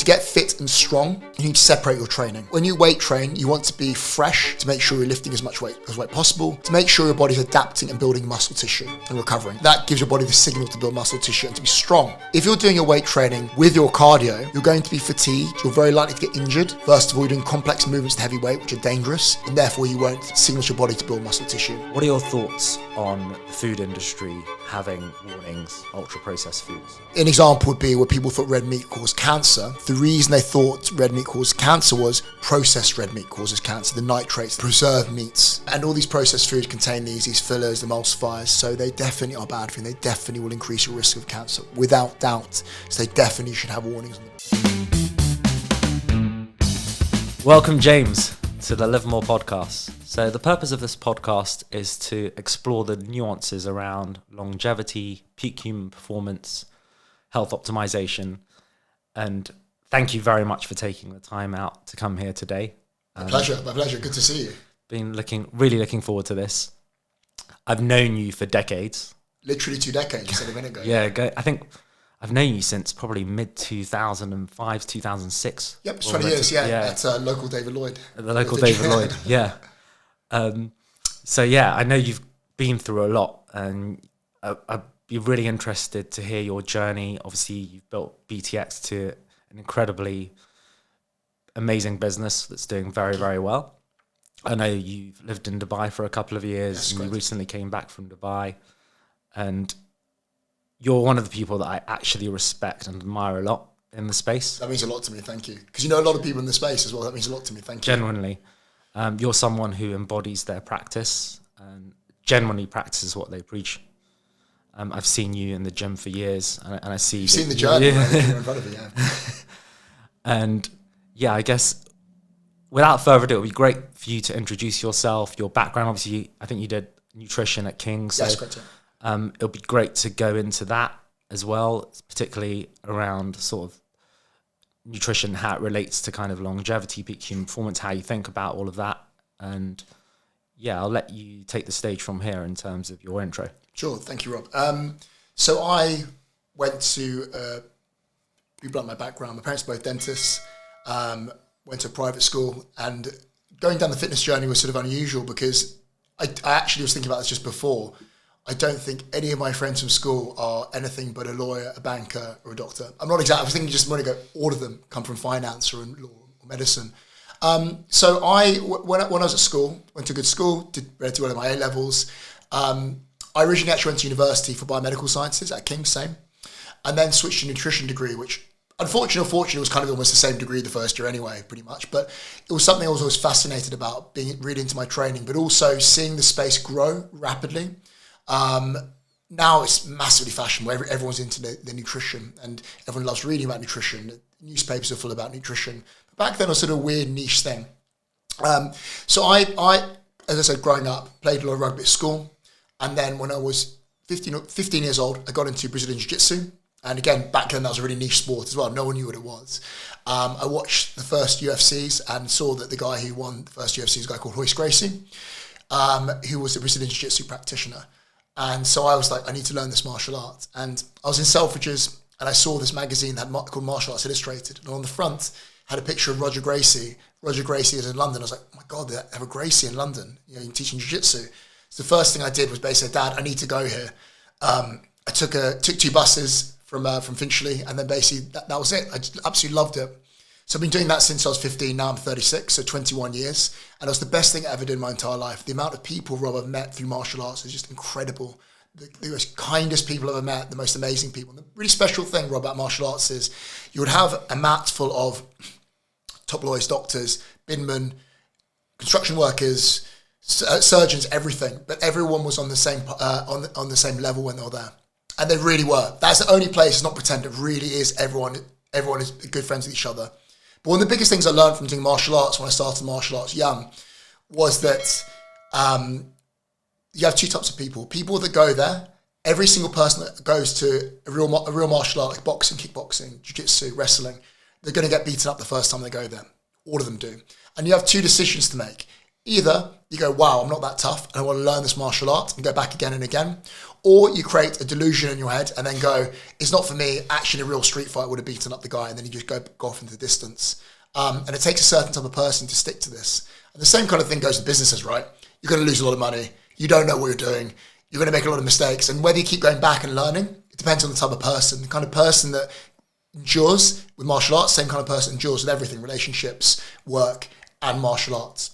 get fit and strong, you need to separate your training. When you weight train, you want to be fresh to make sure you're lifting as much weight as possible, to make sure your body's adapting and building muscle tissue and recovering. That gives your body the signal to build muscle tissue and to be strong. If you're doing your weight training with your cardio, you're going to be fatigued, you're very likely to get injured. First of all, you're doing complex movements to heavy weight, which are dangerous, and therefore you won't signal to your body to build muscle tissue. What are your thoughts on the food industry having warnings, ultra-processed foods? An example would be where people thought red meat caused cancer. The reason they thought red meat caused cancer was processed red meat causes cancer, the nitrates, the preserved meats. And all these processed foods contain these fillers, emulsifiers, so they definitely are bad for you. They definitely will increase your risk of cancer, without doubt. So they definitely should have warnings on them. Welcome, James, to the LiveMore Podcast. So the purpose of this podcast is to explore the nuances around longevity, peak human performance, health optimization, and thank you very much for taking the time out to come here today. My pleasure. Good to see you. Been really looking forward to this. I've known you for decades. Literally 2 decades, you said a minute ago. Yeah, I think I've known you since probably mid-2005, 2006. Yep, it's 20 years, yeah. At local David Lloyd. At the local David Lloyd, yeah. So yeah, I know you've been through a lot, and I'd be really interested to hear your journey. Obviously, you've built BTX to an incredibly amazing business that's doing very, very well. I know you've lived in Dubai for a couple of years, and you recently came back from Dubai, and you're one of the people that I actually respect and admire a lot in the space. That means a lot to me, thank you. Because you know a lot of people in the space as well. That means a lot to me, thank you. Genuinely. You're someone who embodies their practice and genuinely practices what they preach. I've seen you in the gym for years, and I see... You've seen the journey, right? You're in front of it, yeah. And yeah, I guess without further ado, it would be great for you to introduce yourself, your background. Obviously, I think you did nutrition at King's. Yes, correct, yeah. It'll be great to go into that as well, particularly around sort of nutrition, how it relates to kind of longevity, peak human performance, how you think about all of that. And yeah, I'll let you take the stage from here in terms of your intro. Sure, thank you, Rob. So I went to, be blunt, my background. My parents were both dentists, went to a private school, and going down the fitness journey was sort of unusual because I actually was thinking about this just before. I don't think any of my friends from school are anything but a lawyer, a banker, or a doctor. I'm not exactly, I was thinking just a minute ago, all of them come from finance or law or medicine. So when I was at school, went to a good school, did relatively well in my A-levels. I originally actually went to university for biomedical sciences at King's, same, and then switched to a nutrition degree, which unfortunately or fortunately was kind of almost the same degree the first year anyway, pretty much. But it was something I was always fascinated about, being really into my training, but also seeing the space grow rapidly. Now it's massively fashionable. Everyone's into the nutrition, and everyone loves reading about nutrition. The newspapers are full about nutrition. But back then it was sort of a weird niche thing. So I, as I said, growing up, played a lot of rugby at school. And then when I was 15 years old, I got into Brazilian jiu-jitsu. And again, back then that was a really niche sport as well. No one knew what it was. I watched the first UFCs and saw that the guy who won the first UFC was a guy called Royce Gracie, who was a Brazilian jiu-jitsu practitioner. And so I was like, I need to learn this martial art. And I was in Selfridges and I saw this magazine called Martial Arts Illustrated. And on the front had a picture of Roger Gracie. Roger Gracie is in London. I was like, oh my God, they have a Gracie in London, teaching jiu-jitsu. So the first thing I did was basically, Dad, I need to go here. I took 2 buses from Finchley, and then basically that was it. I just absolutely loved it. So I've been doing that since I was 15. Now I'm 36, so 21 years. And it was the best thing I ever did in my entire life. The amount of people, Rob, I've met through martial arts is just incredible. The most kindest people I've ever met, the most amazing people. And the really special thing, Rob, about martial arts is you would have a mat full of top lawyers, doctors, binmen, construction workers, surgeons, everything. But everyone was on the same on the same level when they were there. And they really were. That's the only place, it's not pretend, it really is everyone is good friends with each other. But one of the biggest things I learned from doing martial arts when I started martial arts young was that you have 2 types of people. People that go there, every single person that goes to a real martial art, like boxing, kickboxing, jiu-jitsu, wrestling, they're going to get beaten up the first time they go there. All of them do. And you have 2 decisions to make. Either you go, wow, I'm not that tough and I want to learn this martial art and go back again and again. Or you create a delusion in your head and then go, it's not for me. Actually, a real street fight would have beaten up the guy, and then you just go off into the distance. And it takes a certain type of person to stick to this. And the same kind of thing goes to businesses, right? You're going to lose a lot of money. You don't know what you're doing. You're going to make a lot of mistakes. And whether you keep going back and learning, it depends on the type of person. The kind of person that endures with martial arts, same kind of person endures with everything, relationships, work, and martial arts.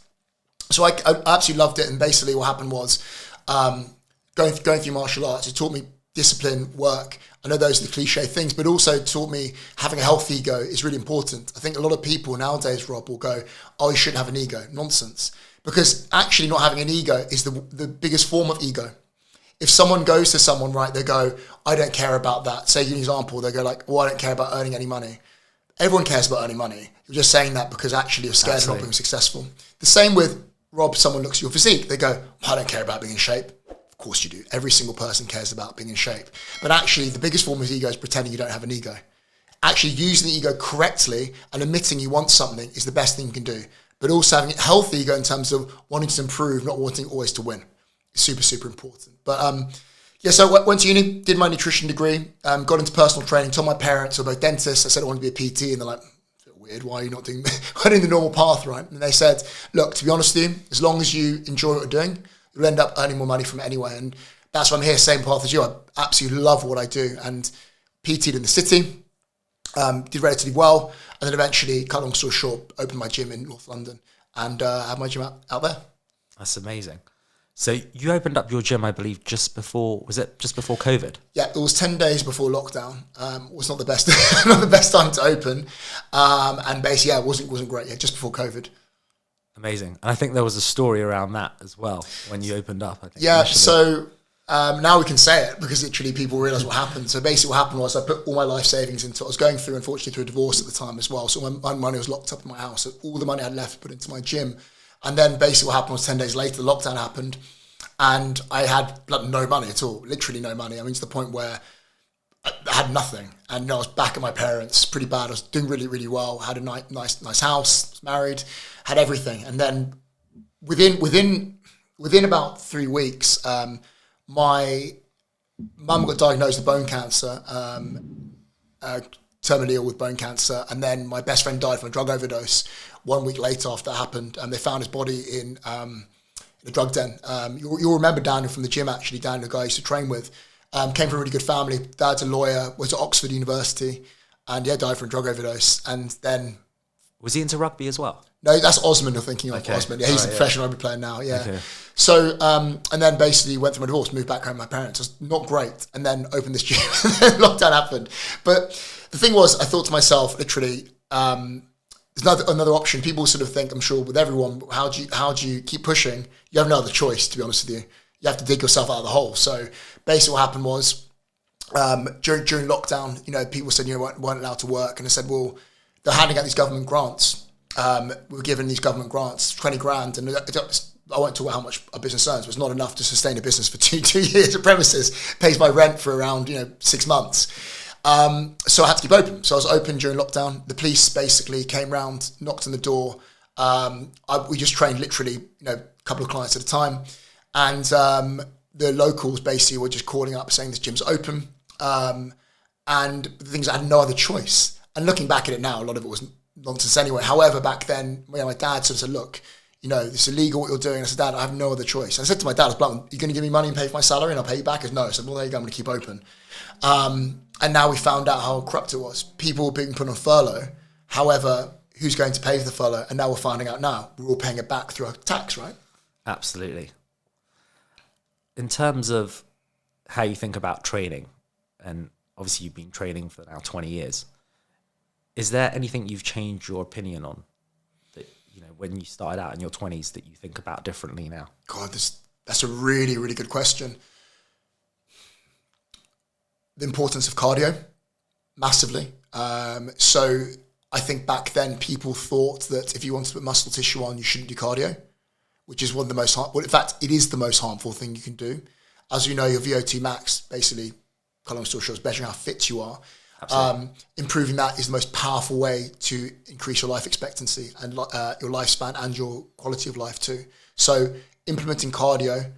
So I absolutely loved it. And basically what happened was going through martial arts, it taught me discipline, work. I know those are the cliche things, but also taught me having a healthy ego is really important. I think a lot of people nowadays, Rob, will go, oh, you shouldn't have an ego. Nonsense. Because actually not having an ego is the biggest form of ego. If someone goes to someone, right, they go, I don't care about that. Say, an example, they go like, well, I don't care about earning any money. Everyone cares about earning money. You're just saying that because actually you're scared of not being successful. The same with, Rob, someone looks at your physique. They go, well, I don't care about being in shape. Of course you do. Every single person cares about being in shape. But actually, the biggest form of ego is pretending you don't have an ego. Actually using the ego correctly and admitting you want something is the best thing you can do. But also having a healthy ego in terms of wanting to improve, not wanting always to win. It's super, super important. But so I went to uni, did my nutrition degree, got into personal training, told my parents, who are both dentists, I said I wanted to be a PT, and they're like, weird, why are you not doing the normal path, right? And they said, look, to be honest with you, as long as you enjoy what you're doing, you'll end up earning more money from it anyway. And that's why I'm here, same path as you. I absolutely love what I do. And PT'd in the city, did relatively well, and then eventually, cut long story short, opened my gym in North London and had my gym out there. That's amazing. So you opened up your gym, I believe, just before COVID? Yeah, it was 10 days before lockdown. It was not the best, not the best time to open. And basically, yeah, it wasn't great. Yeah, just before COVID. Amazing. And I think there was a story around that as well when you opened up, I think. Yeah, so now we can say it because literally people realise what happened. So basically what happened was I put all my life savings into it. I was going through, unfortunately, through a divorce at the time as well. So my money was locked up in my house. So all the money I had left put into my gym. And then basically what happened was 10 days later, the lockdown happened and I had no money at all, literally no money. I mean, to the point where I had nothing. And I was back at my parents, pretty bad. I was doing really, really well. Had a nice house, was married, had everything. And then within about 3 weeks, my mum got diagnosed with bone cancer, terminally ill with bone cancer, and then my best friend died from a drug overdose 1 week later after that happened, and they found his body in a drug den. You'll remember Daniel from the gym, actually. Daniel, the guy I used to train with, came from a really good family. Dad's a lawyer, went to Oxford University, and died from a drug overdose. And then... Was he into rugby as well? No, that's Osman you're thinking of. Okay. Osman. Yeah, he's a professional rugby player now, yeah. Okay. So, and then basically went through my divorce, moved back home with my parents. It was not great. And then opened this gym, and then lockdown happened. But the thing was, I thought to myself, literally, there's another option. People sort of think, I'm sure with everyone, how do you keep pushing? You have no other choice, to be honest with you. You have to dig yourself out of the hole. So basically what happened was, during lockdown, people said you weren't allowed to work. And I said, well, they're handing out these government grants. We were given these government grants, 20 grand. And I won't talk about how much a business earns, but it's not enough to sustain a business for two years. A premises pays my rent for around 6 months. So I had to keep open. So I was open during lockdown. The police basically came round, knocked on the door. We just trained literally, a couple of clients at a time. And the locals basically were just calling up saying this gym's open. And the things, I had no other choice. And looking back at it now, a lot of it was nonsense anyway. However, back then, my dad sort of said, look, this is illegal what you're doing. And I said, Dad, I have no other choice. And I said to my dad, I was blunt, you're going to give me money and pay for my salary and I'll pay you back? He said, no. I said, well, there you go, I'm going to keep open. And now we found out how corrupt it was. People were being put on furlough. However, who's going to pay for the furlough? And now we're finding out now. We're all paying it back through our tax, right? Absolutely. In terms of how you think about training, and obviously you've been training for now 20 years, is there anything you've changed your opinion on that, when you started out in your 20s that you think about differently now? God, that's a really, really good question. The importance of cardio, massively. So I think back then people thought that if you wanted to put muscle tissue on, you shouldn't do cardio, which is one of the most in fact, it is the most harmful thing you can do. As you know, your VO2 max, basically, cut long story short, is measuring how fit you are. Improving that is the most powerful way to increase your life expectancy and your lifespan and your quality of life too. So implementing cardio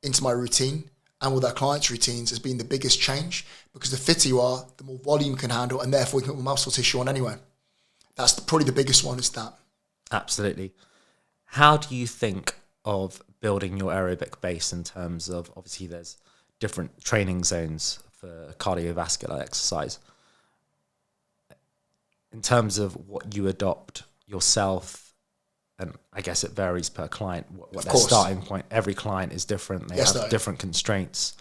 into my routine and with our clients' routines has been the biggest change, because the fitter you are, the more volume you can handle, and therefore you can put more muscle tissue on anyway. That's probably the biggest one, is that. Absolutely. How do you think of building your aerobic base in terms of, obviously there's different training zones for cardiovascular exercise, in terms of what you adopt yourself? And I guess it varies per client, what their starting point. Every client is different. They have different constraints.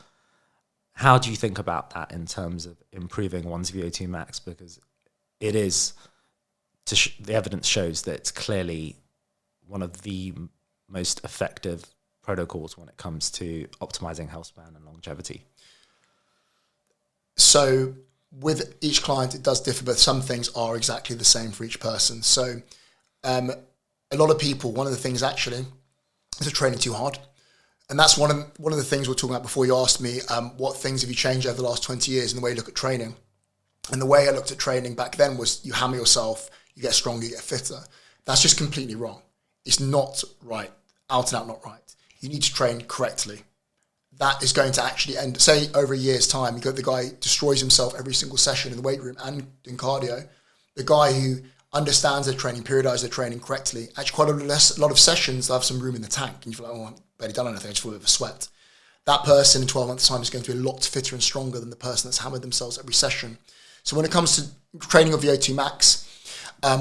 How do you think about that in terms of improving one's VO2 max? Because it is, the evidence shows that it's clearly one of the most effective protocols when it comes to optimizing health span and longevity. So with each client, it does differ, but some things are exactly the same for each person. So a lot of people, one of the things actually is they're training too hard. And that's one of the things we were talking about before you asked me, what things have you changed over the last 20 years in the way you look at training? And the way I looked at training back then was you hammer yourself, you get stronger, you get fitter. That's just completely wrong. It's not right, out and out not right. You need to train correctly. That is going to actually end, say over a year's time, you got the guy destroys himself every single session in the weight room and in cardio. The guy who understands their training, periodizes their training correctly, actually quite a lot of sessions, they'll have some room in the tank, and you feel like, oh, I've barely done anything, I just feel a bit of a sweat. That person in 12 months' time is going to be a lot fitter and stronger than the person that's hammered themselves every session. So when it comes to training of VO2 max,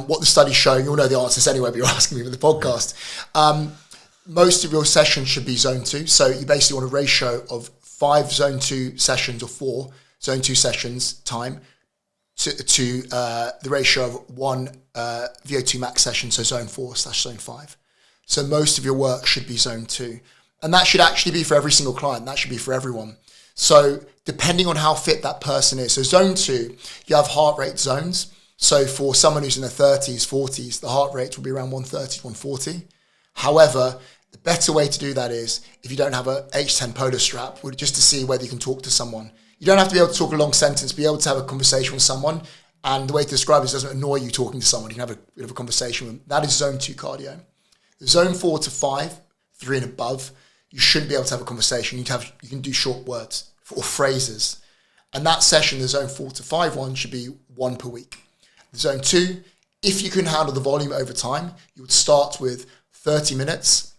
what the studies show, you'll know the answers anyway, but you're asking me with the podcast. Most of your sessions should be zone 2. So you basically want a ratio of 5 zone 2 sessions or 4 zone 2 sessions time to the ratio of 1 VO2 max session, so zone 4/zone 5. So most of your work should be zone 2. And that should actually be for every single client. That should be for everyone. So depending on how fit that person is. So zone 2, you have heart rate zones. So for someone who's in their 30s, 40s, the heart rate will be around 130 to 140. However, the better way to do that is, if you don't have a H10 polo strap, just to see whether you can talk to someone. You don't have to be able to talk a long sentence, be able to have a conversation with someone. And the way to describe it doesn't annoy you talking to someone. You can have a bit of a conversation with them. That is zone 2 cardio. Zone 4 to 5, 3 and above, you shouldn't be able to have a conversation. You can do short words or phrases. And that session, the zone 4 to 5 one, should be 1 per week. Zone 2, if you can handle the volume over time, you would start with 30 minutes,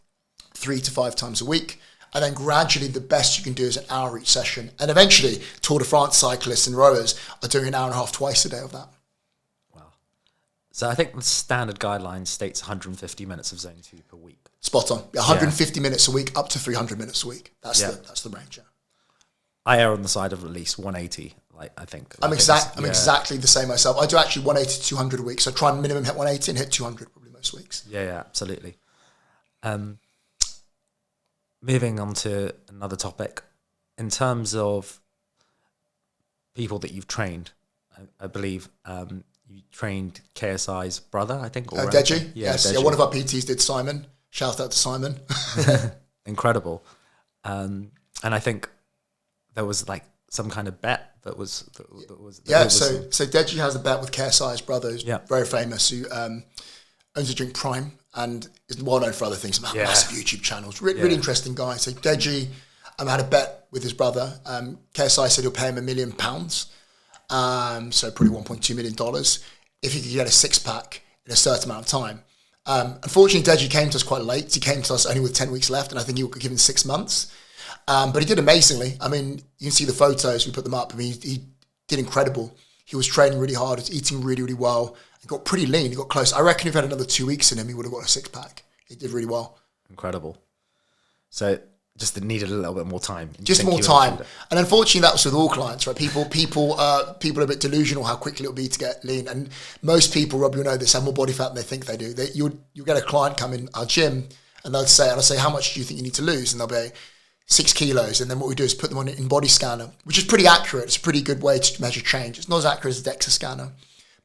3 to 5 times a week. And then gradually the best you can do is an hour each session. And eventually Tour de France cyclists and rowers are doing an hour and a half twice a day of that. Wow. So I think the standard guideline states 150 minutes of zone 2 per week. Spot on. 150 minutes a week, up to 300 minutes a week. That's the range. Yeah. I err on the side of at least 180. I think. I'm exactly the same myself. I do actually 180 to 200 a week. So I try and minimum hit 180 and hit 200 probably most weeks. Yeah, absolutely. Moving on to another topic, in terms of people that you've trained, I believe you trained KSI's brother, I think. Deji? Yes. Deji. Yeah, one of our PTs did Simon. Shout out to Simon. Incredible. And I think there was some kind of bet that was. So Deji has a bet with KSI's brother, who's very famous, who owns a drink Prime and is well known for other things, massive YouTube channels. Really interesting guy. So Deji had a bet with his brother. KSI said he'll pay him £1 million, so probably $1.2 million, if he could get a 6-pack in a certain amount of time. Unfortunately, Deji came to us quite late. He came to us only with 10 weeks left, and I think he was given 6 months. But he did amazingly. I mean, you can see the photos, we put them up. I mean, he did incredible. He was training really hard, he was eating really, really well. He got pretty lean, he got close. I reckon if he had another 2 weeks in him, he would have got a 6-pack. He did really well. Incredible. So just needed a little bit more time. Just more time. And unfortunately, that was with all clients, right? People are a bit delusional how quickly it'll be to get lean. And most people, Rob, you know this, have more body fat than they think they do. You'll get a client come in our gym and I'll say, how much do you think you need to lose? And they'll be 6 kilos. And then what we do is put them on an in-body scanner, which is pretty accurate. It's a pretty good way to measure change. It's not as accurate as a DEXA scanner.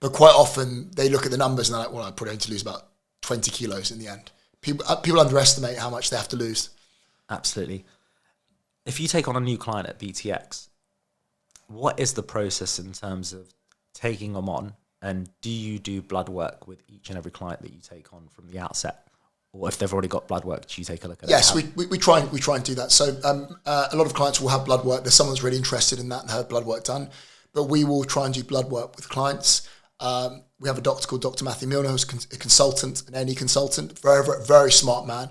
But quite often they look at the numbers and they're like, well, I probably need to lose about 20 kilos in the end. People underestimate how much they have to lose. Absolutely. If you take on a new client at BTX, what is the process in terms of taking them on? And do you do blood work with each and every client that you take on from the outset? Or if they've already got blood work, do you take a look at it? Yes, we try and do that. So a lot of clients will have blood work. There's someone who's really interested in that and have blood work done. But we will try and do blood work with clients. We have a doctor called Dr. Matthew Milner, who's a consultant, an NE consultant, very smart man,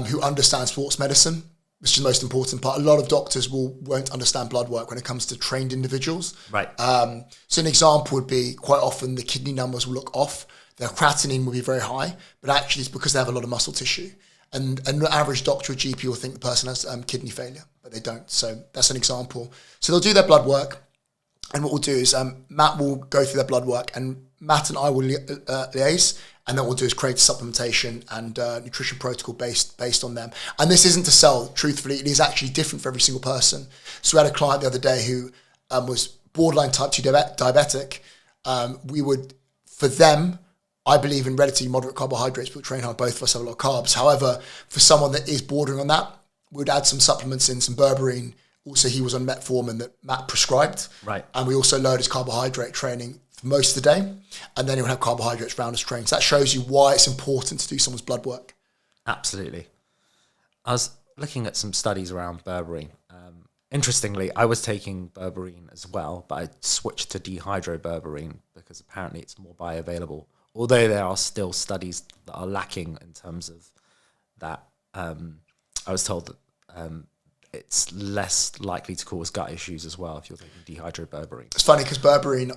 who understands sports medicine, which is the most important part. A lot of doctors won't understand blood work when it comes to trained individuals. Right. So an example would be quite often the kidney numbers will look off. Their creatinine will be very high, but actually it's because they have a lot of muscle tissue. And an average doctor or GP will think the person has kidney failure, but they don't. So that's an example. So they'll do their blood work. And what we'll do is Matt will go through their blood work, and Matt and I will liaise, and then what we'll do is create a supplementation and nutrition protocol based on them. And this isn't to sell, truthfully. It is actually different for every single person. So we had a client the other day who was borderline type 2 diabetic. We would, for them, I believe in relatively moderate carbohydrates, but train hard. Both of us have a lot of carbs. However, for someone that is bordering on that, we would add some supplements in, some berberine. Also, he was on metformin that Matt prescribed. Right. And we also load his carbohydrate training for most of the day. And then he would have carbohydrates around his training. So that shows you why it's important to do someone's blood work. Absolutely. I was looking at some studies around berberine. Interestingly, I was taking berberine as well, but I switched to dehydroberberine because apparently it's more bioavailable. Although there are still studies that are lacking in terms of that. I was told that it's less likely to cause gut issues as well if you're taking dehydroberberine. It's funny because berberine,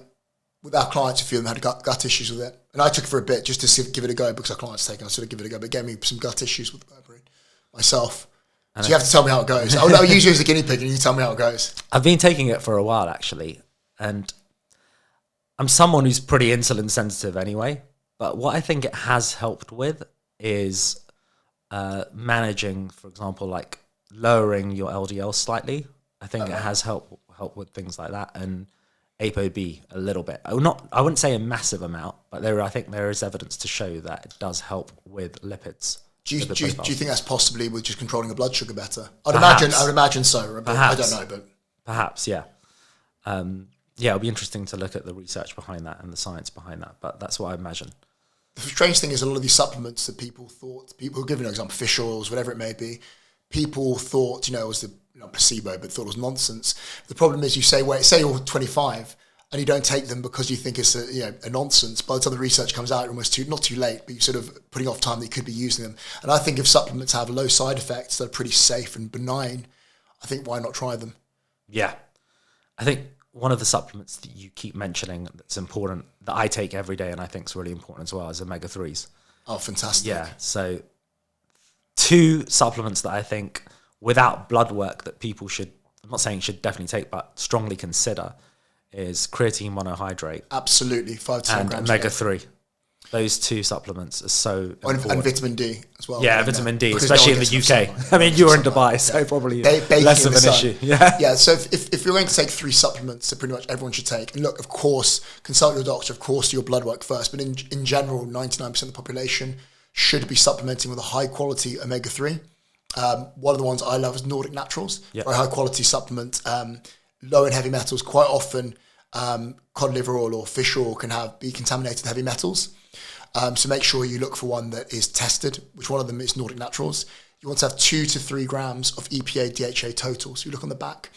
with our clients, a few of them had gut issues with it. And I took it for a bit just to give it a go because our clients taken. I sort of give it a go, but it gave me some gut issues with berberine myself. So you have to tell me how it goes. Oh no, I'll use you as a guinea pig and you tell me how it goes. I've been taking it for a while actually, and I'm someone who's pretty insulin sensitive anyway, but what I think it has helped with is managing, for example, like lowering your LDL slightly. I think it has helped with things like that, and ApoB a little bit. I wouldn't say a massive amount, but I think there is evidence to show that it does help with lipids. Do you think that's possibly with just controlling the blood sugar better? I would imagine so. But Perhaps. I don't know, but perhaps, yeah. It'll be interesting to look at the research behind that and the science behind that, but that's what I imagine. The strange thing is a lot of these supplements that people who give an example, fish oils, whatever it may be, people thought, it was placebo, but thought it was nonsense. The problem is you say you're 25 and you don't take them because you think it's a nonsense. By the time the research comes out, almost not too late, but you're sort of putting off time that you could be using them. And I think if supplements have low side effects that are pretty safe and benign, I think why not try them? Yeah. I think one of the supplements that you keep mentioning that's important, that I take every day and I think is really important as well, is omega-3s. Oh, fantastic. Yeah, so 2 supplements that I think without blood work that people should, I'm not saying should definitely take, but strongly consider is creatine monohydrate. Absolutely, 5 to 10 grams. Omega-3. Those 2 supplements are so important. And vitamin D as well. Yeah, vitamin D, especially in the UK. I mean, you're in Dubai, so probably less of an issue. Yeah, so if you're going to take 3 supplements that pretty much everyone should take, and look, of course, consult your doctor, of course, do your blood work first, but in general, 99% of the population should be supplementing with a high-quality omega-3. One of the ones I love is Nordic Naturals, very high-quality supplement, low in heavy metals. Quite often, cod liver oil or fish oil can be contaminated with heavy metals. So make sure you look for one that is tested, which one of them is Nordic Naturals. You want to have 2 to 3 grams of EPA, DHA total. So you look on the back.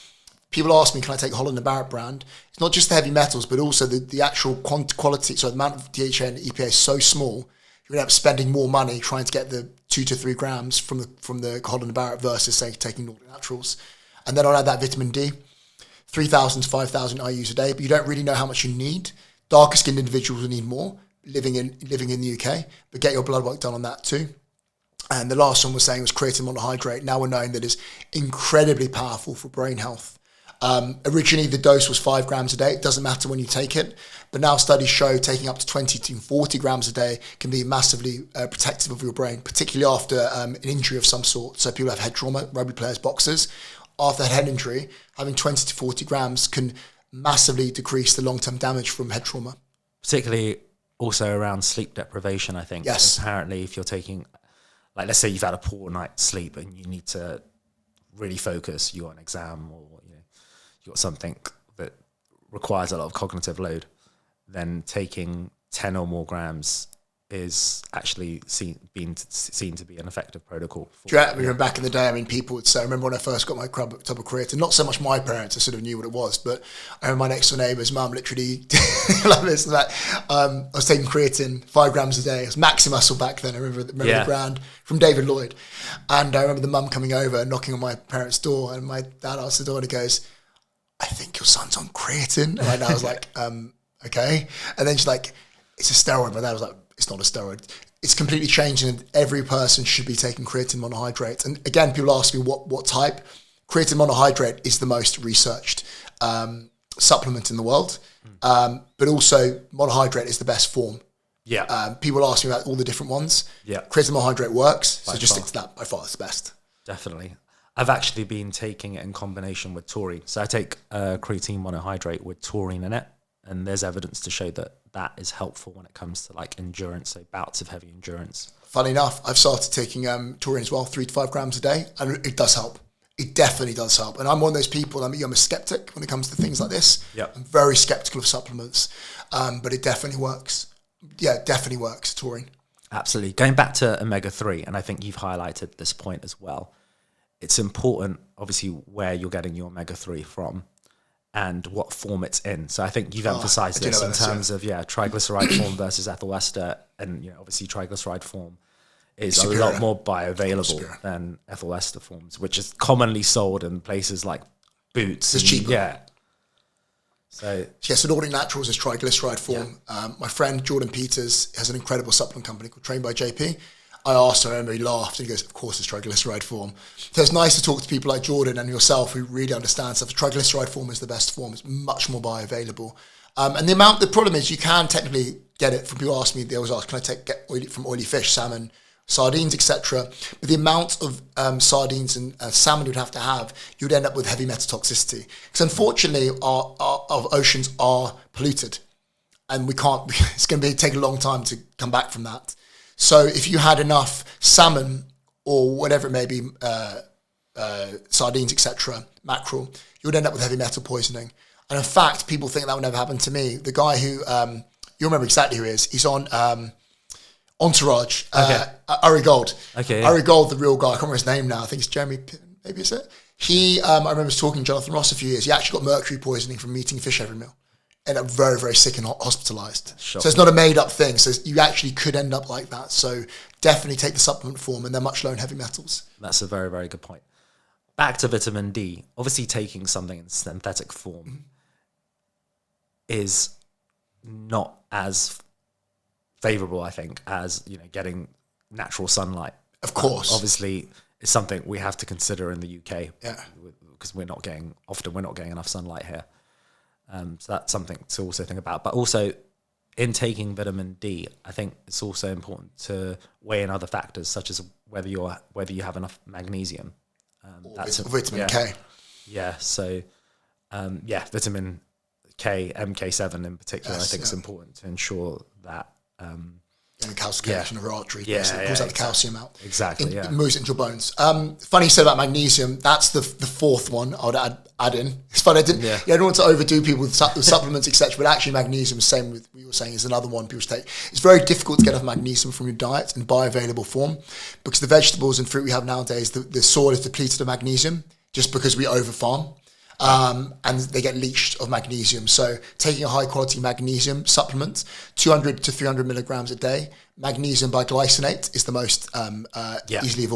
People ask me, can I take Holland & Barrett brand? It's not just the heavy metals, but also the actual quality. So the amount of DHA and EPA is so small, you're going to end up spending more money trying to get the 2 to 3 grams from the Holland & Barrett versus, say, taking Nordic Naturals. And then I'll add that vitamin D. 3,000 to 5,000 IUs a day, but you don't really know how much you need. Darker skinned individuals will need more living in the UK, but get your blood work done on that too. And the last one was saying was creatine monohydrate. Now we're knowing that is incredibly powerful for brain health. Originally the dose was 5 grams a day. It doesn't matter when you take it, but now studies show taking up to 20 to 40 grams a day can be massively protective of your brain, particularly after an injury of some sort. So people have head trauma, rugby players, boxers. After a head injury, having 20 to 40 grams can massively decrease the long-term damage from head trauma. Particularly also around sleep deprivation, I think. Yes. Apparently, if you're taking, like, let's say you've had a poor night's sleep and you need to really focus, you've got an exam or you've got something requires a lot of cognitive load, then taking 10 or more grams is actually seen to be an effective protocol. Do you remember back in the day, I mean, people would say, I remember when I first got my tub of creatine, not so much my parents, I sort of knew what it was, but I remember my next door neighbour's mum literally, like this, like, I was taking creatine 5 grams a day. It was Maxi Muscle back then. I remember the brand from David Lloyd. And I remember the mum coming over and knocking on my parents' door, and my dad answered the door and he goes, I think your son's on creatine. And I was like, okay. And then she's like, it's a steroid. My dad was like, it's not a steroid. It's completely changed, and every person should be taking creatine monohydrate. And again, people ask me what type. Creatine monohydrate is the most researched supplement in the world, but also monohydrate is the best form. Yeah. People ask me about all the different ones. Yeah. Creatine monohydrate works, so just stick to that. By far, it's the best. Definitely. I've actually been taking it in combination with taurine. So I take creatine monohydrate with taurine in it, and there's evidence to show that is helpful when it comes to like endurance, so bouts of heavy endurance. Funny enough, I've started taking taurine as well, 3 to 5 grams a day, and it does help. It definitely does help. And I'm one of those people, I'm a skeptic when it comes to things like this. Yeah. I'm very skeptical of supplements, but it definitely works. Yeah, it definitely works, taurine. Absolutely. Going back to omega-3, and I think you've highlighted this point as well, it's important, obviously, where you're getting your omega-3 from and what form it's in. So I think you've emphasized this in terms of triglyceride form versus ethyl ester, and obviously triglyceride form is a lot more bioavailable than ethyl ester forms, which is commonly sold in places like Boots. It's cheaper. Yeah. So Nordic Naturals is triglyceride form. Yeah. My friend Jordan Peters has an incredible supplement company called Trained by JP. I asked him, I remember he laughed, and he goes, of course it's triglyceride form. So it's nice to talk to people like Jordan and yourself who really understand stuff. Triglyceride form is the best form. It's much more bioavailable. And the problem is you can technically get it from, people ask me, they always ask, can I get oily from oily fish, salmon, sardines, etc. But the amount of sardines and salmon you'd have to have, you'd end up with heavy metal toxicity. Because unfortunately, our oceans are polluted, and we can't. It's going to take a long time to come back from that. So if you had enough salmon or whatever it may be, sardines, etc., mackerel, you would end up with heavy metal poisoning. And in fact, people think that would never happen to me. The guy who, you remember exactly who he is, he's on Entourage, Ari Gold. Okay. Ari Gold, the real guy, I can't remember his name now, I think it's Jeremy Piven, maybe is it? He, I remember talking to Jonathan Ross a few years, he actually got mercury poisoning from eating fish every meal. Ended up very, very sick and hospitalised. Sure. So it's not a made-up thing. So you actually could end up like that. So definitely take the supplement form, and they're much lower in heavy metals. That's a very, very good point. Back to vitamin D. Obviously, taking something in synthetic form is not as favourable, I think, as getting natural sunlight. Of course. Obviously, it's something we have to consider in the UK. Yeah. Because we're not getting enough sunlight here. So that's something to also think about. But also, in taking vitamin D, I think it's also important to weigh in other factors, such as whether you have enough magnesium. That's vitamin K. Yeah. So, vitamin K, MK7 in particular, I think is important to ensure that. And calcification of our artery. Yeah, it pulls out the calcium out. Exactly. It moves into your bones. Funny you said about magnesium. That's the fourth one I would add in. It's funny. I don't want to overdo people with supplements, etc. But actually, magnesium, same with what you were saying, is another one people take. It's very difficult to get enough magnesium from your diet in bioavailable form because the vegetables and fruit we have nowadays, the soil is depleted of magnesium just because we overfarm. And they get leached of magnesium. So taking a high quality magnesium supplement, 200 to 300 milligrams a day. Magnesium biglycinate is the most easily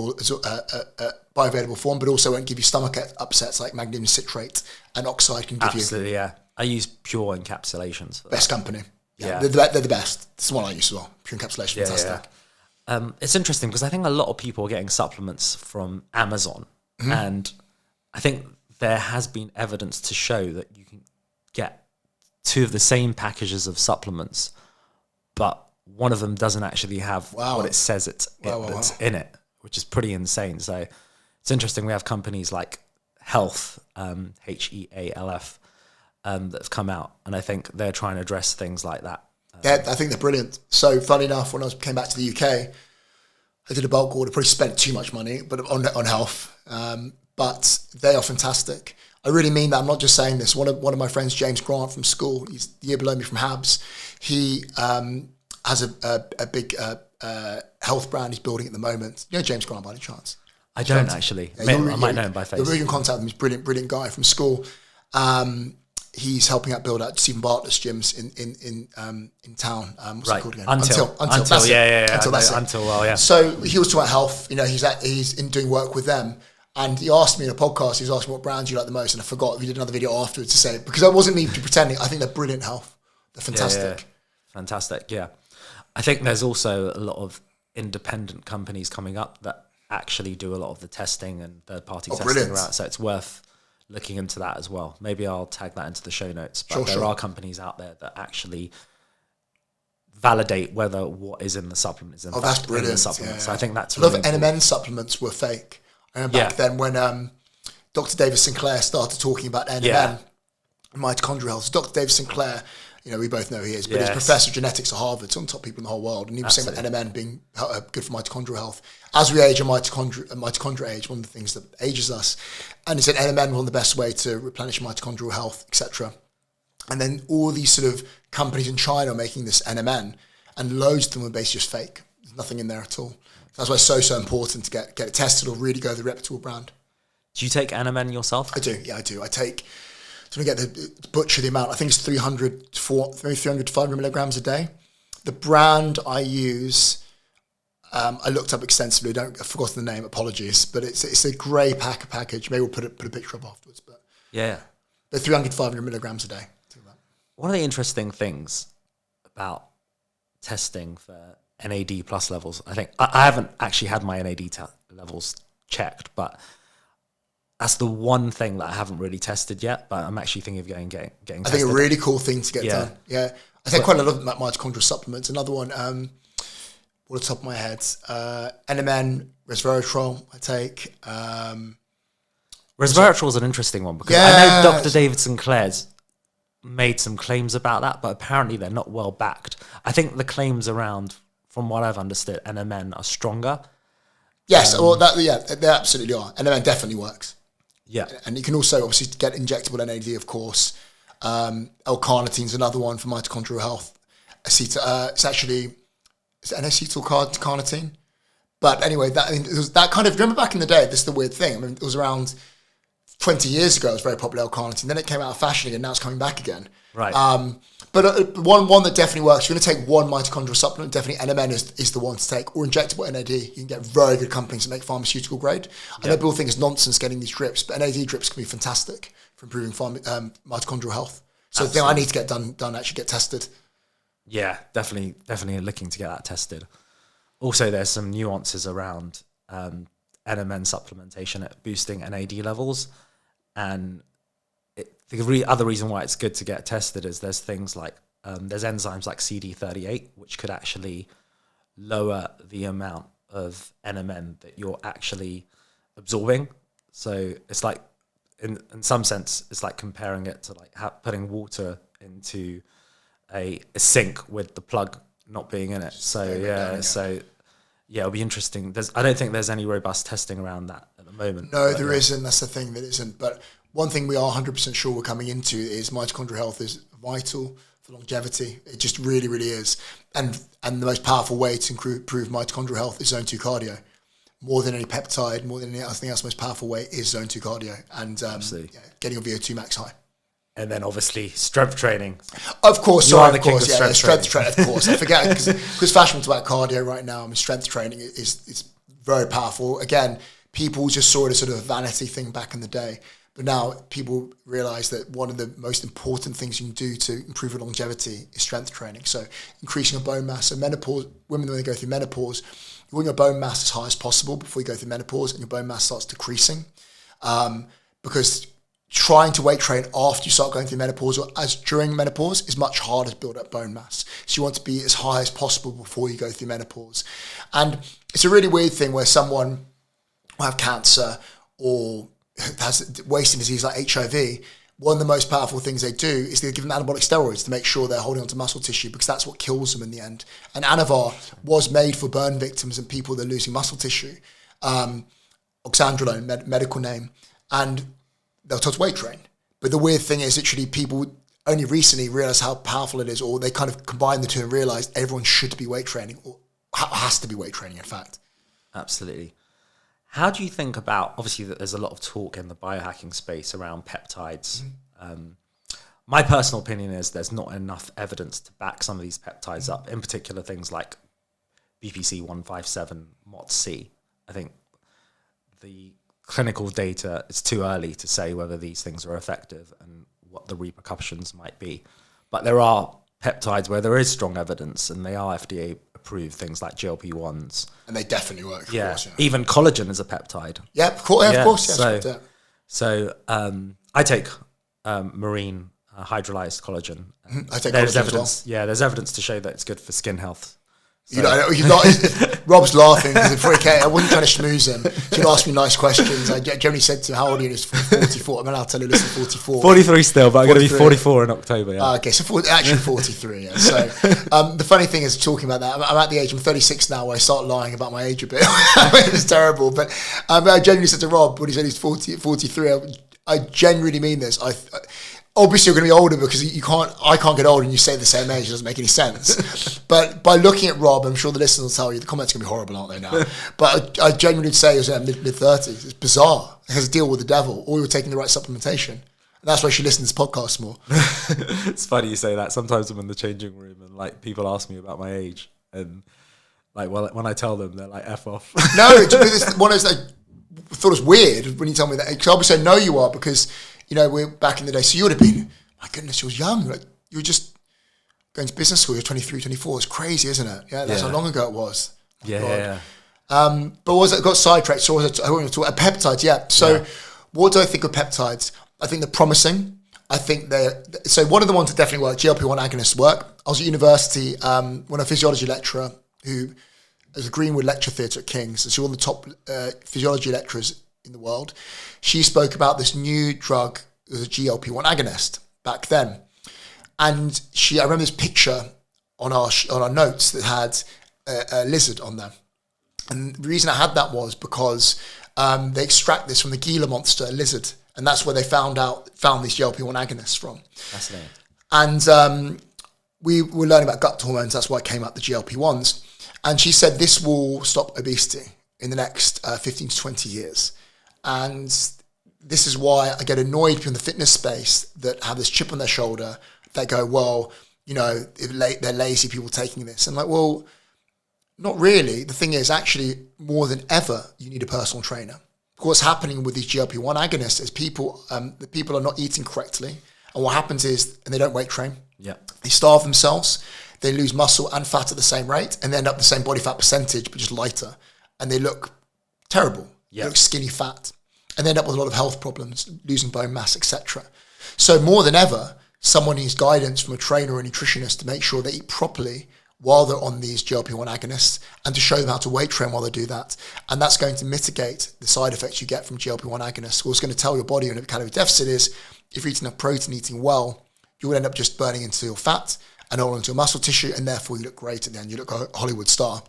bioavailable form, but also won't give you stomach upsets like magnesium citrate and oxide can give you. Absolutely, yeah. I use Pure encapsulations. Best company. Yeah. They're the best. It's the one I use as well. Pure encapsulation, fantastic. Yeah. It's interesting because I think a lot of people are getting supplements from Amazon, and I think there has been evidence to show that you can get 2 of the same packages of supplements, but one of them doesn't actually have what it says that's in it, which is pretty insane. So it's interesting. We have companies like Health, HEALF, that have come out, and I think they're trying to address things like that. I think they're brilliant. So funny enough, when I came back to the UK, I did a bulk order, probably spent too much money, but on health. But they are fantastic. I really mean that. I'm not just saying this. One of my friends, James Grant from school, he's the year below me from Habs. He has a big health brand he's building at the moment. You know James Grant by any chance? I don't actually. I might know him by face. You're really in contact with him. He's a brilliant guy from school. He's helping out build out Stephen Bartlett's gyms in town. What's it called again? Until. So he was talking about health. He's in doing work with them. And he asked me in a podcast, he was asking what brands you like the most, and I forgot. We did another video afterwards to say, because I wasn't me pretending. I think they're brilliant health. They're fantastic. Yeah. Fantastic, yeah. I think there's also a lot of independent companies coming up that actually do a lot of the testing and third-party testing around. So it's worth looking into that as well. Maybe I'll tag that into the show notes. But there are companies out there that actually validate whether what is in the supplement is in that's brilliant. In the supplement. Yeah. So I think that's a lot of NMN supplements were fake. I remember back then when Dr. David Sinclair started talking about NMN and mitochondrial health. So Dr. David Sinclair, we both know who he is, but he's professor of genetics at Harvard, so on top people in the whole world. And he was saying about NMN being good for mitochondrial health. As we age, mitochondria age, one of the things that ages us. And he said NMN was one of the best way to replenish mitochondrial health, etc. And then all these sort of companies in China are making this NMN, and loads of them are basically just fake. There's nothing in there at all. That's why it's so important to get it tested or really go the reputable brand. Do you take NMN yourself? I do. Yeah, I do. I take, to get the butcher the amount, I think it's 300 to 500 milligrams a day. The brand I use, I looked up extensively. I've forgotten the name. Apologies, but it's a grey package. Maybe we'll put a picture up afterwards. But they're 300 to 500 milligrams a day. One of the interesting things about testing for NAD plus levels, I think I haven't actually had my NAD levels checked, but that's the one thing that I haven't really tested yet. But I'm actually thinking of getting tested. I think a really cool thing to get done. Yeah, I take quite a lot of mitochondrial supplements. Another one, off the top of my head, NMN, resveratrol. I take. Resveratrol is an interesting one because I know Dr. David Sinclair's made some claims about that, but apparently they're not well backed. I think the claims around, from what I've understood, NMN are stronger. Yes, they absolutely are. NMN definitely works. Yeah. And you can also obviously get injectable NAD, of course. L-carnitine is another one for mitochondrial health. It's actually N-acetyl-carnitine. But anyway, it was that kind of, remember back in the day, this is the weird thing. I mean, it was around 20 years ago, it was very popular, L-carnitine. Then it came out of fashion again, now it's coming back again. Right. But one that definitely works, if you're going to take one mitochondrial supplement, definitely NMN is the one to take, or injectable NAD. You can get very good companies that make pharmaceutical grade. I know people think it's nonsense getting these drips, but NAD drips can be fantastic for improving mitochondrial health. So the thing I need to get done actually get tested. Yeah, definitely looking to get that tested. Also, there's some nuances around NMN supplementation at boosting NAD levels, and the other reason why it's good to get tested is there's things like there's enzymes like CD38 which could actually lower the amount of NMN that you're actually absorbing. So it's like in some sense it's like comparing it to like putting water into a sink with the plug not being in it. So it'll be interesting. I don't think there's any robust testing around that at the moment. No, there isn't. That's the thing, that isn't. But one thing we are 100% sure we're coming into is mitochondrial health is vital for longevity. It just really, really is. And the most powerful way to improve mitochondrial health is zone 2 cardio. More than any peptide, more than anything else, the most powerful way is zone 2 cardio and getting your VO2 max high. And then obviously strength training. Of course, strength training. Of course, I forget because fashion's about cardio right now. I mean, strength training is very powerful. Again, people just saw it as sort of a vanity thing back in the day, but now people realise that one of the most important things you can do to improve your longevity is strength training. So increasing your bone mass. So menopause, women when they go through menopause, you want your bone mass as high as possible before you go through menopause, and your bone mass starts decreasing because trying to weight train after you start going through menopause or as during menopause is much harder to build up bone mass. So you want to be as high as possible before you go through menopause. And it's a really weird thing where someone will have cancer or has wasting disease like HIV. One of the most powerful things they do is they give them anabolic steroids to make sure they're holding onto muscle tissue, because that's what kills them in the end. And Anavar was made for burn victims and people that are losing muscle tissue. Oxandrolone, medical name. And they were told to weight train. But the weird thing is, literally, people only recently realised how powerful it is, or they kind of combined the two and realised everyone should be weight training, or has to be weight training, in fact. Absolutely. How do you think about, obviously, that there's a lot of talk in the biohacking space around peptides. My personal opinion is there's not enough evidence to back some of these peptides up, in particular things like BPC 157, MOTS-C. I think the clinical data, it's too early to say whether these things are effective and what the repercussions might be. But there are peptides where there is strong evidence, and they are FDA approved, things like GLP-1s. And they definitely work, of course. Yeah. Even collagen is a peptide. Yeah, of course. So I take marine hydrolyzed collagen. I take there's collagen evidence. as well. Yeah, there's evidence to show that it's good for skin health. So. You're not, Rob's laughing because I wasn't trying to schmooze him. He'd ask me nice questions. I generally said to him, how old are you? He's 44. I'm allowed to tell you, listen, 44. 43 still, but I'm going to be 44 in October. Yeah. Okay, so actually 43. Yeah. So the funny thing is, talking about that, I'm at the age, I'm 36 now, where I start lying about my age a bit. It's terrible. But I genuinely said to Rob, when he said he's 43, I genuinely mean this. Obviously, you're going to be older because I can't get older and you say the same age. It doesn't make any sense. But by looking at Rob, I'm sure the listeners will tell you, the comments are going to be horrible, aren't they now? But I genuinely say he was in mid-30s. It's bizarre. It has to deal with the devil, or you're taking the right supplementation. And that's why she listens to podcasts more. It's funny you say that. Sometimes I'm in the changing room and like people ask me about my age. And like, well, when I tell them, they're like, F off. No, it's one of those, I thought it was weird when you told me that. Because obviously I know you are, because we're back in the day. So you would have been, my goodness, you was young. Like, you were just going to business school. You're 23, 24. It's crazy, isn't it? Yeah, that's how long ago it was. Yeah. But I got sidetracked. So I want to talk about peptides. Yeah. So what do I think of peptides? I think they're promising. I think so one of the ones that definitely work, GLP-1 agonists work. I was at university when a physiology lecturer who was a Greenwood Lecture Theatre at King's. So she was one of the top physiology lecturers in the world. She spoke about this new drug, it was a GLP-1 agonist back then. And I remember this picture on our notes that had a lizard on there. And the reason I had that was because they extract this from the Gila monster, a lizard. And that's where they found these GLP-1 agonists from. Fascinating. And we were learning about gut hormones. That's why it came up, the GLP-1s. And she said this will stop obesity in the next 15 to 20 years. And this is why I get annoyed people in the fitness space that have this chip on their shoulder. They go, well, they're lazy people taking this. And like, well, not really. The thing is, actually, more than ever, you need a personal trainer. What's happening with these GLP-1 agonists is the people are not eating correctly. And what happens is, and they don't weight train. Yeah. They starve themselves. They lose muscle and fat at the same rate, and they end up the same body fat percentage, but just lighter. And they look terrible. They look skinny fat. And they end up with a lot of health problems, losing bone mass, etc. So more than ever, someone needs guidance from a trainer or a nutritionist to make sure they eat properly while they're on these GLP-1 agonists, and to show them how to weight train while they do that. And that's going to mitigate the side effects you get from GLP-1 agonists. What's going to tell your body in a calorie deficit is, if you're eating enough protein, eating well, you will end up just burning into your fat and all into your muscle tissue, and therefore you look great at the end. You look like a Hollywood star.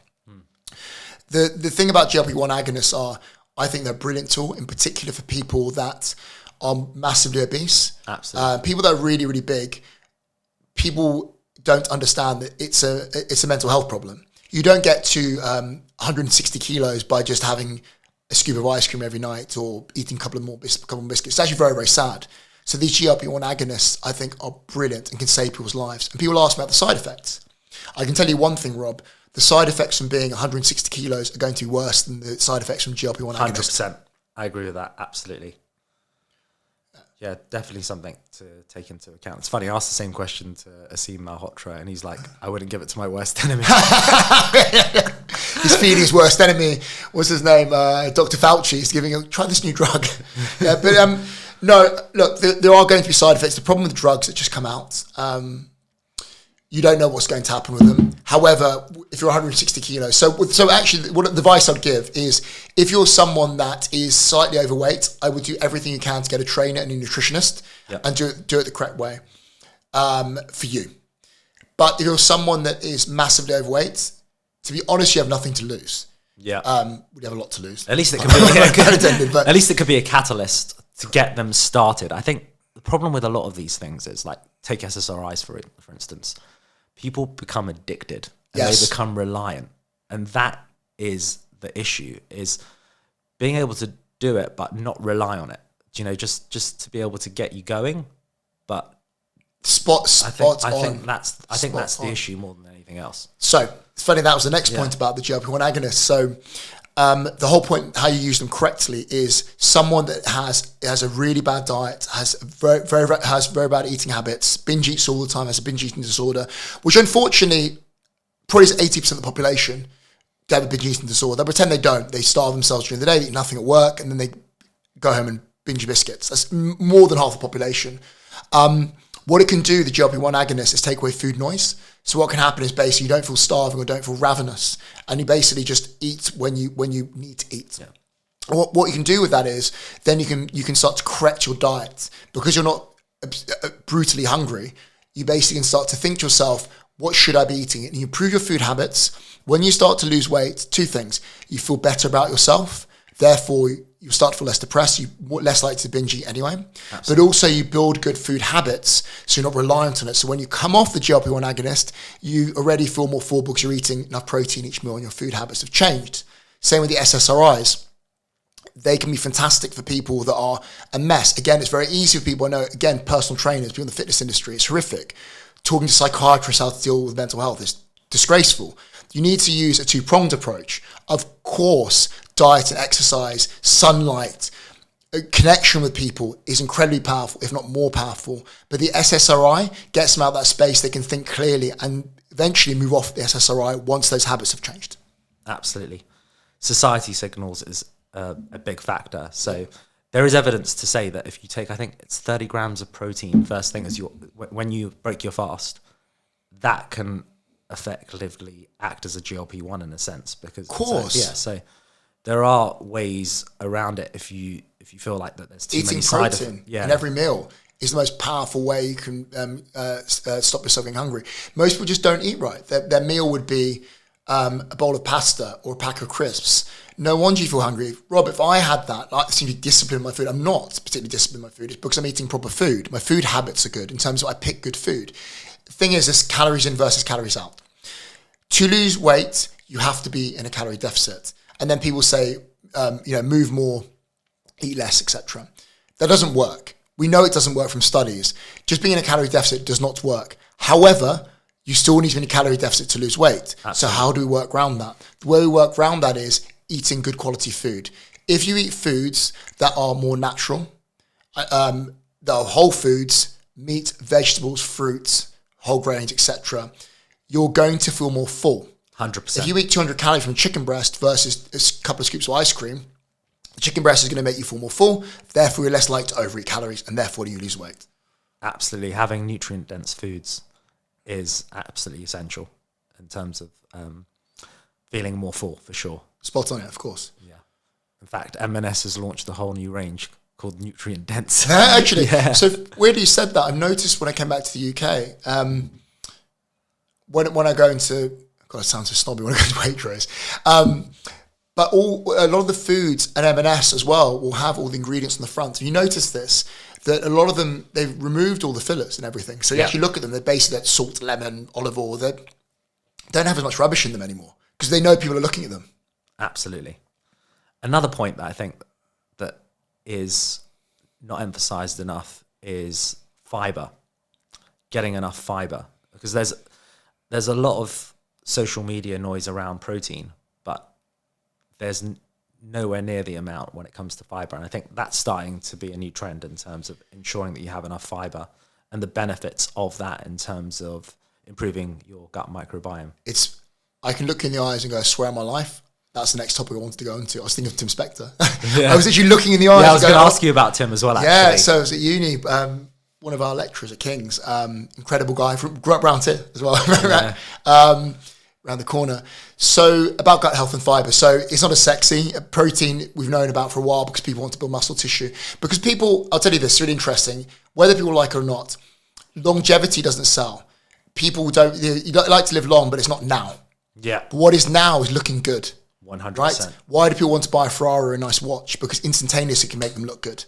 The thing about GLP-1 agonists are, I think they're a brilliant tool, in particular for people that are massively obese. Absolutely. People that are really, really big. People don't understand that it's a mental health problem. You don't get to 160 kilos by just having a scoop of ice cream every night or eating a couple more biscuits. It's actually very, very sad. So these GLP-1 agonists, I think, are brilliant and can save people's lives. And people ask me about the side effects. I can tell you one thing, Rob. The side effects from being 160 kilos are going to be worse than the side effects from GLP-1 agonists. 100%. I agree with that. Absolutely. Yeah, definitely something to take into account. It's funny, I asked the same question to Asim Malhotra, and he's like, I wouldn't give it to my worst enemy. He's feeding his worst enemy. What's his name? Dr. Fauci. He's giving him, try this new drug. Yeah, but no, look, there are going to be side effects. The problem with drugs that just come out, you don't know what's going to happen with them. However, if you're 160 kilos, so actually, what the advice I'd give is, if you're someone that is slightly overweight, I would do everything you can to get a trainer and a nutritionist, and do it the correct way for you. But if you're someone that is massively overweight, to be honest, you have nothing to lose. Yeah, we have a lot to lose. At least it could be. At least it could be a catalyst to get them started. I think the problem with a lot of these things is, like, take SSRIs for instance. People become addicted and they become reliant. And that is the issue, is being able to do it but not rely on it. You know, just to be able to get you going. But I think that's the issue more than anything else. So it's funny, that was the next point about the GLP-1 agonists. So the whole point, how you use them correctly, is someone that has a really bad diet, has very bad eating habits, binge eats all the time, has a binge eating disorder, which unfortunately probably is 80% of the population have a binge eating disorder. They pretend they don't. They starve themselves during the day, they eat nothing at work, and then they go home and binge biscuits. That's more than half the population. What it can do, the GLP-1 agonist, is take away food noise. So what can happen is basically you don't feel starving or don't feel ravenous, and you basically just eat when you need to eat. Yeah. What you can do with that is then you can start to correct your diet, because you're not brutally hungry. You basically can start to think to yourself, what should I be eating? And you improve your food habits. When you start to lose weight, two things: you feel better about yourself, therefore you start to feel less depressed, you're less likely to binge eat anyway. Absolutely. But also you build good food habits, so you're not reliant on it. So when you come off the GLP-1 agonist, you already feel more full because you're eating enough protein each meal and your food habits have changed. Same with the SSRIs. They can be fantastic for people that are a mess. Again, it's very easy for people. I know, again, personal trainers, people in the fitness industry, it's horrific. Talking to psychiatrists how to deal with mental health is disgraceful. You need to use a two-pronged approach. Of course, diet and exercise, sunlight, connection with people is incredibly powerful, if not more powerful. But the SSRI gets them out of that space. They can think clearly and eventually move off the SSRI once those habits have changed. Absolutely. Society signals is a big factor. So there is evidence to say that if you take, I think it's 30 grams of protein first thing when you break your fast, that can effectively act as a GLP-1 in a sense, because of course, so there are ways around it if you feel like that there's too many side effects. Eating protein in every meal is the most powerful way you can stop yourself getting hungry. Most people just don't eat right. Their meal would be a bowl of pasta or a pack of crisps. No wonder you feel hungry. Rob, if I had that, I seem to be disciplined in my food. I'm not particularly disciplined in my food. It's because I'm eating proper food. My food habits are good in terms of I pick good food. The thing is, this calories in versus calories out. To lose weight, you have to be in a calorie deficit. And then people say, move more, eat less, etc. That doesn't work. We know it doesn't work from studies. Just being in a calorie deficit does not work. However, you still need to be in a calorie deficit to lose weight. Absolutely. So how do we work around that? The way we work around that is eating good quality food. If you eat foods that are more natural, that are whole foods, meat, vegetables, fruits, whole grains, etc., you're going to feel more full. 100%. If you eat 200 calories from chicken breast versus a couple of scoops of ice cream, the chicken breast is going to make you feel more full, therefore you're less likely to overeat calories, and therefore you lose weight. Absolutely. Having nutrient-dense foods is absolutely essential in terms of feeling more full, for sure. Spot on it, of course. Yeah. In fact, M&S has launched a whole new range called Nutrient Dense. Actually, so weird you said that. I've noticed when I came back to the UK, when I go into, God, it sounds so snobby when I go to Waitrose, but a lot of the foods at M&S as well will have all the ingredients on the front. So you notice this, that a lot of them, they've removed all the fillers and everything. So you actually look at them, they're basically that salt, lemon, olive oil. They don't have as much rubbish in them anymore because they know people are looking at them. Absolutely. Another point that I think that is not emphasized enough is fiber, getting enough fiber, because there's a lot of social media noise around protein, but there's nowhere near the amount when it comes to fiber. And I think that's starting to be a new trend in terms of ensuring that you have enough fiber and the benefits of that in terms of improving your gut microbiome. I can look in the eyes and go, I swear on my life, that's the next topic I wanted to go into. I was thinking of Tim Spector. I was actually looking in the eyes. Yeah, I was going to ask you about Tim as well, actually. Yeah, so I was at uni, one of our lecturers at King's, incredible guy, grew up around here as well, around the corner. So about gut health and fiber. So it's not as sexy. Protein we've known about for a while because people want to build muscle tissue. Because people, I'll tell you this, it's really interesting, whether people like it or not, longevity doesn't sell. People you don't like to live long, but it's not now. Yeah. But what is now is looking good. 100%. Right? Why do people want to buy a Ferrari or a nice watch? Because instantaneously it can make them look good.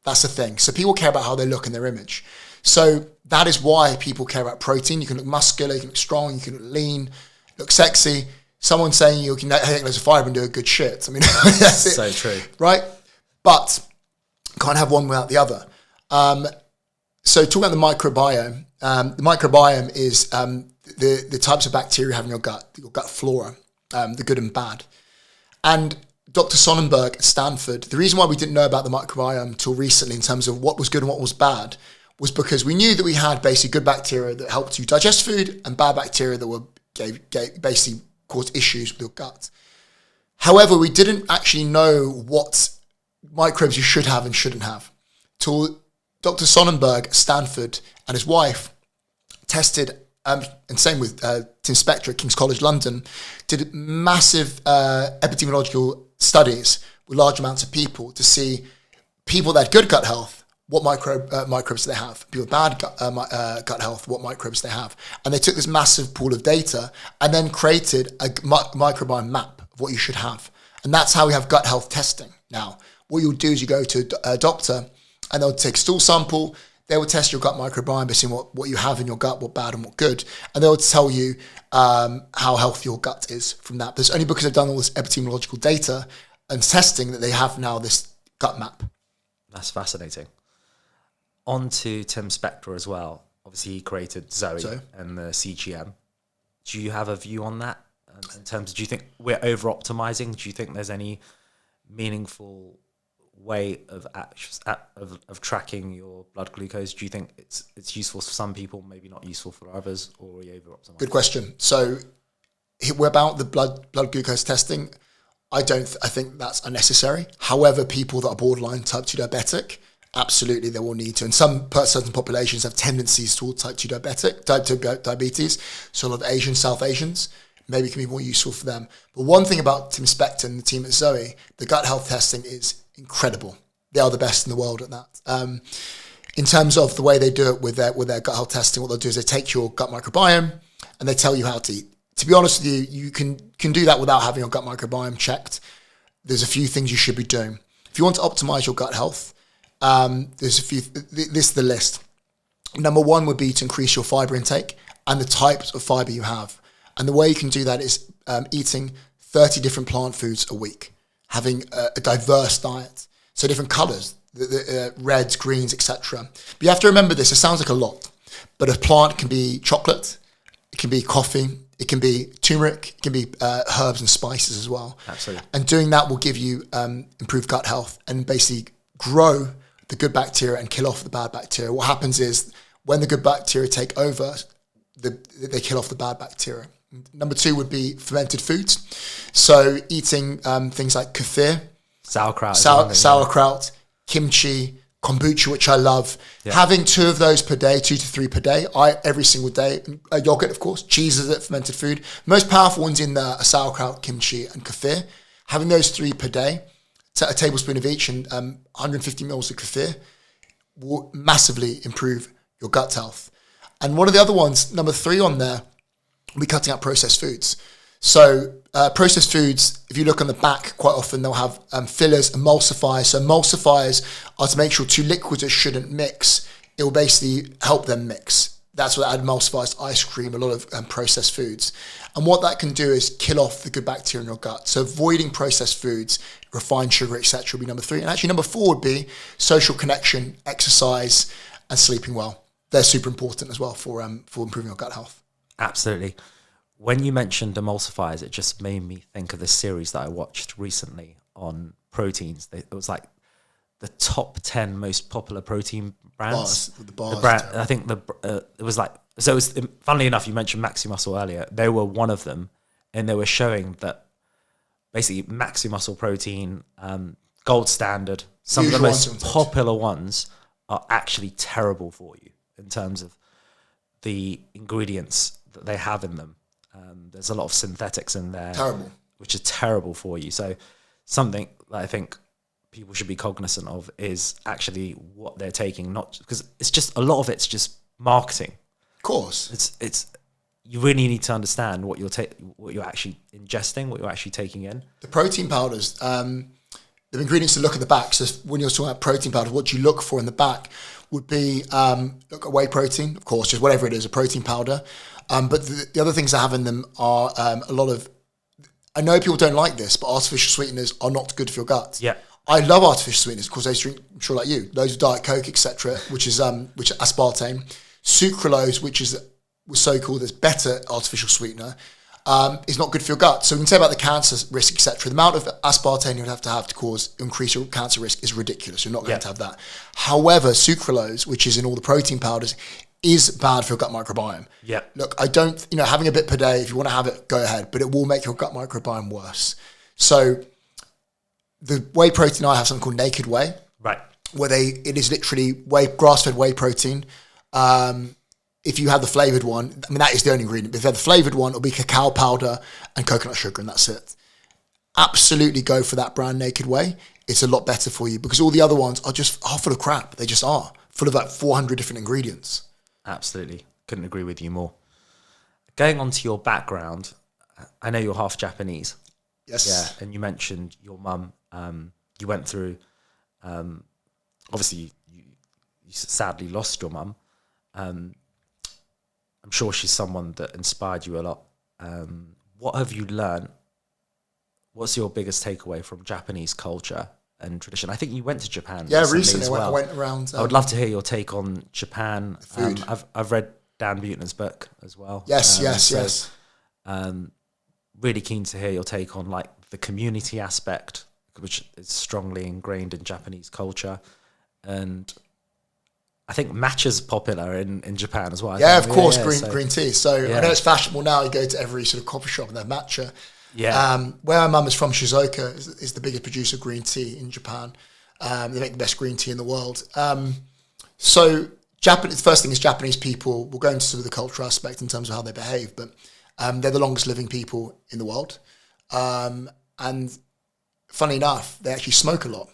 That's the thing. So people care about how they look and their image. So that is why people care about protein. You can look muscular, you can look strong, you can look lean, look sexy. Someone saying you can take loads of fiber and do a good shit. I mean, that's it. So true. Right? But can't have one without the other. So talking about the microbiome is the types of bacteria you have in your gut flora, the good and bad. And Dr. Sonnenberg at Stanford, the reason why we didn't know about the microbiome until recently in terms of what was good and what was bad was because we knew that we had basically good bacteria that helped you digest food and bad bacteria that basically caused issues with your gut. However, we didn't actually know what microbes you should have and shouldn't have. Till Dr. Sonnenberg at Stanford and his wife tested, and same with Tim Spector at King's College London, did massive epidemiological studies with large amounts of people to see people that had good gut health, what microbes they have. People with bad gut health, what microbes they have. And they took this massive pool of data and then created a microbiome map of what you should have. And that's how we have gut health testing now. What you'll do is you go to a doctor and they'll take a stool sample. They will test your gut microbiome by seeing what you have in your gut, what bad and what good. And they'll tell you how healthy your gut is from that. But it's only because they've done all this epidemiological data and testing that they have now this gut map. That's fascinating. On to Tim Spector as well. Obviously, he created Zoe and the CGM. Do you have a view on that? In terms of, do you think we're over-optimizing? Do you think there's any meaningful way of tracking your blood glucose? Do you think it's useful for some people, maybe not useful for others, or are you over-optimizing? Good question. So we're about the blood glucose testing. I think that's unnecessary. However, people that are borderline type 2 diabetic, absolutely they will need to. And certain populations have tendencies towards type 2 diabetes. So a lot of Asians, South Asians, maybe it can be more useful for them. But one thing about Tim Spector and the team at Zoe, the gut health testing is incredible. They are the best in the world at that. In terms of the way they do it with their gut health testing, what they'll do is they take your gut microbiome and they tell you how to eat. To be honest with you, you can do that without having your gut microbiome checked. There's a few things you should be doing. If you want to optimize your gut health, there's a few. This is the list. Number one would be to increase your fiber intake and the types of fiber you have. And the way you can do that is eating 30 different plant foods a week, having a diverse diet. So different colors, the reds, greens, etc. But you have to remember this. It sounds like a lot, but a plant can be chocolate, it can be coffee, it can be turmeric, it can be herbs and spices as well. Absolutely. And doing that will give you improved gut health and basically grow the good bacteria and kill off the bad bacteria. What happens is when the good bacteria take over, they kill off the bad bacteria. Number two would be fermented foods. So eating things like kefir, sauerkraut, kimchi, kombucha, which I love. Yeah. Having 2 of those per day, 2 to 3 per day, every single day. Yogurt, of course, cheese is a fermented food. Most powerful ones in there are sauerkraut, kimchi, and kefir. Having those 3 per day, a tablespoon of each and 150 mils of kefir will massively improve your gut health. And one of the other ones, number 3 on there, will be cutting out processed foods. So processed foods, if you look on the back, quite often they'll have fillers, emulsifiers. So emulsifiers are to make sure 2 liquids that shouldn't mix. It will basically help them mix. That's what emulsifiers, ice cream, a lot of processed foods. And what that can do is kill off the good bacteria in your gut. So avoiding processed foods, refined sugar, etc. will be number 3. And actually number 4 would be social connection, exercise, and sleeping well. They're super important as well for improving your gut health. Absolutely. When you mentioned emulsifiers, it just made me think of this series that I watched recently on proteins. It was like the top 10 most popular protein brands. I think it was like, so it was, funnily enough, you mentioned Maxi Muscle earlier. They were one of them, and they were showing that basically Maxi Muscle protein, gold standard, some of the most popular ones are actually terrible for you in terms of the ingredients that they have in them. There's a lot of synthetics in there, which is terrible for you. So something that I think people should be cognizant of is actually what they're taking, not because it's just a lot of it's just marketing. Of course, it's you really need to understand what you're actually ingesting, what you're actually taking in. The protein powders, the ingredients to look at the back. So when you're talking about protein powder, what you look for in the back would be look at whey protein, of course, just whatever it is, a protein powder. But the other things I have in them are a lot of, I know people don't like this, but artificial sweeteners are not good for your gut. Yeah. I love artificial sweeteners because I drink, I'm sure like you, loads of Diet Coke, etc., which is aspartame. Sucralose, which is was so called as better artificial sweetener, is not good for your gut. So we can say about the cancer risk, etc. The amount of aspartame you would have to increase your cancer risk is ridiculous. You're not going to have that. However, sucralose, which is in all the protein powders, is bad for your gut microbiome. Yeah. Look, I don't, having a bit per day, if you want to have it, go ahead, but it will make your gut microbiome worse. So the whey protein, I have something called Naked Whey. Right. Where it is literally grass-fed whey protein. If you have the flavored one, I mean, that is the only ingredient. But if you have the flavored one, it'll be cacao powder and coconut sugar, and that's it. Absolutely go for that brand Naked Whey. It's a lot better for you because all the other ones are just full of crap. They just are full of like 400 different ingredients. Absolutely. Couldn't agree with you more. Going on to your background, I know you're half Japanese. Yes. Yeah. And you mentioned your mum, you went through, obviously you sadly lost your mum. I'm sure she's someone that inspired you a lot. What have you learned? What's your biggest takeaway from Japanese culture and tradition? I think you went to Japan. Yeah, recently as well. I went around. I would love to hear your take on Japan. Food. I've read Dan Buettner's book as well. Yes, yes. Really keen to hear your take on like the community aspect, which is strongly ingrained in Japanese culture, and I think matcha's popular in Japan as well. Yeah, of course, green tea. So yeah. I know it's fashionable now. You go to every sort of coffee shop and they have matcha. Yeah. Where my mum is from, Shizuoka is the biggest producer of green tea in Japan. They make the best green tea in the world. So the first thing is Japanese people, we'll go into sort of the cultural aspect in terms of how they behave, but they're the longest living people in the world. And funny enough, they actually smoke a lot.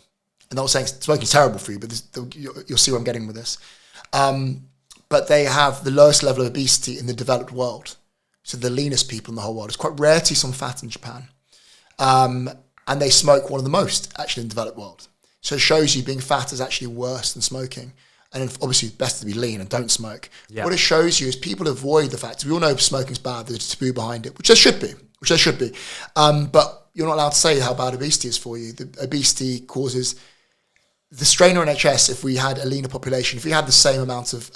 I'm not saying smoking is terrible for you, but you'll see where I'm getting with this. But they have the lowest level of obesity in the developed world. So the leanest people in the whole world. It's quite rare to see some fat in Japan. And they smoke one of the most, actually, in the developed world. So it shows you being fat is actually worse than smoking. And obviously, it's best to be lean and don't smoke. Yeah. What it shows you is people avoid the fact, we all know smoking's bad, there's a taboo behind it, which there should be. But you're not allowed to say how bad obesity is for you. The obesity causes the strain on NHS. If we had a leaner population, if we had the same amount of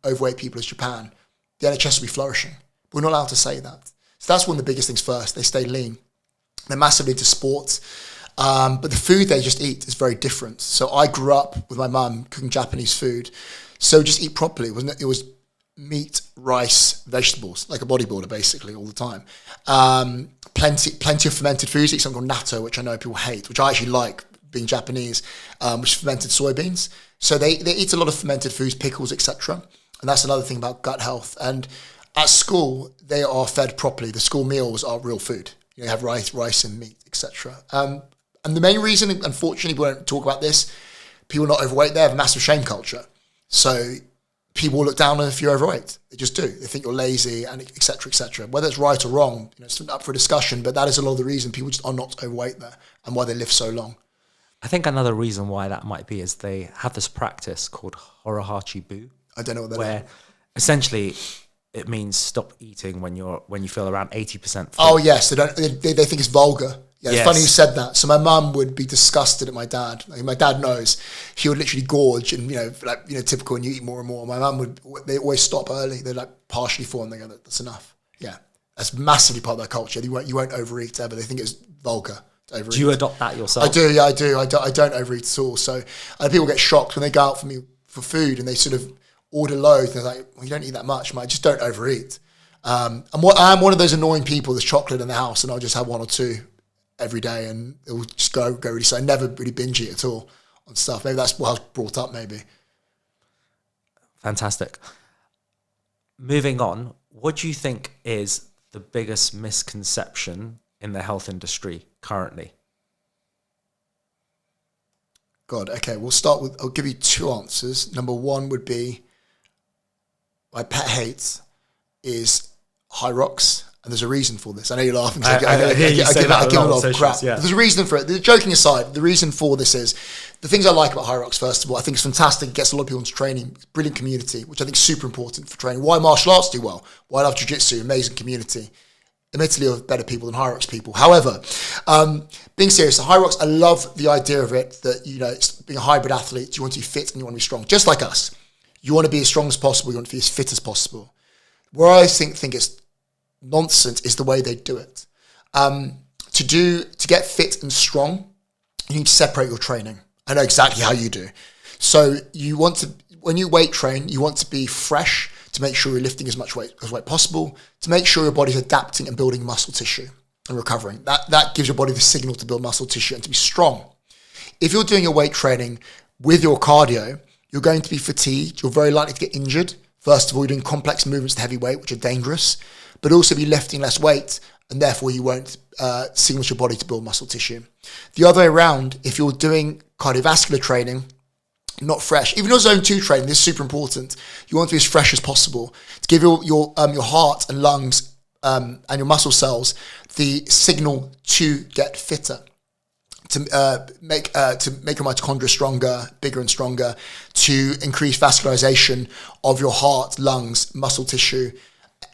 overweight people as Japan, the NHS would be flourishing. We're not allowed to say that. So that's one of the biggest things first. They stay lean. They're massively into sports. But the food they just eat is very different. So I grew up with my mum cooking Japanese food. So just eat properly. It was meat, rice, vegetables, like a bodybuilder basically all the time. Plenty of fermented foods. Eat something called natto, which I know people hate, which I actually like being Japanese, which is fermented soybeans. So they eat a lot of fermented foods, pickles, etc. And that's another thing about gut health. And at school, they are fed properly. The school meals are real food. You have rice and meat, etc. And the main reason, unfortunately, we don't talk about this, people not overweight, they have a massive shame culture. So people look down on if you're overweight. They just do. They think you're lazy, and et cetera, et cetera. Whether it's right or wrong, it's up for a discussion, but that is a lot of the reason people just are not overweight there and why they live so long. I think another reason why that might be is they have this practice called horohachi bu. I don't know what that is. Where essentially it means stop eating when you feel around 80% full. Oh yes, they think it's vulgar. Yeah, it's funny you said that. So my mum would be disgusted at my dad. Like, my dad knows he would literally gorge, and typical. And you eat more and more. My mum they always stop early. They're like partially full, and they go, "That's enough." Yeah, that's massively part of their culture. You won't overeat ever. They think it's vulgar to overeat. Do you adopt that yourself? I do. Yeah, I do. I don't overeat at all. So people get shocked when they go out for me for food and they sort of order loads. They're like, "Well, you don't eat that much." I just don't overeat. I'm one of those annoying people. There's chocolate in the house, and I'll just have one or two every day, and it will just go really. So I never really binge eat at all on stuff. Maybe that's what I was brought up. Maybe. Fantastic. Moving on, what do you think is the biggest misconception in the health industry currently? God, okay. We'll start with. I'll give you two answers. Number one would be my pet hate is high rocks And there's a reason for this. I know you're laughing. I give a lot of crap. Yeah. There's a reason for it. Joking aside, the reason for this is the things I like about High Rocks, first of all, I think it's fantastic. It gets a lot of people into training. It's a brilliant community, which I think is super important for training. Why martial arts do well. Why I love jiu-jitsu, amazing community. Admittedly, of better people than High Rocks people. However, being serious, the High Rocks, I love the idea of it that, it's being a hybrid athlete, you want to be fit and you want to be strong. Just like us. You want to be as strong as possible. You want to be as fit as possible. Where I think it's nonsense is the way they do it. To get fit and strong, you need to separate your training. I know exactly how you do. So when you weight train, you want to be fresh to make sure you're lifting as much weight as possible, to make sure your body's adapting and building muscle tissue and recovering. That gives your body the signal to build muscle tissue and to be strong. If you're doing your weight training with your cardio, you're going to be fatigued. You're very likely to get injured. First of all, you're doing complex movements to heavy weight, which are dangerous, but also be lifting less weight, and therefore you won't signal to your body to build muscle tissue. The other way around, if you're doing cardiovascular training, not fresh, even your zone 2 training, this is super important. You want to be as fresh as possible to give your heart and lungs and your muscle cells the signal to get fitter, to make your mitochondria stronger, bigger and stronger, to increase vascularization of your heart, lungs, muscle tissue,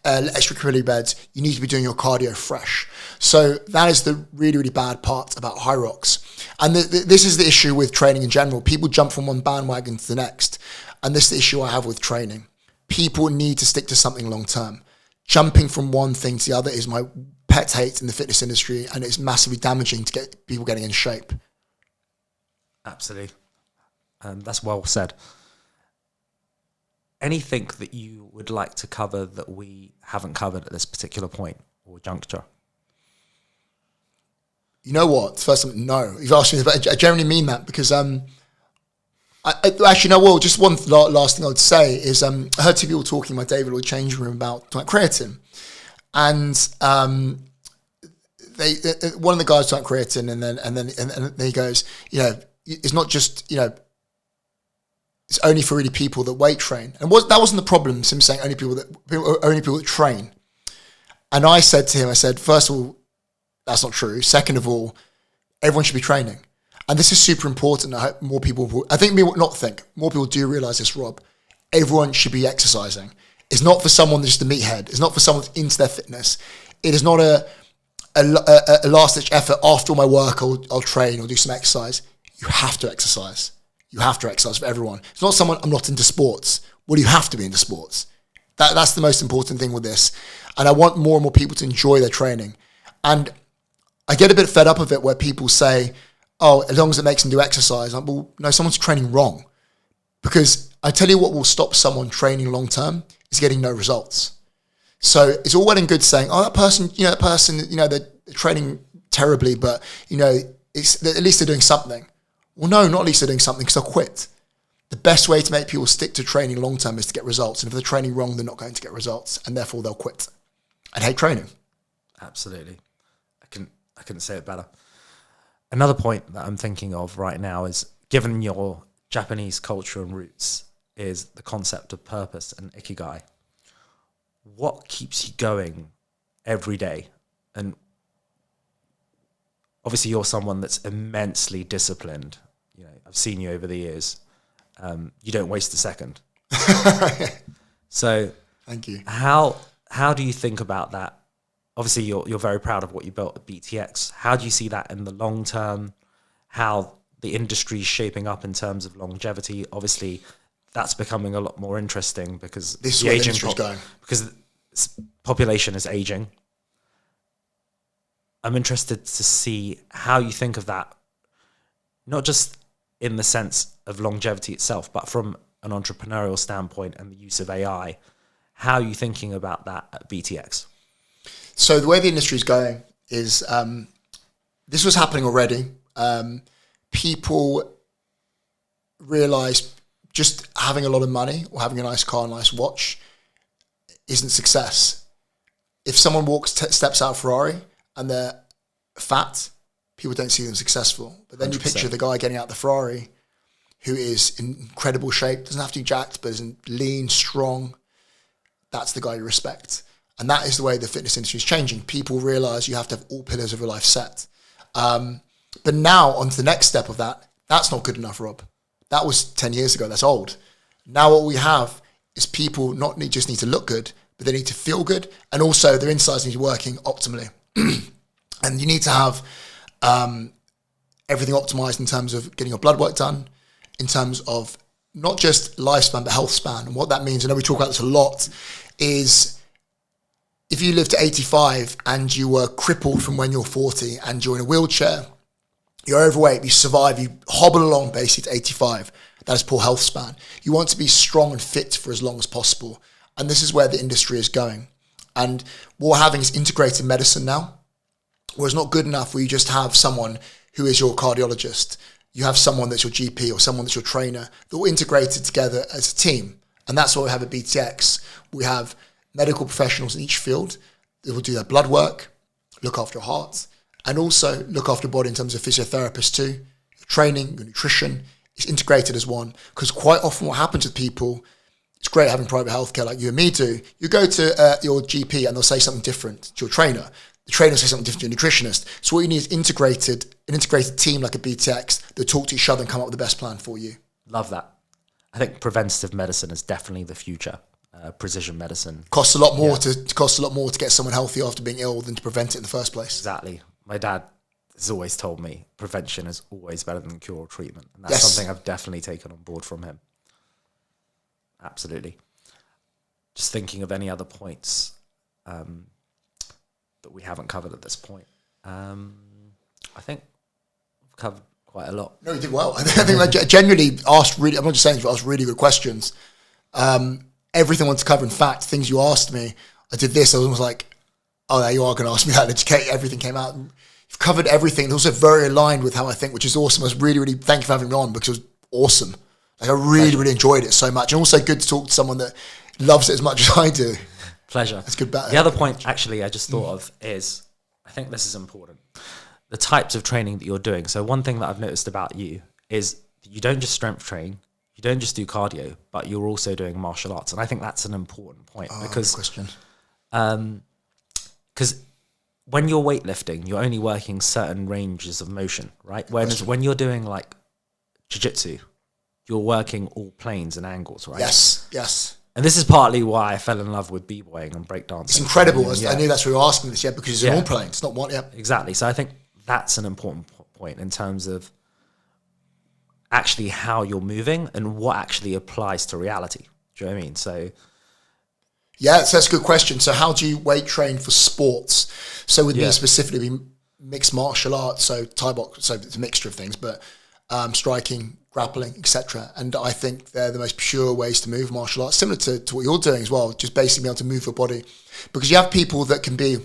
extracapillary beds. You need to be doing your cardio fresh. So that is the really, really bad part about High Rocks. And this is the issue with training in general. People jump from one bandwagon to the next. And this is the issue I have with training. People need to stick to something long term. Jumping from one thing to the other is my pet hate in the fitness industry, and it's massively damaging to get people getting in shape. Absolutely. That's well said. Anything that you would like to cover that we haven't covered at this particular point or juncture? You know what? First time, no. You've asked me, but I generally mean that because actually, no. Well, just one last thing I would say is I heard two people talking in my David Lloyd changing room about creatine, and one of the guys talking creatine, and then he goes, it's not just it's only for really people that weight train, and that wasn't the problem. Him saying only people that train, and I said to him, first of all, that's not true. Second of all, everyone should be training. And this is super important. I hope more people more people do realize this, Rob. Everyone should be exercising. It's not for someone that's just a meathead. It's not for someone that's into their fitness. It is not a last-ditch effort. After all my work, I'll train or do some exercise. You have to exercise. You have to exercise for everyone. It's not someone, I'm not into sports. Well, you have to be into sports. That's the most important thing with this. And I want more and more people to enjoy their training. And I get a bit fed up of it where people say, oh, as long as it makes them do exercise. I'm like, well, no, someone's training wrong. Because I tell you what will stop someone training long-term is getting no results. So it's all well and good saying, oh, that person, they're training terribly, but, at least they're doing something. Well, no, not at least they're doing something because they'll quit. The best way to make people stick to training long-term is to get results. And if they're training wrong, they're not going to get results, and therefore they'll quit and hate training. Absolutely. I couldn't say it better. Another point that I'm thinking of right now is, given your Japanese culture and roots, is the concept of purpose and ikigai. What keeps you going every day? And obviously you're someone that's immensely disciplined. I've seen you over the years. You don't waste a second. So thank you. How do you think about that? Obviously, you're very proud of what you built at BTX. How do you see that in the long term? How the industry is shaping up in terms of longevity? Obviously, that's becoming a lot more interesting because this is where the industry's going. Because population is aging. I'm interested to see how you think of that, not just in the sense of longevity itself, but from an entrepreneurial standpoint and the use of AI. How are you thinking about that at BTX? So the way the industry is going is this was happening already. People realize just having a lot of money or having a nice car, a nice watch isn't success. If someone steps out of Ferrari and they're fat, people don't see them successful. But then 100%. You picture the guy getting out the Ferrari who is in incredible shape, doesn't have to be jacked, but is lean, strong. That's the guy you respect. And that is the way the fitness industry is changing. People realize you have to have all pillars of your life set. But now on to the next step of that. That's not good enough, Rob. That was 10 years ago. That's old. Now what we have is people just need to look good, but they need to feel good. And also their insides need to be working optimally. And you need to have everything optimized in terms of getting your blood work done, in terms of not just lifespan, but health span. And what that means, I know we talk about this a lot, is if you live to 85 and you were crippled from when you're 40 and you're in a wheelchair, you're overweight, you survive, you hobble along basically to 85. That is poor health span. You want to be strong and fit for as long as possible. And this is where the industry is going. And what we're having is integrated medicine now, where it's not good enough where you just have someone who is your cardiologist. You have someone that's your GP or someone that's your trainer. They're all integrated together as a team. And that's what we have at BTX. We have medical professionals in each field that will do their blood work, look after your heart, and also look after your body in terms of physiotherapists too. Your training, your nutrition is integrated as one. Because quite often what happens with people, it's great having private healthcare like you and me do. You go to your GP and they'll say something different to your trainer. The trainer will say something different to your nutritionist. So what you need is an integrated team like a BTX that talk to each other and come up with the best plan for you. Love that. I think preventative medicine is definitely the future. Precision medicine costs a lot more to get someone healthy after being ill than to prevent it in the first place. Exactly. My dad has always told me prevention is always better than cure or treatment, and that's something I've definitely taken on board from him. Absolutely. Just thinking of any other points that we haven't covered at this point. I think we've covered quite a lot. No, you did well. I think I genuinely asked I'm not just saying, but asked really good questions. Everything I wanted to cover, in fact, things you asked me, I did this, I was almost like, oh, yeah, you are going to ask me that. Everything came out. You've covered everything. It's also very aligned with how I think, which is awesome. I was really, really, thank you for having me on because it was awesome. Like I really, really enjoyed it so much. And also good to talk to someone that loves it as much as I do. Pleasure. That's good. The other point, actually, I just thought of is, I think this is important, the types of training that you're doing. So one thing that I've noticed about you is you don't just strength train, you don't just do cardio, but you're also doing martial arts. And I think that's an important point because when you're weightlifting, you're only working certain ranges of motion, right? Whereas when you're doing like jiu-jitsu, you're working all planes and angles, right? Yes. And this is partly why I fell in love with b-boying and breakdancing. It's incredible. I knew that's why you were asking this, because it's in all planes. It's not one, Exactly. So I think that's an important point in terms of actually how you're moving and what actually applies to reality. Do you know what I mean? So so that's a good question. So how do you weight train for sports? So with me specifically, mixed martial arts, so Thai box, so it's a mixture of things, but striking, grappling, etc. And I think they're the most pure ways to move martial arts, similar to what you're doing as well, just basically being able to move your body. Because you have people that can be,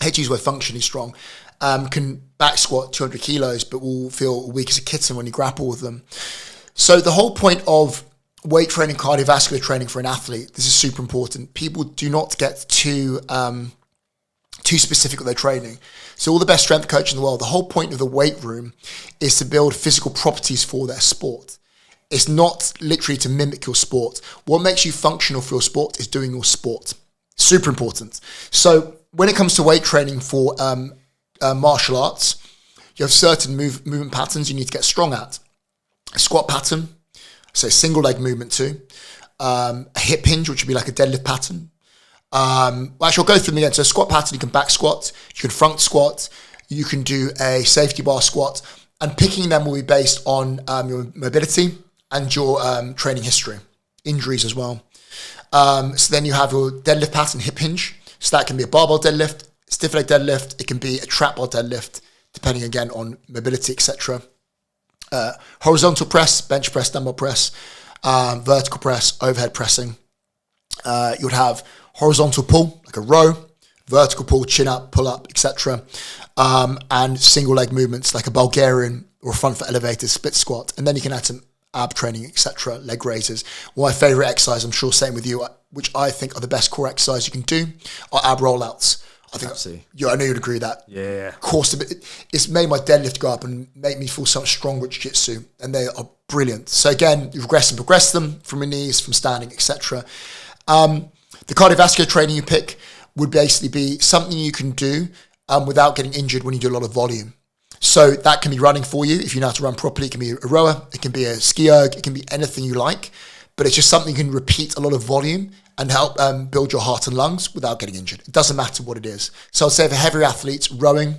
I hate to use the word functionally strong, can back squat 200 kilos, but will feel weak as a kitten when you grapple with them. So the whole point of weight training, cardiovascular training for an athlete, this is super important. People do not get too specific with their training. So all the best strength coaches in the world, the whole point of the weight room is to build physical properties for their sport. It's not literally to mimic your sport. What makes you functional for your sport is doing your sport. Super important. So when it comes to weight training for martial arts, you have certain movement patterns you need to get strong at. A squat pattern, so single leg movement too. A hip hinge, which would be like a deadlift pattern. Actually, I'll go through them again. So a squat pattern, you can back squat, you can front squat, you can do a safety bar squat, and picking them will be based on your mobility and your training history, injuries as well. So then you have your deadlift pattern, hip hinge. So that can be a barbell deadlift, stiff leg deadlift. It can be a trap bar deadlift, depending again on mobility, etc. Horizontal press, bench press, dumbbell press, vertical press, overhead pressing. You would have horizontal pull, like a row, vertical pull, chin up, pull up, etc. And single leg movements like a Bulgarian or a front foot elevated split squat. And then you can add some ab training, etc., leg raises. One of my favorite exercises, I'm sure same with you, which I think are the best core exercises you can do, are ab rollouts. I think I know you'd agree with that. Yeah. Of course, it's made my deadlift go up and make me feel so much stronger at jiu-jitsu, and they are brilliant. So again, you progress them from your knees, from standing, etc. The The cardiovascular training you pick would basically be something you can do without getting injured when you do a lot of volume. So that can be running for you. If you know how to run properly, it can be a rower, it can be a ski erg, it can be anything you like. But it's just something you can repeat a lot of volume and help build your heart and lungs without getting injured. It doesn't matter what it is. So I'd say for heavier athletes, rowing,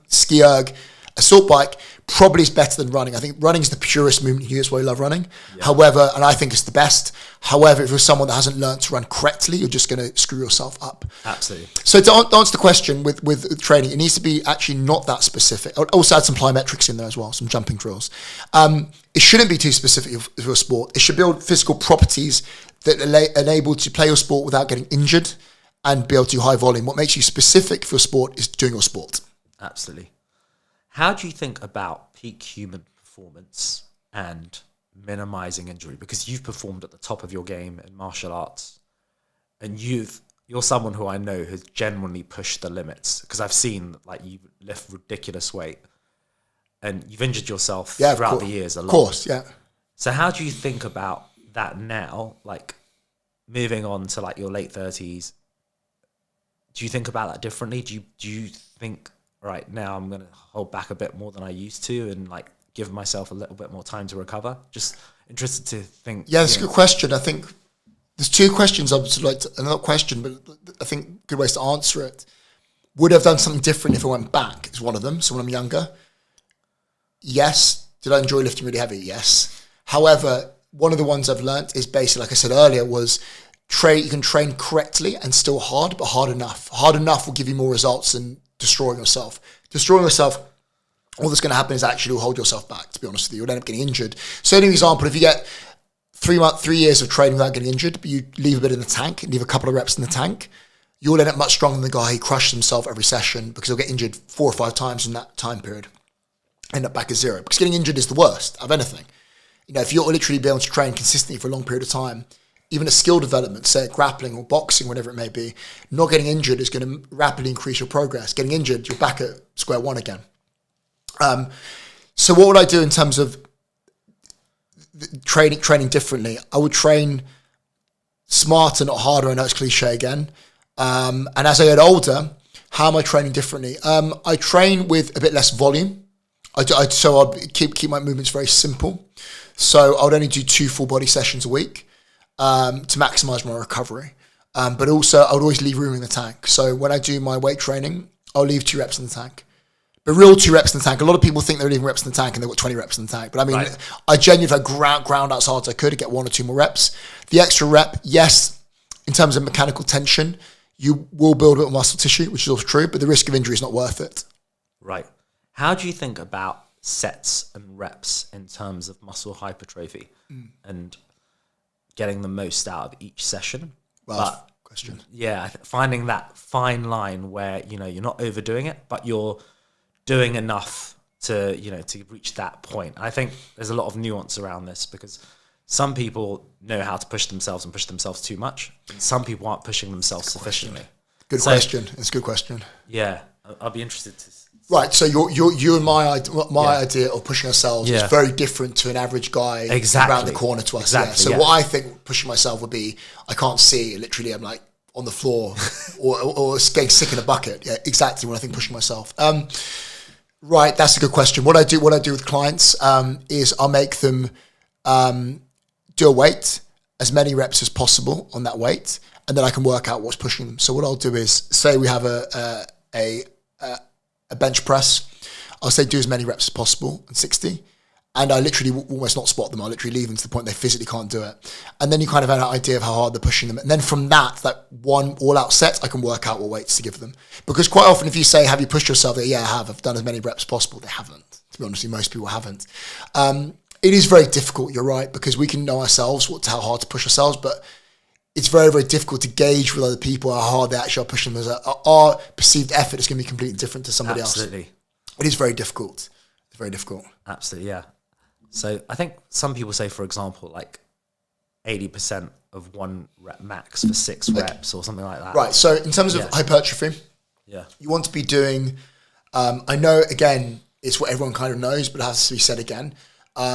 ski erg, assault bike probably is better than running. I think running is the purest movement here. That's why I love running. Yeah. However, and I think it's the best. However, if you're someone that hasn't learned to run correctly, you're just going to screw yourself up. Absolutely. So to answer the question with training, it needs to be actually not that specific. I'll also add some plyometrics in there as well, some jumping drills. It shouldn't be too specific for a sport. It should build physical properties that enable you to play your sport without getting injured and be able to do high volume. What makes you specific for your sport is doing your sport. Absolutely. How do you think about peak human performance and minimizing injury? Because you've performed at the top of your game in martial arts, and you're someone who I know has genuinely pushed the limits, because I've seen like you lift ridiculous weight and you've injured yourself throughout the years a lot. Of course, yeah. So how do you think about that now, like moving on to like your late 30s? Do you think about that differently? Do you think, right now I'm going to hold back a bit more than I used to and like give myself a little bit more time to recover? Just interested to think. Yeah, it's a good question. I think there's two questions I would like to, not question, but I think good ways to answer it. Would I have done something different if I went back is one of them. So when I'm younger, yes. Did I enjoy lifting really heavy? Yes. However, one of the ones I've learned is basically, like I said earlier, was you can train correctly and still hard, but hard enough. Hard enough will give you more results than destroying yourself. Destroying yourself, all that's going to happen is actually you'll hold yourself back, to be honest with you. You'll end up getting injured. So, an example, if you get 3 years of training without getting injured, but you leave a bit in the tank, leave a couple of reps in the tank, you'll end up much stronger than the guy who crushes himself every session because he'll get injured 4 or 5 times in that time period. End up back at zero. Because getting injured is the worst of anything. You know, if you're literally being able to train consistently for a long period of time, even a skill development, say grappling or boxing, whatever it may be, not getting injured is going to rapidly increase your progress. Getting injured, you're back at square one again. So what would I do in terms of training differently? I would train smarter, not harder. I know it's cliche again. And as I get older, how am I training differently? I train with a bit less volume. So I'd keep my movements very simple. So I would only do 2 full body sessions a week. To maximize my recovery. But also I would always leave room in the tank. So when I do my weight training, I'll leave 2 reps in the tank. But real 2 reps in the tank. A lot of people think they're leaving reps in the tank and they've got 20 reps in the tank. But I mean, right. I genuinely, if I ground out as hard as I could to get 1 or 2 more reps. The extra rep, yes, in terms of mechanical tension, you will build a bit of muscle tissue, which is also true, but the risk of injury is not worth it. Right. How do you think about sets and reps in terms of muscle hypertrophy and getting the most out of each session? Well, question. Yeah, finding that fine line where, you know, you're not overdoing it, but you're doing enough to, you know, to reach that point. I think there's a lot of nuance around this because some people know how to push themselves and push themselves too much. And some people aren't pushing themselves sufficiently. Good question. It's a good question. Yeah, I'll be interested to. Right, so you and my idea of pushing ourselves is very different to an average guy around the corner to us. Exactly. So what I think pushing myself would be, I can't see, literally I'm like on the floor or getting sick in a bucket. Yeah, exactly what I think pushing myself. Right, that's a good question. What I do with clients is I'll make them do a weight, as many reps as possible on that weight, and then I can work out what's pushing them. So what I'll do is, say we have a bench press, I'll say do as many reps as possible, 60, and I literally almost not spot them. I'll literally leave them to the point they physically can't do it. And then you kind of have an idea of how hard they're pushing them. And then from that one all-out set, I can work out what weights to give them. Because quite often if you say, have you pushed yourself? Yeah, I have. I've done as many reps as possible. They haven't. To be honest with you, most people haven't. It is very difficult, you're right, because we can know ourselves how hard to push ourselves, but it's very, very difficult to gauge with other people how hard they actually are pushing them. Our perceived effort is going to be completely different to somebody else. Absolutely. It is very difficult. It's very difficult. Absolutely, yeah. So I think some people say, for example, like 80% of 1 rep max for 6 reps or something like that. Right. So in terms of hypertrophy, you want to be doing, I know, again, it's what everyone kind of knows, but it has to be said again,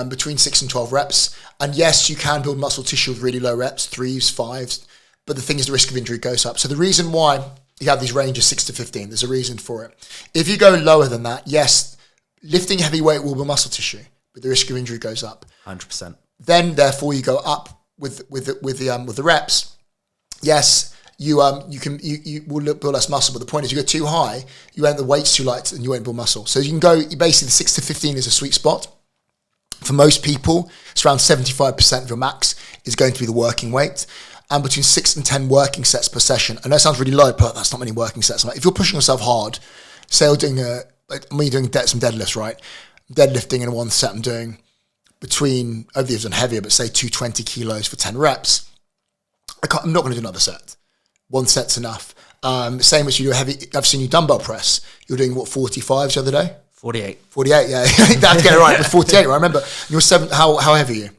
between 6 and 12 reps. And yes, you can build muscle tissue with really low reps, 3s, 5s, but the thing is the risk of injury goes up. So the reason why you have these ranges 6 to 15, there's a reason for it. If you go lower than that, yes, lifting heavy weight will build muscle tissue, but the risk of injury goes up. 100%. Then, therefore, you go up with the reps. Yes, you will build less muscle, but the point is, you go too high, you end the weight's too light, and you won't build muscle. So you can go basically the 6 to 15 is a sweet spot. For most people, it's around 75% of your max is going to be the working weight, and between 6 and 10 working sets per session. I know it sounds really low, but that's not many working sets. Like if you're pushing yourself hard, say you're doing when you're doing some deadlifts, right? Deadlifting in one set, I'm doing between, over the years on heavier, but say 220 kilos for 10 reps. I'm not going to do another set. One set's enough. Same as you do heavy. I've seen you dumbbell press. You're doing what, 45s the other day? 48. 48, yeah. I think that's get it right. It was 48, right? I remember. You're how heavy are you?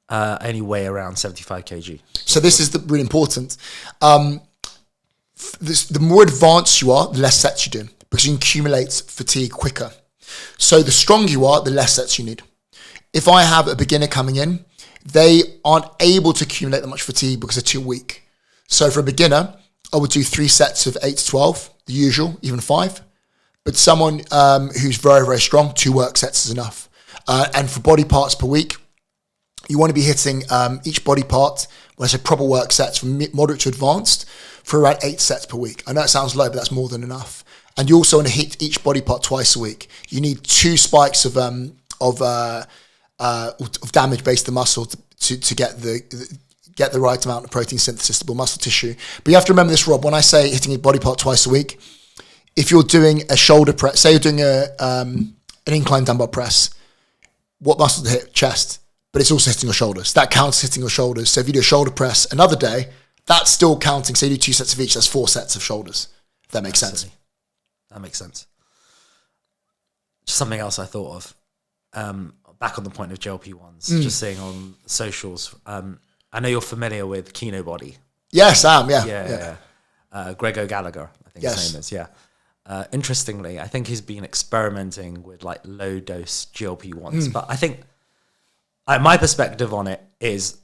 I only weigh around 75 kg. So this is really important. The more advanced you are, the less sets you do, because you can accumulate fatigue quicker. So the stronger you are, the less sets you need. If I have a beginner coming in, they aren't able to accumulate that much fatigue because they're too weak. So for a beginner, I would do 3 sets of 8 to 12, the usual, even 5. But someone who's very, very strong, 2 work sets is enough. And for body parts per week, you want to be hitting each body part, when I say proper work sets, from moderate to advanced, for around 8 sets per week. I know it sounds low, but that's more than enough. And you also want to hit each body part twice a week. You need 2 spikes of damage based the muscle to get the right amount of protein synthesis to build muscle tissue. But you have to remember this, Rob, when I say hitting a body part twice a week, if you're doing a shoulder press, say you're doing an incline dumbbell press, what muscle to hit? Chest. But it's also hitting your shoulders. That counts hitting your shoulders. So if you do a shoulder press another day, that's still counting. Say you do 2 sets of each, that's 4 sets of shoulders. If that makes sense. That makes sense. Just something else I thought of. Back on the point of GLP-1s, just seeing on socials. I know you're familiar with Kino Body. Yes, I am, yeah. Gregor Gallagher, I think his name is, yeah. Interestingly, I think he's been experimenting with like low dose GLP-1s, but I think my perspective on it is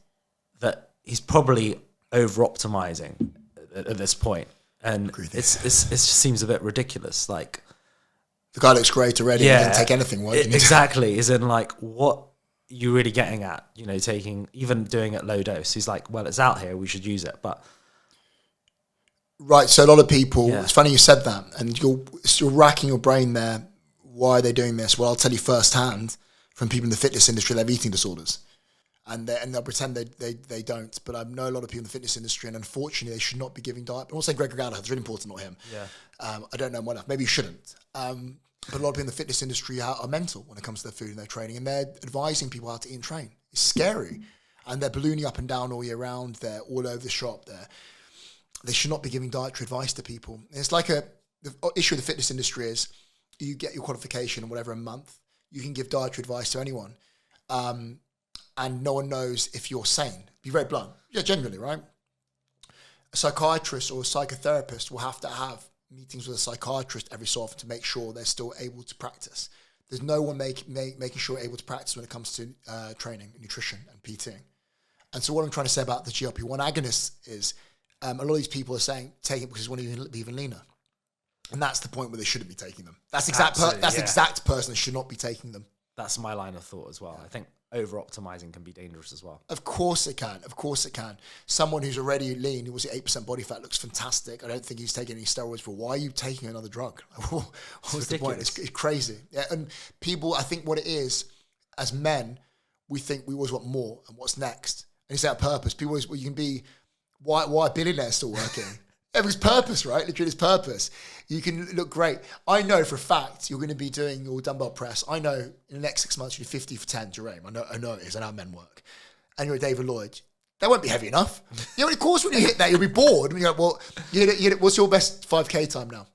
that he's probably over optimizing at this point, and it just seems a bit ridiculous. Like the guy looks great already. He didn't take anything. Exactly. Is in like what you're really getting at. You know, even doing it low dose. He's like, well, it's out here. We should use it, but. Right, so a lot of people, it's funny you said that, and you're racking your brain there. Why are they doing this? Well, I'll tell you firsthand from people in the fitness industry, they have eating disorders. And they'll pretend they don't. But I know a lot of people in the fitness industry, and unfortunately, they should not be giving diet. I'm not saying Gregor Gallagher, it's really important, not him. Yeah. I don't know him well enough. Maybe you shouldn't. But a lot of people in the fitness industry are mental when it comes to their food and their training, and they're advising people how to eat and train. It's scary. And they're ballooning up and down all year round. They're all over the shop. They should not be giving dietary advice to people. It's like the issue of the fitness industry is you get your qualification or whatever a month, you can give dietary advice to anyone. And no one knows if you're sane. Be very blunt. Yeah, genuinely, right? A psychiatrist or a psychotherapist will have to have meetings with a psychiatrist every so often to make sure they're still able to practice. There's no one making sure they're able to practice when it comes to training, nutrition, and PTing. And so what I'm trying to say about the GLP-1 agonists is a lot of these people are saying take it because they want to be even leaner. And that's the point where they shouldn't be taking them. That's the exact person that should not be taking them. That's my line of thought as well. I think over-optimizing can be dangerous as well. Of course it can. Of course it can. Someone who's already lean, who was at 8% body fat, looks fantastic. I don't think he's taking any steroids for. Why are you taking another drug? What's the point? It's crazy. Yeah, and people, I think what it is, as men, we think we always want more and what's next. And it's out of purpose. People always, well, you can be, why are billionaires still working? It's purpose, right? Literally, it's purpose. You can look great. I know for a fact you're going to be doing your dumbbell press. I know in the next 6 months you do 50 for 10, Jerome. I know it is. I know how men work. And you're a David Lloyd. That won't be heavy enough. You know, of course, when you hit that, you'll be bored. And you're like, well, what's your best 5K time now?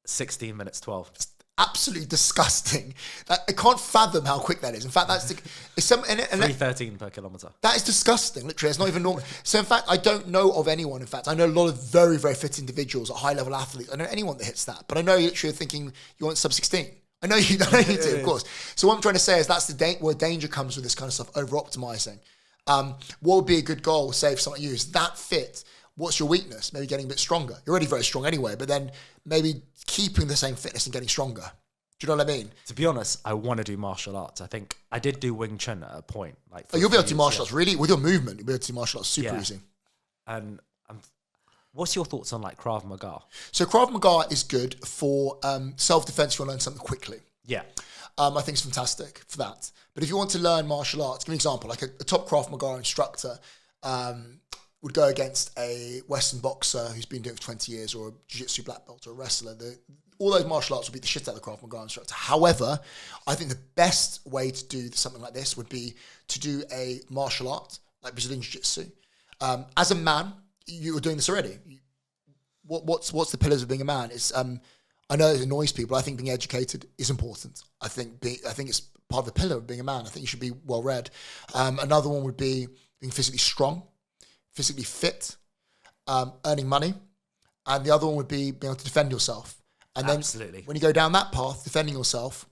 16 minutes 12. It's absolutely disgusting. I can't fathom how quick that is. In fact, that's 3:13 per kilometre. That is disgusting. Literally, it's not even normal. So, in fact, I don't know of anyone. In fact, I know a lot of very, very fit individuals, high-level athletes. I know anyone that hits that. But I know you're thinking you want sub-16. I know you do, of course. So what I'm trying to say is that's where danger comes with this kind of stuff, over-optimizing. What would be a good goal, say, if someone like you is that fit what's your weakness? Maybe getting a bit stronger. You're already very strong anyway, but then maybe keeping the same fitness and getting stronger. Do you know what I mean? To be honest, I want to do martial arts. I think I did do Wing Chun at a point. Like, you'll be able to do martial arts, really? With your movement, you'll be able to do martial arts super easy. And what's your thoughts on like Krav Maga? So Krav Maga is good for self-defense if you want to learn something quickly. Yeah. I think it's fantastic for that. But if you want to learn martial arts, give me an example, like a top Krav Maga instructor would go against a Western boxer who's been doing it for 20 years, or a jiu-jitsu black belt, or a wrestler. All those martial arts will beat the shit out of the Krav Maga instructor. However, I think the best way to do something like this would be to do a martial art, like Brazilian jiu-jitsu. As a man, you were doing this already. What's the pillars of being a man? It's I know it annoys people. I think being educated is important. I think it's part of the pillar of being a man. I think you should be well read. Another one would be being physically strong, physically fit, earning money, and the other one would be being able to defend yourself. And then when you go down that path, defending yourself,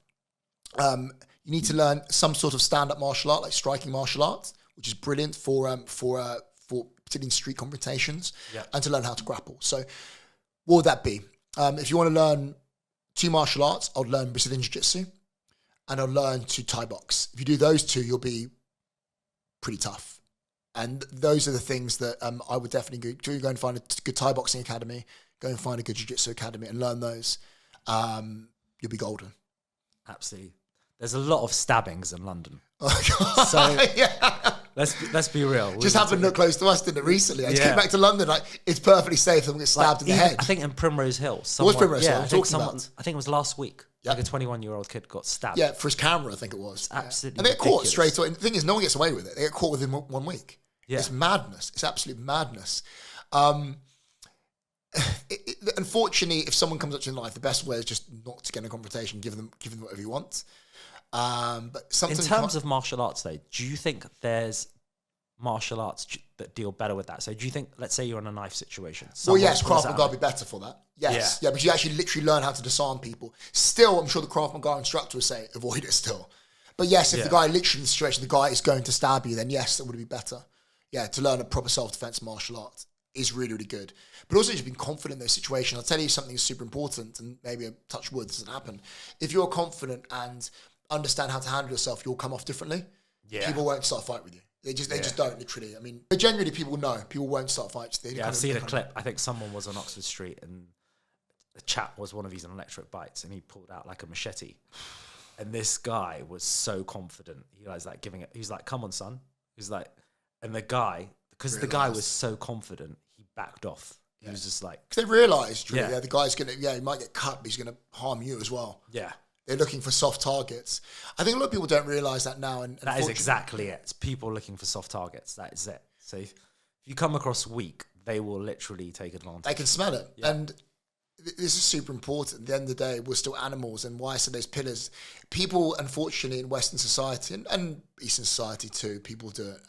you need to learn some sort of stand-up martial art, like striking martial arts, which is brilliant for particularly in street confrontations, and to learn how to grapple. So what would that be? If you want to learn 2 martial arts, I'll learn Brazilian Jiu-Jitsu and I'll learn to Thai box. If you do those 2, you'll be pretty tough. And those are the things that I would definitely go and find a good Thai boxing academy, go and find a good Jiu-Jitsu academy and learn those. You'll be golden. Absolutely. There's a lot of stabbings in London. Oh, God. So let's be real. Just happened to look close to us, didn't it, recently? I just came back to London, like, it's perfectly safe someone gets stabbed in the head. I think in Primrose Hill. What was Primrose Hill? I think it was last week. Like a 21-year-old kid got stabbed. Yeah, for his camera, I think it was. It's absolutely And they get caught ridiculous. straight away. And the thing is, no one gets away with it. They get caught within 1 week. Yeah. It's madness. It's absolute madness. Unfortunately, if someone comes up to you in life, the best way is just not to get in a confrontation, give them whatever you want. But sometimes in terms of martial arts, though, do you think there's martial arts that deal better with that? So do you think, let's say you're in a knife situation. Well, yes, Krav Maga would be better for that. Yes. Yeah, because you actually literally learn how to disarm people. Still, I'm sure the Krav Maga instructor would say, avoid it still. But yes, if the guy literally in the situation, the guy is going to stab you, then yes, that would be better. Yeah, to learn a proper self-defense martial art is really, really good. But also just being confident in those situations. I'll tell you something that's super important, and maybe a touch wood doesn't happen. If you're confident and understand how to handle yourself, you'll come off differently. Yeah. People won't start a fight with you. They just don't, literally. I mean, but genuinely people know. People won't start fights. I've seen a clip. I think someone was on Oxford Street and the chap was one of these electric bites and he pulled out like a machete. And this guy was so confident. He was like giving it. He's like, "Come on, son." He's like, and the guy, because the guy was so confident, he backed off. He was just like, because they realised, really, the guy's gonna, he might get cut, but he's gonna harm you as well. Yeah, they're looking for soft targets. I think a lot of people don't realise that now. And that is exactly it. It's people looking for soft targets. That is it. So if you come across weak, they will literally take advantage. They can smell it, and this is super important. At the end of the day, we're still animals, and why I said those pillars. People, unfortunately, in Western society and Eastern society too, people do it.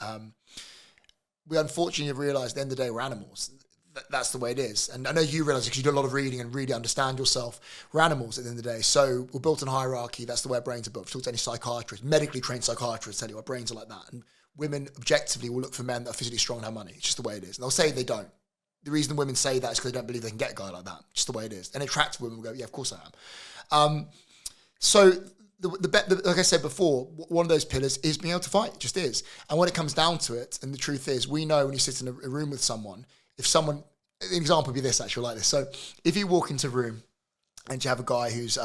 We unfortunately have realised at the end of the day we're animals. That's the way it is. And I know you realise, because you do a lot of reading and really understand yourself, we're animals at the end of the day. So we're built in hierarchy. That's the way our brains are built. If you talk to any psychiatrist, medically trained psychiatrists, tell you our brains are like that. And women objectively will look for men that are physically strong and have money. It's just the way it is. And they'll say they don't. The reason women say that is because they don't believe they can get a guy like that. Just the way it is. And attractive women will go, yeah, of course I am. So like I said before, one of those pillars is being able to fight. It just is. And when it comes down to it, and the truth is, we know when you sit in a room with someone, if someone, an example would be this, actually, like this. So if you walk into a room and you have a guy who's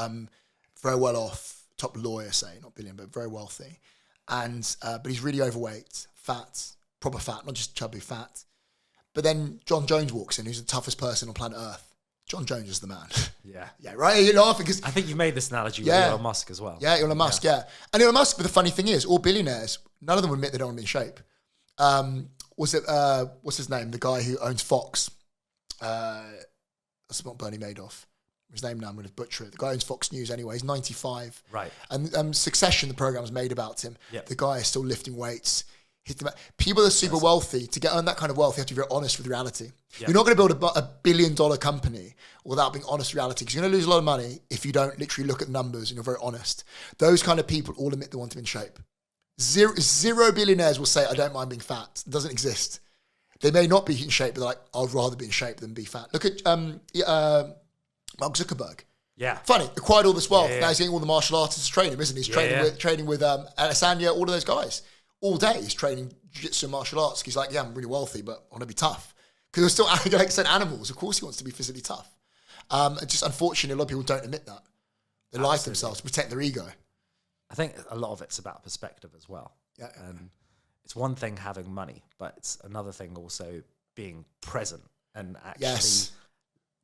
very well off, top lawyer, say, not billion, but very wealthy, and but he's really overweight, fat, proper fat, not just chubby, fat. But then John Jones walks in, who's the toughest person on planet Earth. John Jones is the man. Yeah. Yeah, right? You're laughing because... I think you made this analogy with Elon Musk as well. Yeah, Elon Musk, yeah. And Elon Musk, but the funny thing is, all billionaires, none of them admit they don't want to be in shape. What's his name? The guy who owns Fox. That's not Bernie Madoff. His name now, I'm going to butcher it. The guy owns Fox News anyway. He's 95. Right. And Succession, the program's made about him. Yep. The guy is still lifting weights. People that are super wealthy, to earn that kind of wealth, you have to be very honest with reality. Yep. You're not going to build a $1 billion company without being honest with reality, because you're going to lose a lot of money if you don't literally look at the numbers and you're very honest. Those kind of people all admit they want to be in shape. Zero billionaires will say, I don't mind being fat. It doesn't exist. They may not be in shape, but they're like, I'd rather be in shape than be fat. Look at Mark Zuckerberg. Yeah. Funny, acquired all this wealth. Yeah. Now he's getting all the martial artists to train him, isn't he? He's training with Adesanya, all of those guys. All day he's training jiu-jitsu and martial arts. He's like, yeah, I'm really wealthy, but I want to be tough. Because we're still, like I said, animals. Of course he wants to be physically tough. And just unfortunately, a lot of people don't admit that. They lie to themselves to protect their ego. I think a lot of it's about perspective as well. Yeah. It's one thing having money, but it's another thing also being present and actually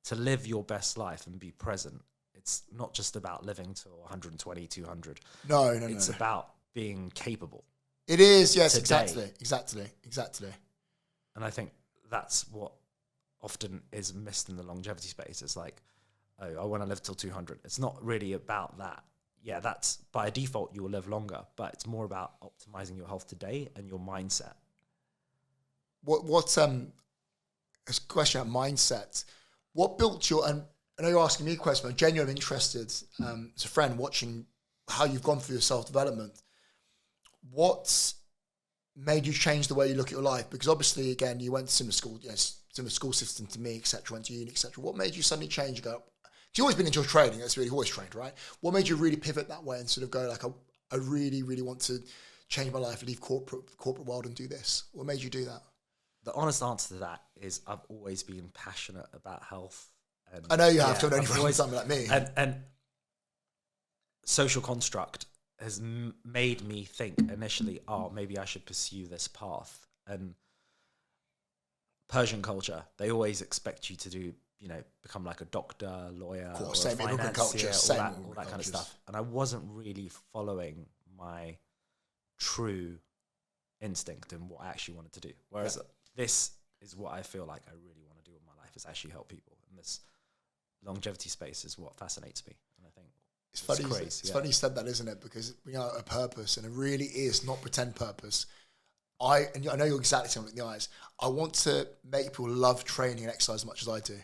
to live your best life and be present. It's not just about living to 120, 200. No. It's about being capable. It is, yes, today. Exactly. And I think that's what often is missed in the longevity space. It's like, oh, I want to live till 200. It's not really about that. Yeah, that's by default you will live longer, but it's more about optimizing your health today and your mindset. What a question about mindset. What built your, and I know you're asking me a question, but I'm genuinely interested as a friend watching how you've gone through your self-development. What made you change the way you look at your life? Because obviously, again, you went to similar school system to me, etc., went to uni, etc. What made you suddenly change and go, you've always been into training, that's really always trained, right? What made you really pivot that way and sort of go like, I really, really want to change my life, leave corporate world and do this? What made you do that? The honest answer to that is I've always been passionate about health. And I know you have to, I know you've always something like me. And social construct has made me think initially, maybe I should pursue this path. And Persian culture, they always expect you to do, become like a doctor, lawyer, or a financier, all that kind of stuff. And I wasn't really following my true instinct and what I actually wanted to do. Whereas this is what I feel like I really want to do in my life, is actually help people. And this longevity space is what fascinates me. And I think it's funny. It's funny you said that, isn't it? Because we are a purpose, and it really is not pretend purpose. I know you're exactly saying it in the eyes. I want to make people love training and exercise as much as I do.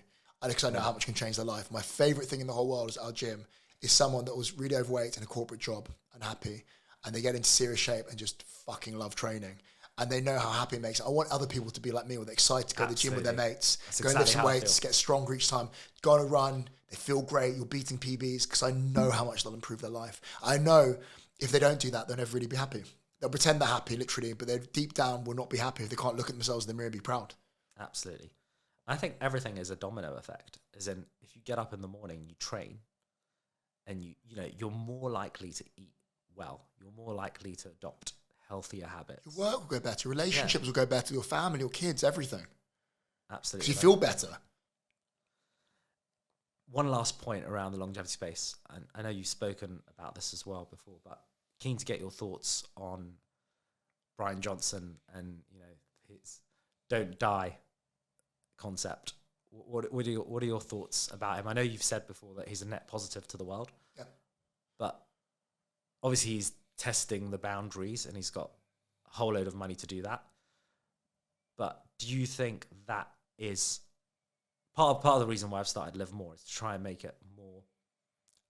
Because I know how much can change their life. My favorite thing in the whole world is our gym is someone that was really overweight in a corporate job and happy, and they get into serious shape and just fucking love training. And they know how happy it makes. I want other people to be like me, where they're excited to go to the gym with their mates, go and lift some weights, get stronger each time, go on a run, they feel great, you're beating PBs, because I know how much they'll improve their life. I know if they don't do that, they'll never really be happy. They'll pretend they're happy, literally, but they deep down will not be happy if they can't look at themselves in the mirror and be proud. Absolutely. I think everything is a domino effect. As in, if you get up in the morning, you train, and you're more likely to eat well. You're more likely to adopt healthier habits. Your work will go better. Relationships will go better. Your family, your kids, everything. Absolutely. Because you feel better. One last point around the longevity space, and I know you've spoken about this as well before, but keen to get your thoughts on Brian Johnson and his "don't die" concept. What are your thoughts about him? I know you've said before that he's a net positive to the world, but obviously he's testing the boundaries and he's got a whole load of money to do that. But do you think that is part of the reason why I've started LiveMore, is to try and make it more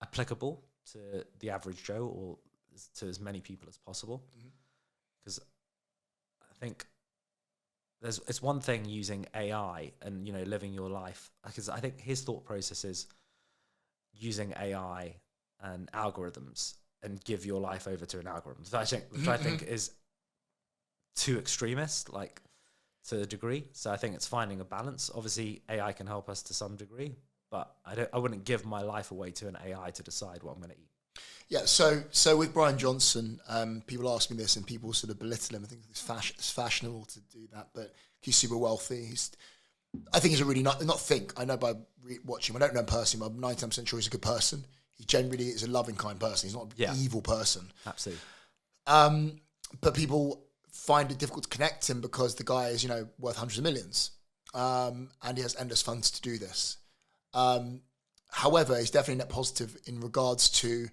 applicable to the average Joe, or to as many people as possible? Because I think it's one thing using AI and living your life, because I think his thought process is using AI and algorithms and give your life over to an algorithm, which I think is too extremist, like to a degree. So I think it's finding a balance. Obviously, AI can help us to some degree, but I wouldn't give my life away to an AI to decide what I'm going to eat. Yeah, so with Brian Johnson, people ask me this and people sort of belittle him. I think it's fashionable to do that, but he's super wealthy. I think he's a really I know by watching him, I don't know him personally, but I'm 99% sure he's a good person. He generally is a loving, kind person. He's not an evil person. Absolutely. But people find it difficult to connect him because the guy is, worth hundreds of millions. And he has endless funds to do this. However, he's definitely net positive in regards to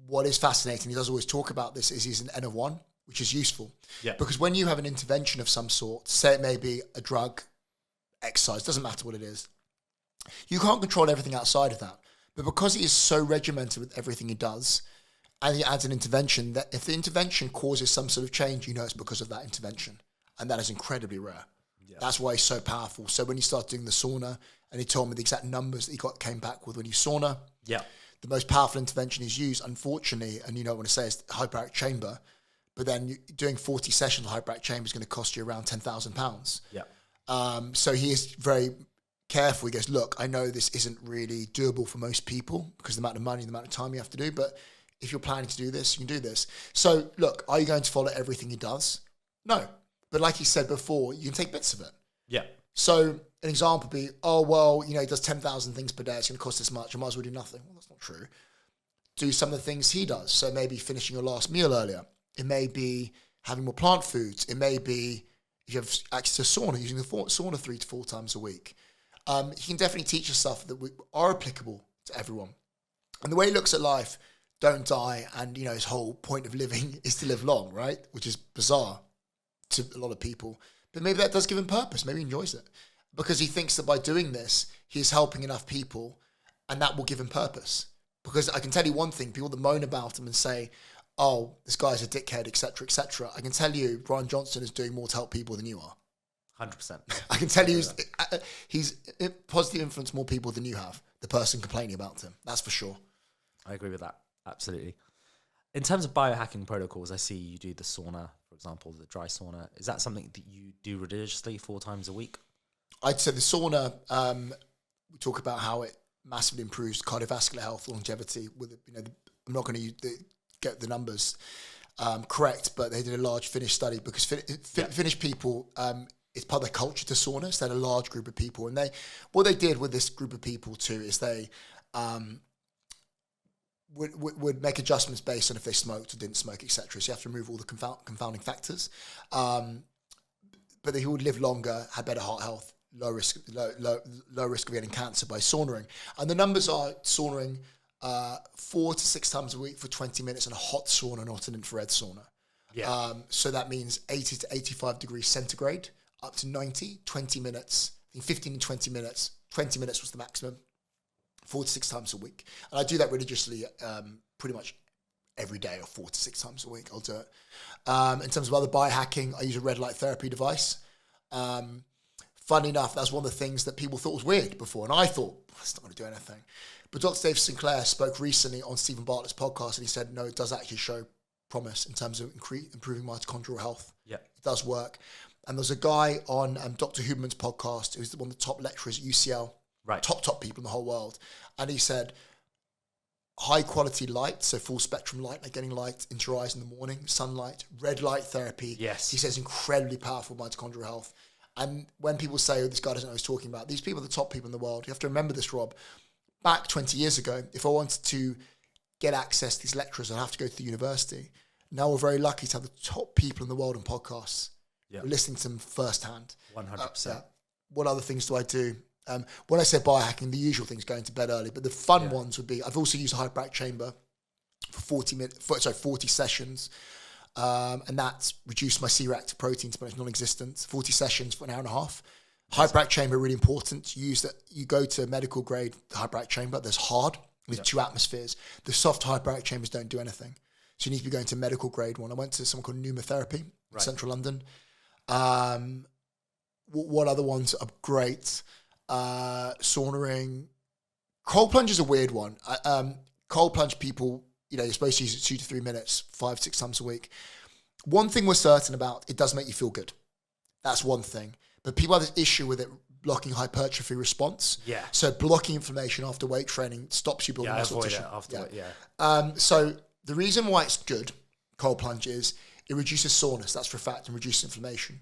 what is fascinating. He does always talk about this, is he's an N of one, which is useful. Yeah. Because when you have an intervention of some sort, say it may be a drug, exercise, doesn't matter what it is, you can't control everything outside of that. But because he is so regimented with everything he does, and he adds an intervention, that if the intervention causes some sort of change, it's because of that intervention. And that is incredibly rare. That's why he's so powerful. So when he started doing the sauna, and he told me the exact numbers that came back with when he sauna, the most powerful intervention he's used, unfortunately, and you know what I want to say, is the hyperbaric chamber. But then doing 40 sessions of hyperbaric chamber is going to cost you around £10,000. So he is very careful. He goes, look, I know this isn't really doable for most people because of the amount of money, the amount of time you have to do, but if you're planning to do this, you can do this. So look, are you going to follow everything he does? No. But like he said before, you can take bits of it. So an example would be, oh, well, you know, he does 10,000 things per day. It's going to cost this much. I might as well do nothing. Well, that's not true. Do some of the things he does. So maybe finishing your last meal earlier. It may be having more plant foods. It may be if you have access to sauna, using the sauna 3 to 4 times a week. He can definitely teach us stuff that are applicable to everyone. And the way he looks at life, don't die, and, you know, his whole point of living is to live long, right? Which is bizarre to a lot of people. But maybe that does give him purpose. Maybe he enjoys it. Because he thinks that by doing this, he's helping enough people, and that will give him purpose. Because I can tell you one thing, people that moan about him and say, oh, this guy's a dickhead, etc., etc. I can tell you, Brian Johnson is doing more to help people than you are. 100%. I can tell you he's positively influenced more people than you have, the person complaining about him. That's for sure. I agree with that. Absolutely. In terms of biohacking protocols, I see you do the sauna, for example, the dry sauna. Is that something that you do religiously 4 times a week? I'd say the sauna, we talk about how it massively improves cardiovascular health, longevity. With I'm not going to get the numbers correct, but they did a large Finnish study because Finnish people, it's part of their culture to sauna. So they had a large group of people, and what they did with this group of people too is they would make adjustments based on if they smoked or didn't smoke, etc. So you have to remove all the confounding factors. But they would live longer, had better heart health, low risk of getting cancer by saunaing. And the numbers are saunaing 4 to 6 times a week for 20 minutes in a hot sauna, not an infrared sauna. So that means 80 to 85 degrees centigrade, up to 90, 20 minutes, I think 15 and 20 minutes. 20 minutes was the maximum. 4 to 6 times a week. And I do that religiously pretty much every day, or 4 to 6 times a week. I'll do it. In terms of other biohacking, I use a red light therapy device. Funny enough, that's one of the things that people thought was weird before. And I thought, it's not going to do anything. But Dr. Dave Sinclair spoke recently on Stephen Bartlett's podcast, and he said, no, it does actually show promise in terms of improving mitochondrial health. It does work. And there's a guy on Dr. Huberman's podcast who's one of the top lecturers at UCL. Top people in the whole world. And he said, high quality light, so full spectrum light, like getting light into your eyes in the morning, sunlight, red light therapy. He says incredibly powerful mitochondrial health. And when people say, oh, this guy doesn't know what he's talking about, these people are the top people in the world. You have to remember this, Rob. Back 20 years ago, if I wanted to get access to these lecturers, I'd have to go to the university. Now we're very lucky to have the top people in the world on podcasts. We're listening to them firsthand. 100%. What other things do I do? When I say biohacking, the usual things, going to bed early, but the fun ones would be, I've also used a hyperbaric chamber for 40 sessions, and that's reduced my C-reactive protein to pretty much non-existent. 40 sessions for an hour and a half. Hyperbaric chamber, really important. You go to medical grade hyperbaric chamber. There's hard with 2 atmospheres. The soft hyperbaric chambers don't do anything. So you need to be going to medical grade one. I went to something called pneumotherapy in central London. What other ones are great? Saunaing. Cold plunge is a weird one. Cold plunge people, you're supposed to use it 2 to 3 minutes, 5, 6 times a week. One thing we're certain about, it does make you feel good. That's one thing. But people have this issue with it blocking hypertrophy response. So blocking inflammation after weight training stops you building muscle tissue. So the reason why it's good, cold plunge, is it reduces soreness. That's for a fact, and reduces inflammation.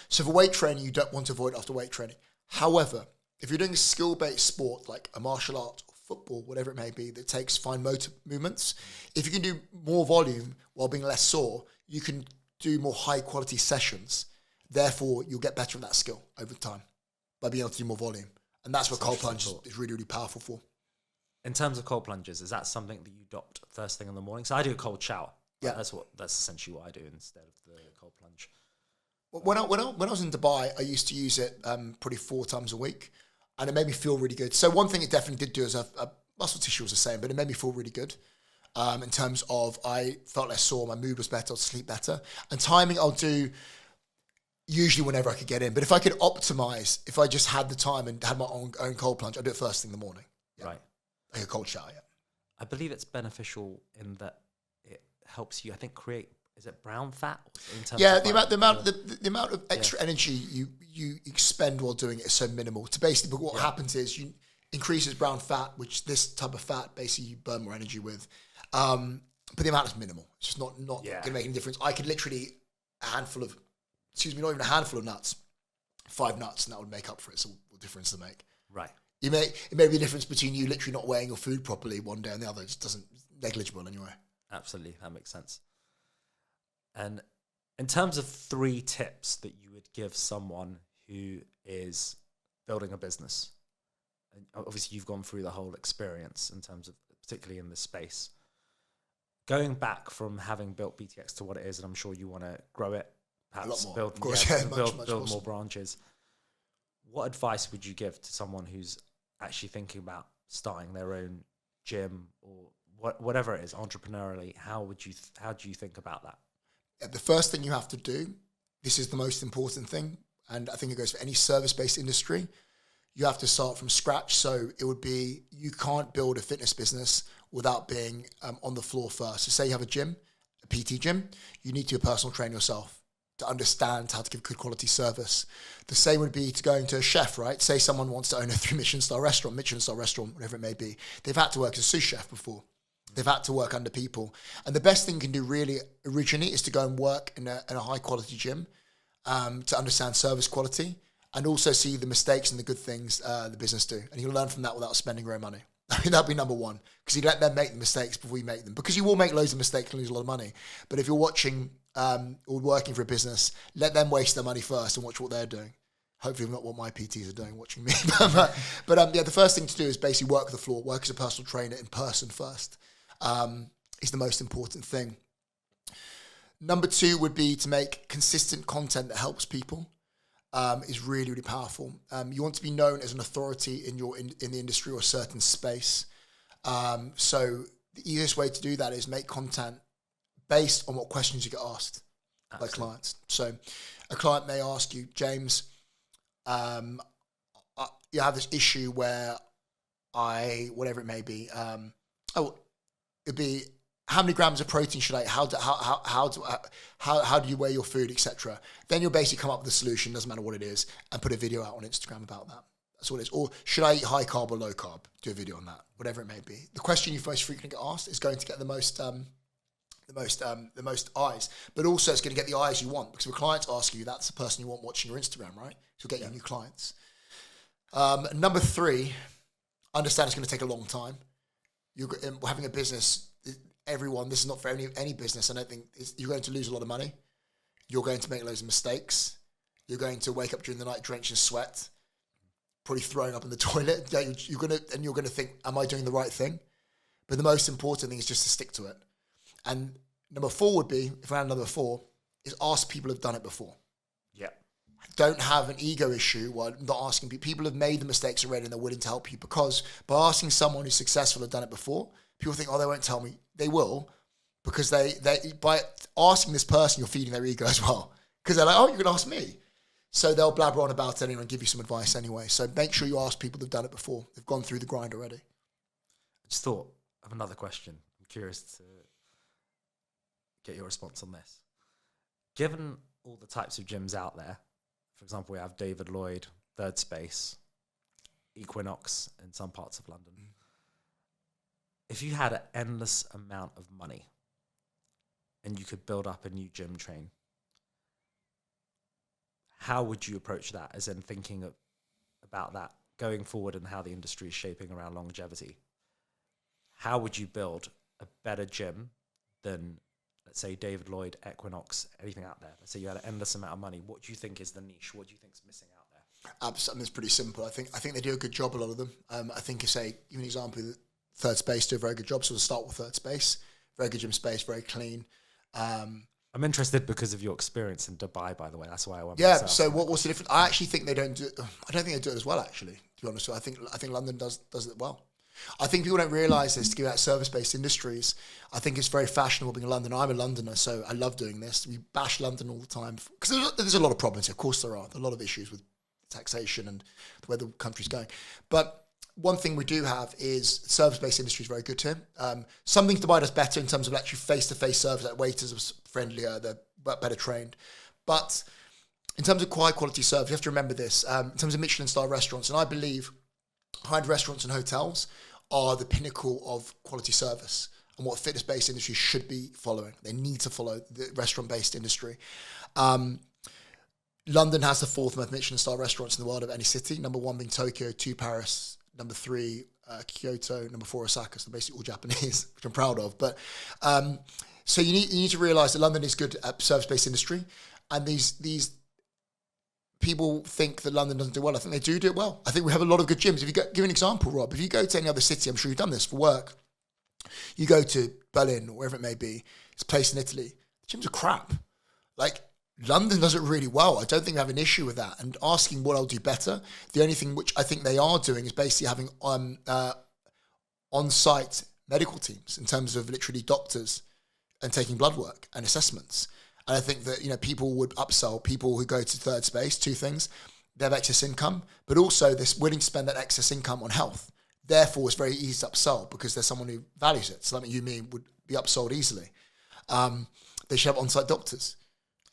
So for weight training, you don't want to avoid it after weight training. However, if you're doing a skill-based sport like a martial art, football, whatever it may be, that takes fine motor movements, if you can do more volume while being less sore, you can do more high-quality sessions. Therefore, you'll get better at that skill over time by being able to do more volume. And that's what cold plunge is really, really powerful for. In terms of cold plunges, is that something that you adopt first thing in the morning? So I do a cold shower. That's essentially what I do instead of the cold plunge. When I was in Dubai, I used to use it probably 4 times a week, and it made me feel really good. So one thing it definitely did do is muscle tissue was the same, but it made me feel really good in terms of I felt less sore, my mood was better, I'd sleep better. And timing, I'll do usually whenever I could get in. But if I could optimize, if I just had the time and had my own cold plunge, I'd do it first thing in the morning. Yeah. Right. Like a cold shower, yeah. I believe it's beneficial in that it helps you, I think, create, is it brown fat? In terms of the amount of extra energy you expend while doing it is so minimal. To basically, but what happens is you increases brown fat, which this type of fat basically you burn more energy with. But the amount is minimal. It's just not going to make any difference. I could literally not even a handful of nuts, 5 nuts, and that would make up for it. So what difference to make? Right. It may be a difference between you literally not weighing your food properly one day and the other. It just doesn't, negligible anyway. Absolutely. That makes sense. And in terms of 3 tips that you would give someone who is building a business, and obviously you've gone through the whole experience in terms of, particularly in this space, going back from having built BTX to what it is, and I'm sure you want to grow it, perhaps a lot more, build, of course, build more branches. What advice would you give to someone who's actually thinking about starting their own gym or whatever it is, entrepreneurially? How do you think about that? The first thing you have to do, this is the most important thing, and I think it goes for any service-based industry, you have to start from scratch. So it would be, you can't build a fitness business without being on the floor first. So say you have a gym, a PT gym, you need to be a personal trainer yourself to understand how to give good quality service. The same would be to going to a chef, right? Say someone wants to own a 3 Michelin-star restaurant, whatever it may be. They've had to work as a sous chef before. They've had to work under people. And the best thing you can do really originally is to go and work in a high quality gym to understand service quality and also see the mistakes and the good things the business do. And you'll learn from that without spending your own money. I mean, that'd be number one, because you let them make the mistakes before you make them. Because you will make loads of mistakes and lose a lot of money. But if you're watching or working for a business, let them waste their money first and watch what they're doing. Hopefully not what my PTs are doing, watching me. but the first thing to do is basically work the floor, work as a personal trainer in person first. Is the most important thing. Number 2 would be to make consistent content that helps people. Is really, really powerful. You want to be known as an authority in the industry or a certain space. So the easiest way to do that is make content based on what questions you get asked by clients. So a client may ask you, James, you have this issue where whatever it may be, it'd be, how many grams of protein should I? How do you weigh your food, etc. Then you'll basically come up with a solution, doesn't matter what it is, and put a video out on Instagram about that. That's what it is. Or should I eat high carb or low carb? Do a video on that, whatever it may be. The question you most frequently get asked is going to get the most eyes, but also it's going to get the eyes you want, because if clients ask you, that's the person you want watching your Instagram, right? So you'll get you new clients. Number 3, understand it's going to take a long time. You're having a business. This is not for any business. I don't think you're going to lose a lot of money. You're going to make loads of mistakes. You're going to wake up during the night drenched in sweat, probably throwing up in the toilet. You're going to think, am I doing the right thing? But the most important thing is just to stick to it. And number 4 would be, if I had number 4, is ask people who've done it before. Yeah. Don't have an ego issue while not asking people. People have made the mistakes already and they're willing to help you, because by asking someone who's successful and done it before, people think, oh, they won't tell me. They will, because they by asking this person, you're feeding their ego as well. Because they're like, oh, you're going to ask me. So they'll blabber on about it anyway and give you some advice anyway. So make sure you ask people who've done it before. They've gone through the grind already. I just thought of another question. I'm curious to get your response on this. Given all the types of gyms out there, for example, we have David Lloyd, Third Space, Equinox in some parts of London. If you had an endless amount of money and you could build up a new gym chain, how would you approach that, as in thinking about that going forward and how the industry is shaping around longevity? How would you build a better gym than, let's say, David Lloyd, Equinox, anything out there? Let's say you had an endless amount of money. What do you think is the niche? What do you think is missing out there? Absolutely, it's pretty simple. I think they do a good job, a lot of them. I think, give an example, Third Space do a very good job. So we'll start with Third Space. Very good gym space, very clean. I'm interested because of your experience in Dubai, by the way. That's why I went. Yeah. Myself. So what's the difference? I actually think they don't do. I don't think they do it as well. Actually, to be honest, I think London does it well. I think people don't realise this, to give out service-based industries. I think it's very fashionable being a Londoner. I'm a Londoner, so I love doing this. We bash London all the time. Because there's a lot of problems here. Of course there are. There are a lot of issues with taxation and the way the country's going. But one thing we do have is service-based industry is very good here. Some things divide us better in terms of actually face-to-face service, like waiters are friendlier, they're better trained. But in terms of high quality service, you have to remember this. In terms of Michelin-star restaurants, and I believe high-end restaurants and hotels are the pinnacle of quality service and what fitness-based industry should be following. They need to follow the restaurant-based industry. London has the fourth most Michelin-star restaurants in the world of any city. Number 1 being Tokyo, 2 Paris, number 3 Kyoto, number 4 Osaka. So basically all Japanese, which I'm proud of. But so you need to realise that London is good at service-based industry, and these people think that London doesn't do well. I think they do it well. I think we have a lot of good gyms. If you give an example, Rob, if you go to any other city, I'm sure you've done this for work, you go to Berlin or wherever it may be, it's a place in Italy, the gyms are crap. Like, London does it really well. I don't think we have an issue with that. And asking what I'll do better, the only thing which I think they are doing is basically having on-site medical teams in terms of literally doctors and taking blood work and assessments. And I think that, people would upsell people who go to third space, 2 things. They have excess income, but also they're willing to spend that excess income on health. Therefore, it's very easy to upsell because there's someone who values it. So like you, me, would be upsold easily. They should have on-site doctors.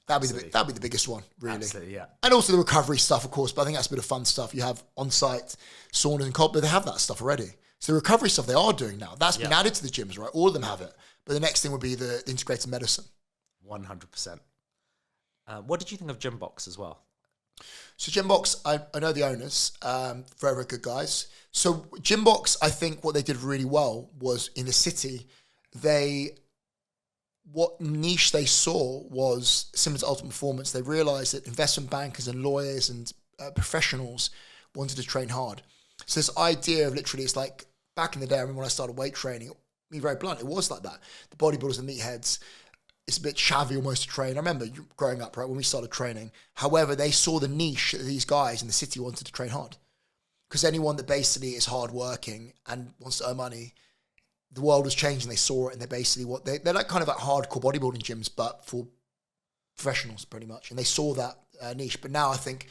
That'd be the biggest one, really. Absolutely, yeah. And also the recovery stuff, of course, but I think that's a bit of fun stuff. You have on-site saunas and cold, but they have that stuff already. So the recovery stuff they are doing now, that's been added to the gyms, right? All of them have it. But the next thing would be the integrated medicine. 100%. What did you think of Gymbox as well? So Gymbox, I know the owners, very, very good guys. So Gymbox, I think what they did really well was in the city, what niche they saw was similar to Ultimate Performance. They realized that investment bankers and lawyers and professionals wanted to train hard. So this idea of literally, it's like back in the day, I remember when I started weight training, to be very blunt, it was like that. The bodybuilders and meatheads, it's a bit shabby almost to train. I remember growing up, right, when we started training. However, they saw the niche that these guys in the city wanted to train hard. Because anyone that basically is hardworking and wants to earn money, the world was changing. They saw it, and they're basically they're like kind of like hardcore bodybuilding gyms, but for professionals pretty much. And they saw that niche. But now I think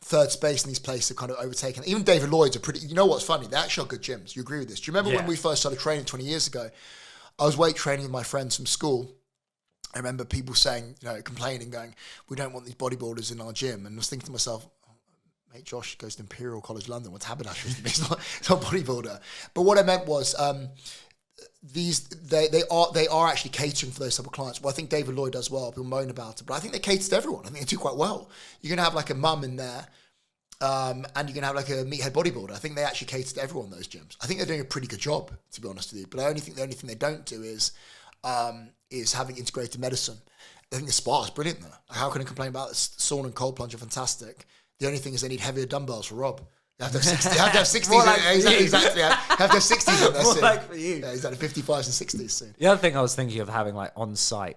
third space in these places have kind of overtaken. Even David Lloyd's are pretty, you know what's funny? They actually are good gyms. You agree with this? Do you remember when we first started training 20 years ago? I was weight training with my friends from school. I remember people saying, complaining, going, we don't want these bodybuilders in our gym. And I was thinking to myself, mate, Josh goes to Imperial College London. What's haberdasher? It's not bodybuilder. But what I meant was, they are actually catering for those type of clients. Well, I think David Lloyd does well. People moan about it, but I think they cater to everyone. I think they do quite well. You're going to have like a mum in there, and you're going to have like a meathead bodybuilder. I think they actually cater to everyone, those gyms. I think they're doing a pretty good job, to be honest with you. But I only think the only thing they don't do is having integrated medicine. I think the spa is brilliant though. How can I complain about it? Sauna and cold plunge are fantastic. The only thing is they need heavier dumbbells for Rob. You have to have 60s. More like Exactly. You have to have 60s on there More soon. like for you. Yeah, exactly. 55s and 60s soon. The other thing I was thinking of having like on-site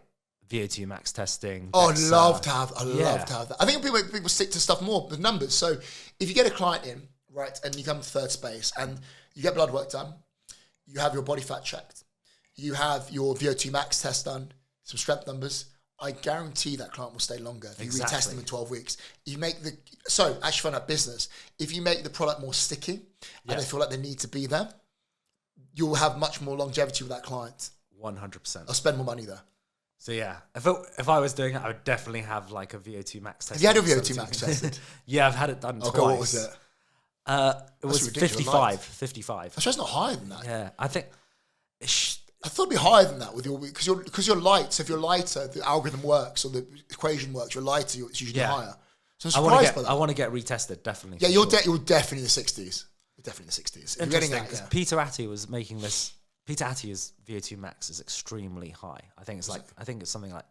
VO2 max testing. Oh, I'd love to have that. I think people stick to stuff more with numbers. So if you get a client in, right, and you come to third space and you get blood work done, you have your body fat checked, you have your VO2 max test done, some strength numbers, I guarantee that client will stay longer if you retest them in 12 weeks. Actually find out business. If you make the product more sticky and they feel like they need to be there, you'll have much more longevity with that client. 100%. I'll spend more money there. So yeah, if I was doing it, I would definitely have like a VO2 max test. Have you had a VO2 max tested? Yeah, I've had it done twice. God, what was it? It was 55. I'm sure it's not higher than that. Yeah, I think... I thought it'd be higher than that with because you're light. So if you're lighter, the algorithm works or the equation works. You're lighter, it's usually higher. So I'm surprised by that. I want to get retested, definitely. Yeah, you're definitely in the 60s. You're definitely in the 60s. Interesting, because Peter Atty was making this. Peter Atty's VO2 max is extremely high. I think it's something like.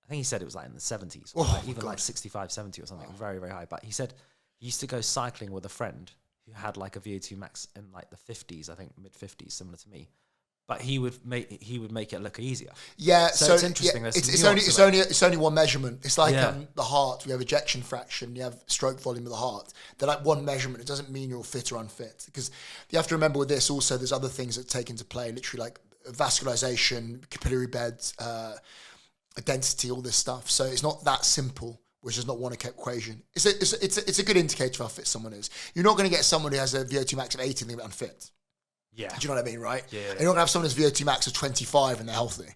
I think he said it was like in the 70s, or like 65, 70 or something. Very, very high. But he said he used to go cycling with a friend who had like a VO2 max in like the 50s, I think mid 50s, similar to me. But he would make it look easier. Yeah, so it's interesting. Yeah, it's only one measurement. It's like the heart. We have ejection fraction. You have stroke volume of the heart. They're like one measurement. It doesn't mean you're fit or unfit, because you have to remember with this also. There's other things that take into play. Literally like vascularization, capillary beds, density, all this stuff. So it's not that simple, which is not one equation. It's a good indicator of how fit someone is. You're not going to get someone who has a VO2 max of 80 and they're unfit. Yeah. Do you know what I mean, right? Yeah. And you're not going to have someone who's VO2 max of 25 and they're healthy,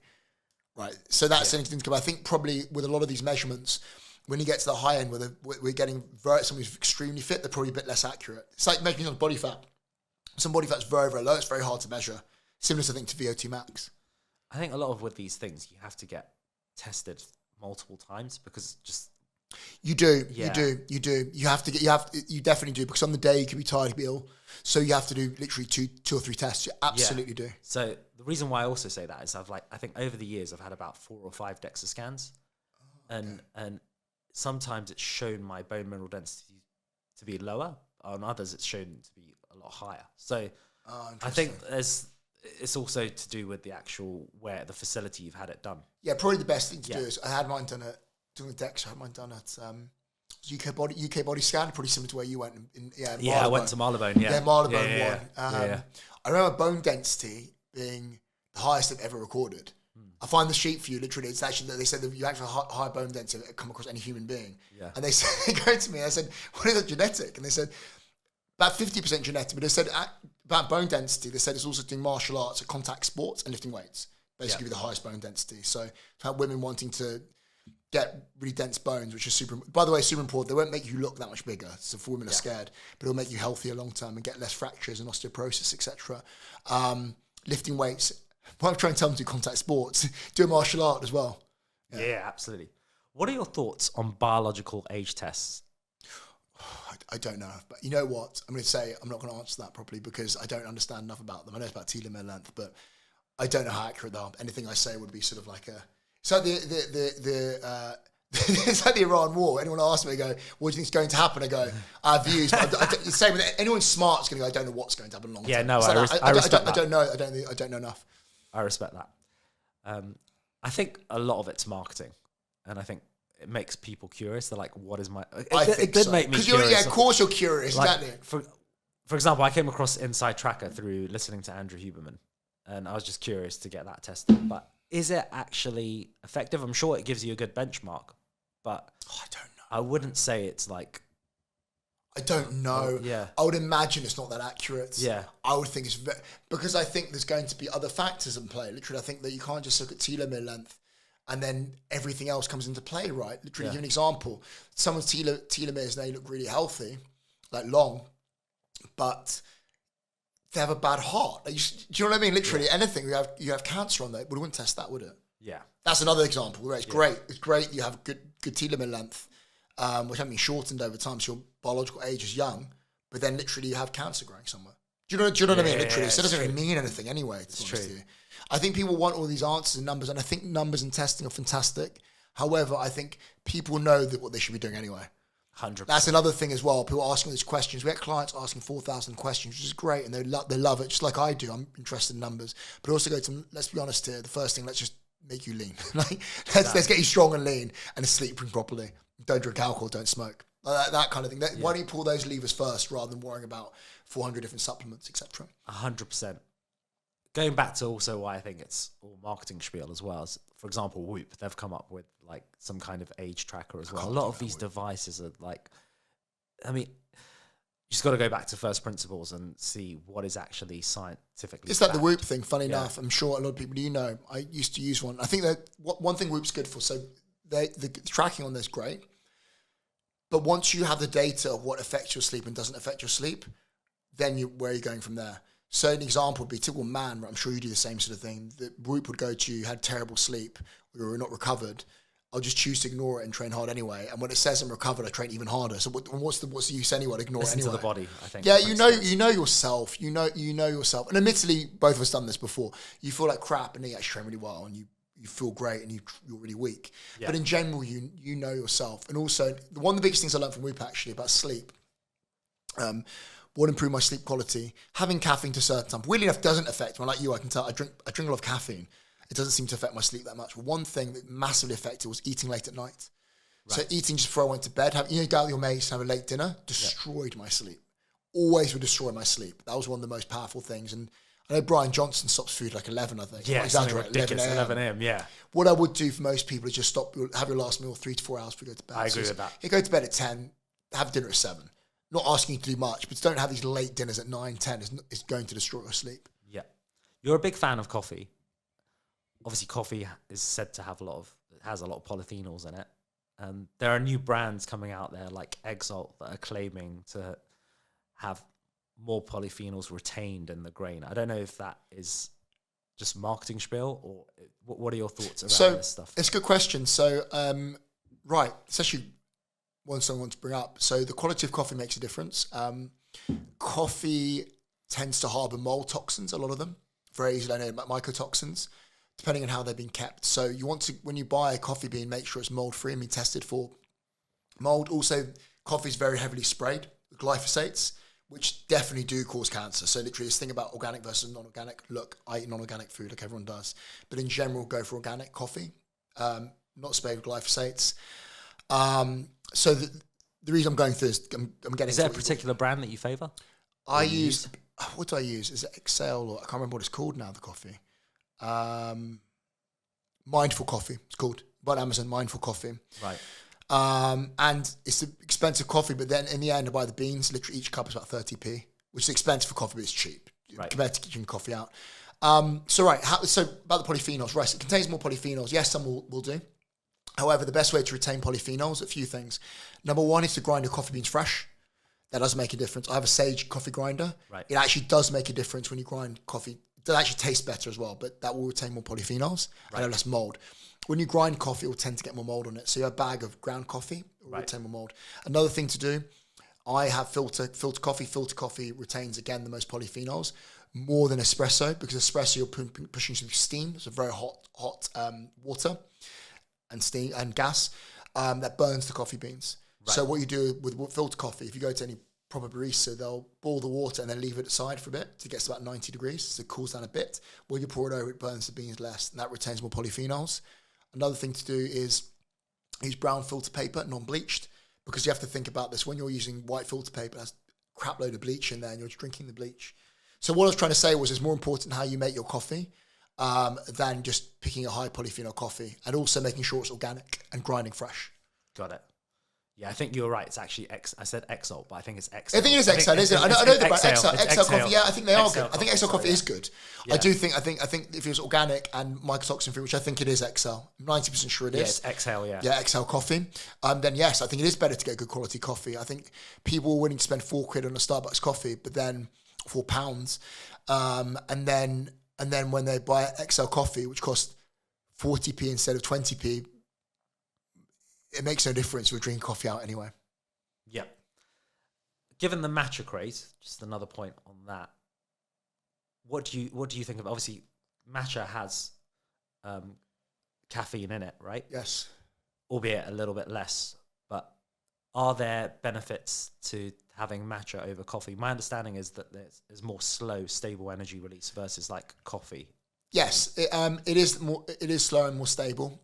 right? So that's something to think about. I think probably with a lot of these measurements, when you get to the high end, where we're getting someone who's extremely fit, they're probably a bit less accurate. It's like measuring on body fat. Some body fat's very, very low. It's very hard to measure. Similar to, I think, to VO2 max. I think a lot of with these things, you have to get tested multiple times, because just... You do. You definitely do, because on the day you can be tired, you can be ill. So you have to do literally two or three tests. You absolutely do. So the reason why I also say that is I think over the years I've had about 4 or 5 DEXA scans, and sometimes it's shown my bone mineral density to be lower. On others, it's shown to be a lot higher. So I think it's also to do with the actual the facility you've had it done. Yeah, probably the best thing to do is I had mine done doing the DEXA. I had mine done at UK body scan, probably similar to where you went. I went to Marylebone. Yeah, Marylebone one. I remember bone density being the highest I've ever recorded. I find the sheet for you. Literally, it's actually that they said that you actually have high bone density that come across any human being. Yeah. And they go to me. I said, "What is that genetic?" And they said about 50% genetic. But they said about bone density, they said it's also doing martial arts, contact sports, and lifting weights. Basically, with the highest bone density. So have women wanting to get really dense bones, which is super, by the way, super important. They won't make you look that much bigger, so if women are scared, but it'll make you healthier long term and get less fractures and osteoporosis, etc. Lifting weights. What I'm trying to tell them to do contact sports, do a martial art as well. Yeah, absolutely. What are your thoughts on biological age tests? I don't know, but you know what? I'm going to say I'm not going to answer that properly because I don't understand enough about them. I know it's about telomere length, but I don't know how accurate they are. Anything I say would be sort of like it's like it's like the Iran war. Anyone asks me, I go, what do you think is going to happen? I go, I have views. But the same with anyone smart is going to go, I don't know what's going to happen long term. Yeah, no, I respect that. I don't know. I don't know enough. I respect that. I think a lot of it's marketing, and I think it makes people curious. They're like, what is my... It did make me curious. Yeah, of course you're curious. Like, exactly. For example, I came across Inside Tracker through listening to Andrew Huberman, and I was just curious to get that tested. But is it actually effective? I'm sure it gives you a good benchmark, but I don't know. I wouldn't say it's like... I don't know. Yeah. I would imagine it's not that accurate. Yeah. I would think it's... because I think there's going to be other factors in play. Literally, I think that you can't just look at telomere length and then everything else comes into play, right? Literally, give an example. Someone's telomeres, they look really healthy, like long, but they have a bad heart. Like do you know what I mean? Literally, anything. You have cancer on there. We wouldn't test that, would it? Yeah. That's another example where it's great. It's great you have good telomere length, which hasn't been shortened over time, so your biological age is young, but then literally you have cancer growing somewhere. Do you know what I mean? Literally, so it doesn't really mean anything anyway. It's true. I think people want all these answers and numbers, and I think numbers and testing are fantastic. However, I think people know that what they should be doing anyway. 100%. That's another thing as well. People asking these questions. We have clients asking 4,000 questions, which is great, and they love it, just like I do. I'm interested in numbers, but also go to, let's be honest here. The first thing, let's just make you lean. Let's get you strong and lean, and sleeping properly. Don't drink alcohol. Don't smoke. That kind of thing. Why don't you pull those levers first rather than worrying about 400 different supplements, etc. 100%. Going back to also why I think it's all marketing spiel as well. As, for example, Whoop, they've come up with like some kind of age tracker as well. A lot of these devices are like, I mean, you just got to go back to first principles and see what is actually scientifically It's like the Whoop thing, funny enough. I'm sure a lot of people, I used to use one. I think that one thing Whoop's good for, so the tracking on this is great. But once you have the data of what affects your sleep and doesn't affect your sleep, then where are you going from there? So an example would be typical man, right? I'm sure you do the same sort of thing. The Whoop would go to you, had terrible sleep, or you're not recovered. I'll just choose to ignore it and train hard anyway. And when it says I'm recovered, I train even harder. So what's the use anyway? Ignore Listen it anyway. To the body, I think. Yeah, you know yourself. You know yourself. And admittedly, both of us done this before. You feel like crap, and then you actually train really well, and you feel great, and you're really weak. Yeah. But in general, you know yourself. And also, one of the biggest things I learned from Whoop actually about sleep what improved my sleep quality, having caffeine to a certain time. Weirdly enough, doesn't affect me. Like you, I can tell I drink a lot of caffeine. It doesn't seem to affect my sleep that much. But one thing that massively affected was eating late at night. Right. So eating just before I went to bed, you go out with your mates and have a late dinner, destroyed my sleep. Always would destroy my sleep. That was one of the most powerful things. And I know Brian Johnson stops food like 11, I think. Yeah, something ridiculous, 11 a.m., yeah. What I would do for most people is just have your last meal 3 to 4 hours before you go to bed. I agree with that. You go to bed at 10, have dinner at 7. Not asking you to do much, but don't have these late dinners at 9, 10. It's going to destroy your sleep. Yeah. You're a big fan of coffee. Obviously, coffee is said to have a lot of polyphenols in it. There are new brands coming out there like Exalt that are claiming to have more polyphenols retained in the grain. I don't know if that is just marketing spiel or what are your thoughts around this stuff? It's a good question. So, right, it's actually one thing I want to bring up. So the quality of coffee makes a difference. Coffee tends to harbour mold toxins, a lot of them. Very easily, I know about mycotoxins, depending on how they've been kept. So you want to, when you buy a coffee bean, make sure it's mold-free and be tested for mold. Also, coffee is very heavily sprayed with glyphosates, which definitely do cause cancer. So literally this thing about organic versus non-organic. Look, I eat non-organic food like everyone does. But in general, go for organic coffee, not sprayed with glyphosates. So the reason I'm going through this, I'm getting... Is there a particular brand that you favour? I use... What do I use? Is it Excel or... I can't remember what it's called now, the coffee. Mindful Coffee, it's called. By Amazon, Mindful Coffee. Right. And it's an expensive coffee, but then in the end, I buy the beans. Literally, each cup is about 30p, which is expensive for coffee, but it's cheap compared to getting coffee out. So about the polyphenols, right? So it contains more polyphenols. Yes, some will do. However, the best way to retain polyphenols, a few things. Number one is to grind your coffee beans fresh. That does make a difference. I have a Sage coffee grinder. Right. It actually does make a difference when you grind coffee. It does actually taste better as well, but that will retain more polyphenols and less mold. When you grind coffee, it will tend to get more mold on it. So your bag of ground coffee will retain more mold. Another thing to do, I have filter coffee. Filter coffee retains, again, the most polyphenols, more than espresso, because espresso, you're pushing some steam. It's a very hot water and steam and gas that burns the coffee beans. Right. So what you do with filter coffee, if you go to any proper barista, they'll boil the water and then leave it aside for a bit till it gets to about 90 degrees. So it cools down a bit. When you pour it over, it burns the beans less, and that retains more polyphenols. Another thing to do is use brown filter paper, non-bleached, because you have to think about this. When you're using white filter paper, there's a crap load of bleach in there and you're drinking the bleach. So what I was trying to say was it's more important how you make your coffee than just picking a high polyphenol coffee, and also making sure it's organic and grinding fresh. Got it. Yeah, I think you're right. It's actually I said Exalt, but I think it's Exalt. I think it is Exalt, isn't it? I know the brand Exalt coffee. Yeah, I think they are good. I think Exalt coffee is good. Yeah. I think if it was organic and mycotoxin free, which I think it is Exalt, I'm 90% sure it is. Yeah, it's Exhale, yeah. Yeah, Exhale coffee. Then yes, I think it is better to get good quality coffee. I think people are willing to spend £4 on a Starbucks coffee, but then £4, and then when they buy Exhale coffee, which costs 40p instead of 20p, it makes no difference. We're drinking coffee out anyway. Yeah. Given the matcha craze, just another point on that. What do you think of? Obviously, matcha has caffeine in it, right? Yes. Albeit a little bit less. But are there benefits to having matcha over coffee? My understanding is that there's more slow, stable energy release versus like coffee. Yes, it is slower and more stable.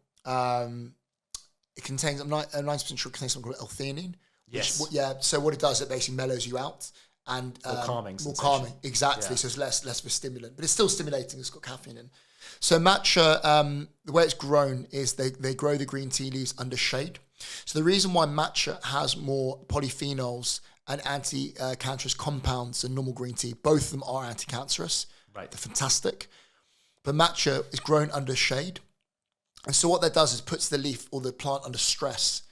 It contains, I'm 90% sure it contains something called L-theanine. Yes. So what it does, it basically mellows you out. And more calming. More calming, exactly. Yeah. So it's less of a stimulant. But it's still stimulating, it's got caffeine in. So matcha, the way it's grown is they grow the green tea leaves under shade. So the reason why matcha has more polyphenols and anti-cancerous compounds than normal green tea, both of them are anti-cancerous. Right. They're fantastic. But matcha is grown under shade. And so what that does is puts the leaf or the plant under stress,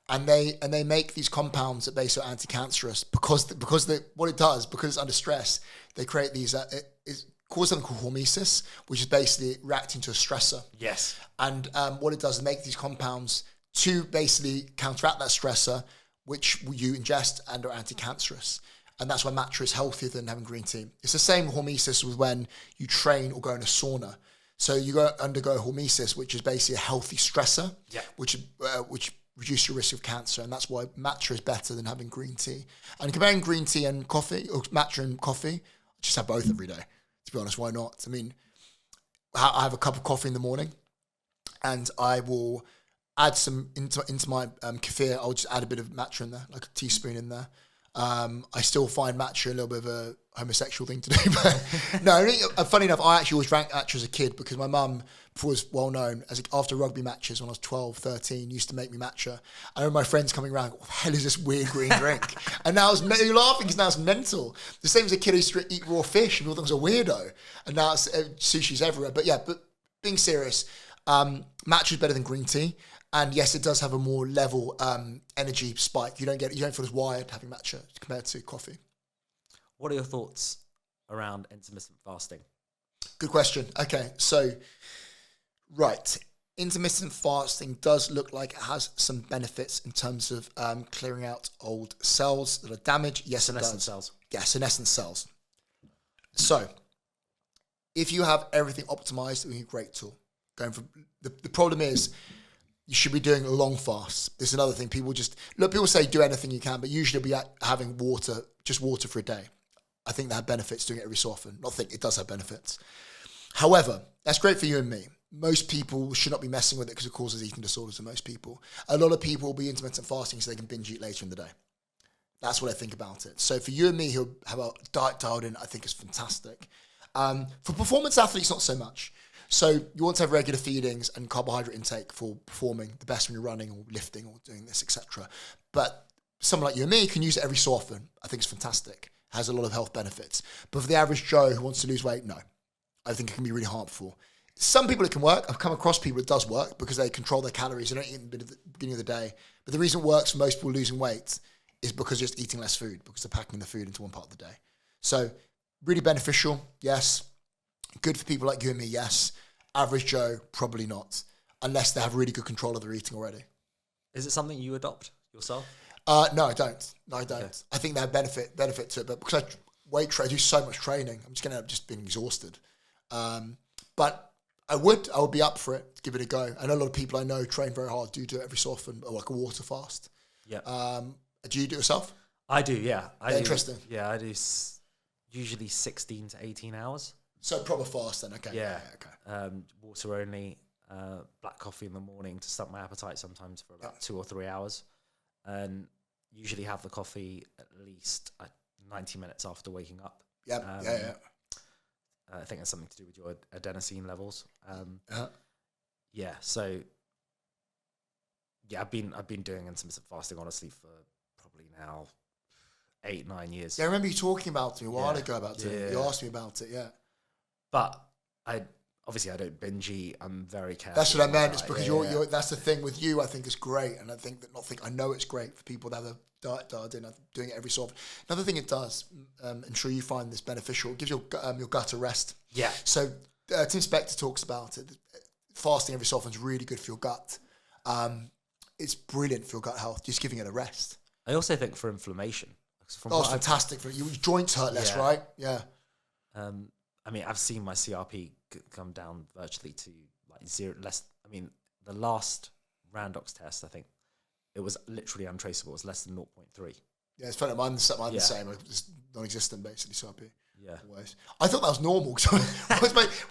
and they make these compounds that basically are anti-cancerous because it's under stress, they create these. It causes something called hormesis, which is basically reacting to a stressor. Yes. And what it does is make these compounds to basically counteract that stressor, which you ingest and are anti-cancerous. And that's why matcha is healthier than having green tea. It's the same hormesis with when you train or go in a sauna. So you undergo hormesis, which is basically a healthy stressor, which reduce your risk of cancer. And that's why matcha is better than having green tea. And comparing green tea and coffee, or matcha and coffee, I just have both every day. To be honest, why not? I mean, I have a cup of coffee in the morning, and I will add some into my kefir. I'll just add a bit of matcha in there, like a teaspoon in there. I still find matcha a little bit of a homosexual thing to do, but no. Funny enough, I actually always drank matcha as a kid because my mum, before it was well known, after rugby matches when I was 12, 13, used to make me matcha. I remember my friends coming around, what the hell is this weird green drink? And now you're laughing because now it's mental. The same as a kid who used to eat raw fish and all thought I was a weirdo. And now sushi's everywhere. But being serious, matcha is better than green tea. And yes, it does have a more level energy spike. You don't feel as wired having matcha compared to coffee. What are your thoughts around intermittent fasting? Good question. Okay, so intermittent fasting does look like it has some benefits in terms of clearing out old cells that are damaged. Yes, senescent cells. Yeah, senescent cells. So, if you have everything optimized, it would be a great tool. The problem is, you should be doing a long fast. There's another thing. People say do anything you can, but usually be having just water for a day. I think that have benefits doing it every so often. It does have benefits. However, that's great for you and me. Most people should not be messing with it because it causes eating disorders to most people. A lot of people will be intermittent fasting so they can binge eat later in the day. That's what I think about it. So for you and me who have a diet dialed in, I think it's fantastic. For performance athletes, not so much. So you want to have regular feedings and carbohydrate intake for performing the best when you're running or lifting or doing this, etc. But someone like you and me can use it every so often. I think it's fantastic. Has a lot of health benefits. But for the average Joe who wants to lose weight, no. I think it can be really harmful. Some people it can work. I've come across people it does work because they control their calories. They don't eat at the beginning of the day. But the reason it works for most people losing weight is because they're just eating less food because they're packing the food into one part of the day. So really beneficial, yes. Good for people like you and me, yes. Average Joe, probably not, unless they have really good control of their eating already. Is it something you adopt yourself? No, I don't. Okay. I think they have benefit to it, but because I do so much training, I'm just going to end up just being exhausted. But I would be up for it, give it a go. I know a lot of people I know train very hard, do it every so often, or like a water fast. Yeah. Do you do it yourself? I do, yeah. Interesting. Yeah, I do usually 16 to 18 hours. So proper fast then, okay. Yeah. Okay. Water only, black coffee in the morning to stop my appetite sometimes for about 2 or 3 hours. And usually have the coffee at least 90 minutes after waking up. Yeah. I think it's something to do with your adenosine levels. Yeah. So I've been doing intermittent fasting honestly for probably now 8-9 years. Yeah, I remember you talking about it a while ago about it. Yeah. You asked me about it, yeah. But I don't binge eat. I'm very careful. That's what I meant. It's because you're that's the thing with you. I think is great, and I know it's great for people that have a diet dialed in, doing it every so often. Another thing it does, I'm sure you find this beneficial. It gives your gut a rest. Yeah. So Tim Spector talks about it. Fasting every so often is really good for your gut. It's brilliant for your gut health. Just giving it a rest. I also think for inflammation. It's fantastic for you. Your joints hurt less, right? Yeah. I mean, I've seen my CRP come down virtually to like zero, less. I mean, the last Randox test, I think it was literally untraceable. It was less than 0.3. Yeah, it's funny. Mine's the same. It's non-existent, basically, CRP. Yeah. Always. I thought that was normal.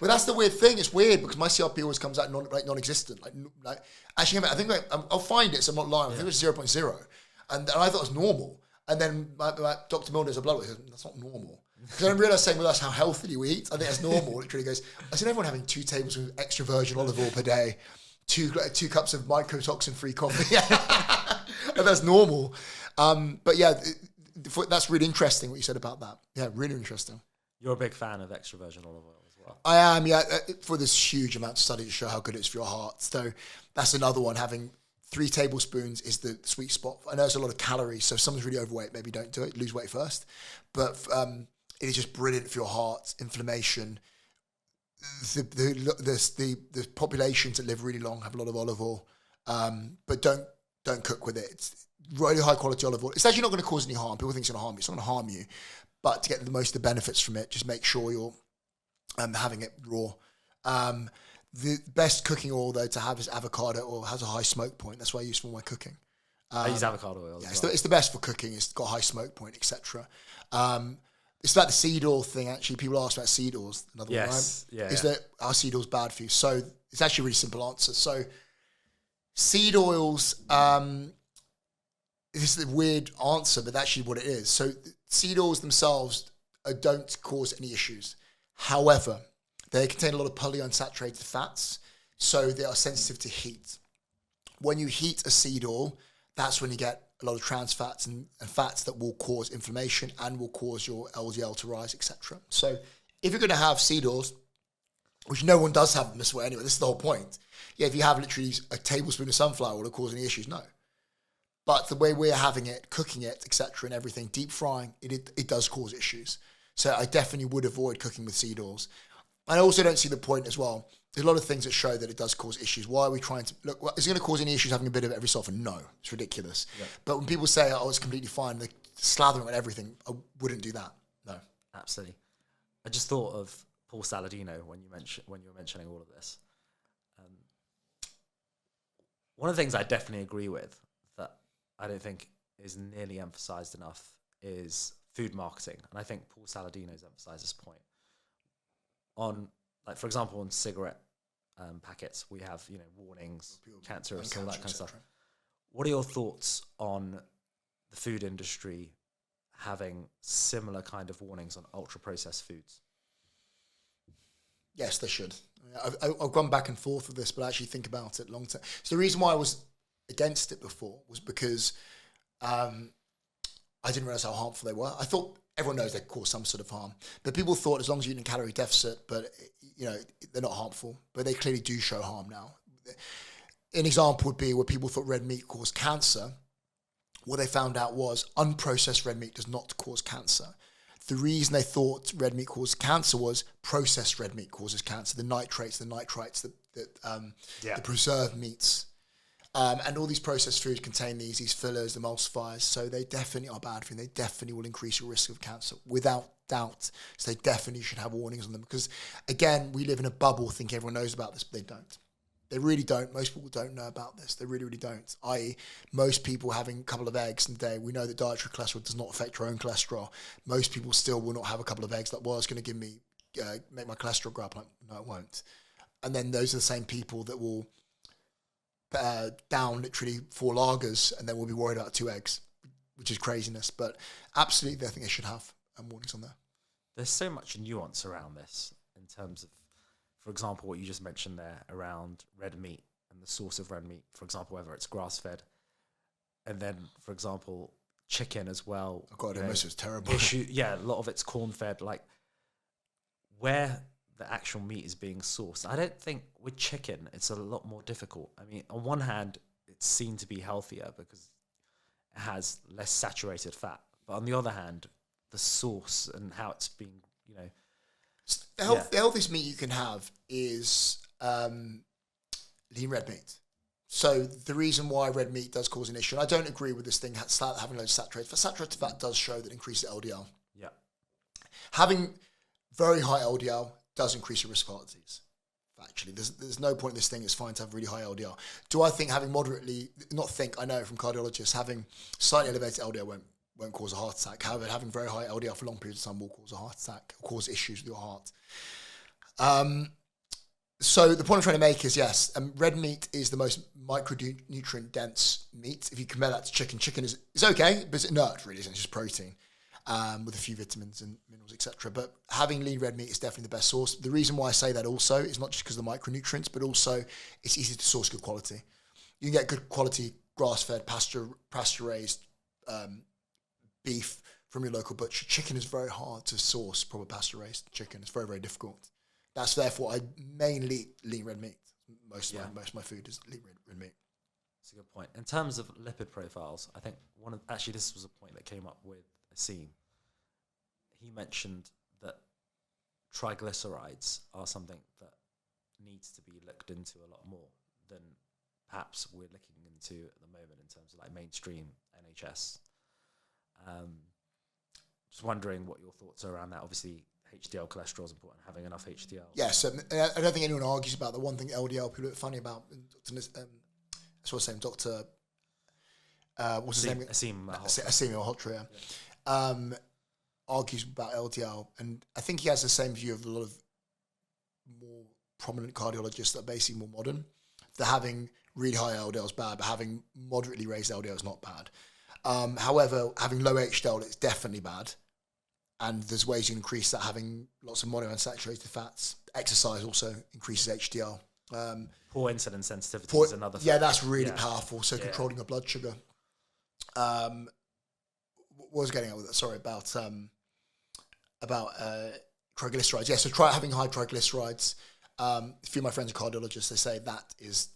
Well, that's the weird thing. It's weird because my CRP always comes out non-existent. Like actually, I think I'll find it, so I'm not lying. I think it was 0.0. And I thought it was normal. And then my Dr. Milner's a blood work. That's not normal. Because I didn't realise saying with us how healthy you eat. I think that's normal. Literally goes, I said everyone having 2 tablespoons of extra virgin olive oil per day, 2 cups of mycotoxin-free coffee. And that's normal. But yeah, that's really interesting what you said about that. Yeah, really interesting. You're a big fan of extra virgin olive oil as well. I am, yeah. For this huge amount of studies to show how good it is for your heart. So that's another one. Having 3 tablespoons is the sweet spot. I know it's a lot of calories, so if someone's really overweight, maybe don't do it. Lose weight first. But it is just brilliant for your heart, inflammation. The populations that live really long have a lot of olive oil, but don't cook with it. It's really high quality olive oil. It's actually not going to cause any harm. People think it's going to harm you. It's not going to harm you, but to get the most of the benefits from it, just make sure you're having it raw. The best cooking oil though to have is avocado oil. Has a high smoke point. That's what I use for my cooking. I use avocado oil. Yeah, it's the best for cooking. It's got a high smoke point, etc. It's like the seed oil thing. Actually, people ask about seed oils. Another one, right? Is that our seed oils bad for you? So it's actually a really simple answer. So seed oils. This is a weird answer, but actually what it is. So seed oils themselves don't cause any issues. However, they contain a lot of polyunsaturated fats, so they are sensitive to heat. When you heat a seed oil, that's when you get a lot of trans fats and fats that will cause inflammation and will cause your LDL to rise, etc. So if you're going to have seed oils, which no one does have them this way anyway, this is the whole point. Yeah, if you have literally a tablespoon of sunflower, will it cause any issues? No. But the way we're having it, cooking it, etc., and everything, deep frying, it does cause issues. So I definitely would avoid cooking with seed oils. I also don't see the point as well. There's a lot of things that show that it does cause issues. Why are we trying to look? Is it going to cause any issues having a bit of it every so often? No, it's ridiculous. Yeah. But when people say, "Oh, it's completely fine," they're slathering on everything. I wouldn't do that. No, absolutely. I just thought of Paul Saladino when you were mentioning all of this. One of the things I definitely agree with that I don't think is nearly emphasized enough is food marketing. And I think Paul Saladino's emphasized this point. On, like, for example, on cigarette packets, we have, warnings, cancerous, all that kind of stuff. What are your thoughts on the food industry having similar kind of warnings on ultra-processed foods? Yes, they should. I've gone back and forth with this, but actually think about it long term. So the reason why I was against it before was because I didn't realize how harmful they were. I thought everyone knows they cause some sort of harm, but people thought as long as you're in a calorie deficit, but they're not harmful. But they clearly do show harm now. An example would be where people thought red meat caused cancer. What they found out was unprocessed red meat does not cause cancer. The reason they thought red meat caused cancer was processed red meat causes cancer. The nitrates, the preserved meats. And all these processed foods contain these fillers, emulsifiers, so they definitely are bad for you. They definitely will increase your risk of cancer, without doubt. So they definitely should have warnings on them because, again, we live in a bubble thinking everyone knows about this, but they don't. They really don't. Most people don't know about this. They really, really don't. I.e., most people having a couple of eggs in a day, we know that dietary cholesterol does not affect your own cholesterol. Most people still will not have a couple of eggs like, well, it's going to give me, make my cholesterol go up. Like, no, it won't. And then those are the same people that will down literally 4 lagers and then we'll be worried about 2 eggs, which is craziness. But absolutely, I think they should have warnings on there. There's so much nuance around this in terms of, for example, what you just mentioned there around red meat and the source of red meat, for example, whether it's grass-fed. And then, for example, chicken as well. Oh God, most of it's terrible. A lot of it's corn-fed. Like, where the actual meat is being sourced. I don't think with chicken, it's a lot more difficult. I mean, on one hand, it's seen to be healthier because it has less saturated fat. But on the other hand, the source and how it's being, The healthiest meat you can have is lean red meat. So the reason why red meat does cause an issue, and I don't agree with this thing having loads of saturated fat. Saturated fat does show that it increases LDL. Yeah. Having very high LDL does increase your risk of heart disease. Actually, there's no point in this thing. It's fine to have really high LDL. Do I think having I know from cardiologists, having slightly elevated LDL won't cause a heart attack. However, having very high LDL for long periods of time will cause a heart attack, will cause issues with your heart. So the point I'm trying to make is, yes, red meat is the most micronutrient dense meat. If you compare that to chicken is okay, but it's inert really, it's just protein with a few vitamins and minerals, etc. But having lean red meat is definitely the best source. The reason why I say that also is not just because of the micronutrients, but also it's easy to source good quality. You can get good quality grass-fed, pasture-raised beef from your local butcher. Chicken is very hard to source proper pasture-raised chicken. It's very, very difficult. That's therefore I mainly lean red meat. Most of my food is lean red meat. That's a good point. In terms of lipid profiles, I think this was a point that came up with Asim. He mentioned that triglycerides are something that needs to be looked into a lot more than perhaps we're looking into at the moment in terms of like mainstream NHS. Just wondering what your thoughts are around that. Obviously, HDL cholesterol is important, having enough HDL. Yes, I don't think anyone argues about the one thing LDL people are funny about. That's what I'm saying, Dr. What's his name? Asim Malhotra, argues about LDL, and I think he has the same view of a lot of more prominent cardiologists that are basically more modern. That having really high LDL is bad, but having moderately raised LDL is not bad. However, having low HDL is definitely bad. And there's ways you increase that, having lots of monounsaturated fats. Exercise also increases HDL. Poor insulin sensitivity is another thing. Yeah, that's really powerful. So controlling your blood sugar. What was I getting at with that? Sorry, about triglycerides. Yeah, so try having high triglycerides. A few of my friends are cardiologists. They say that is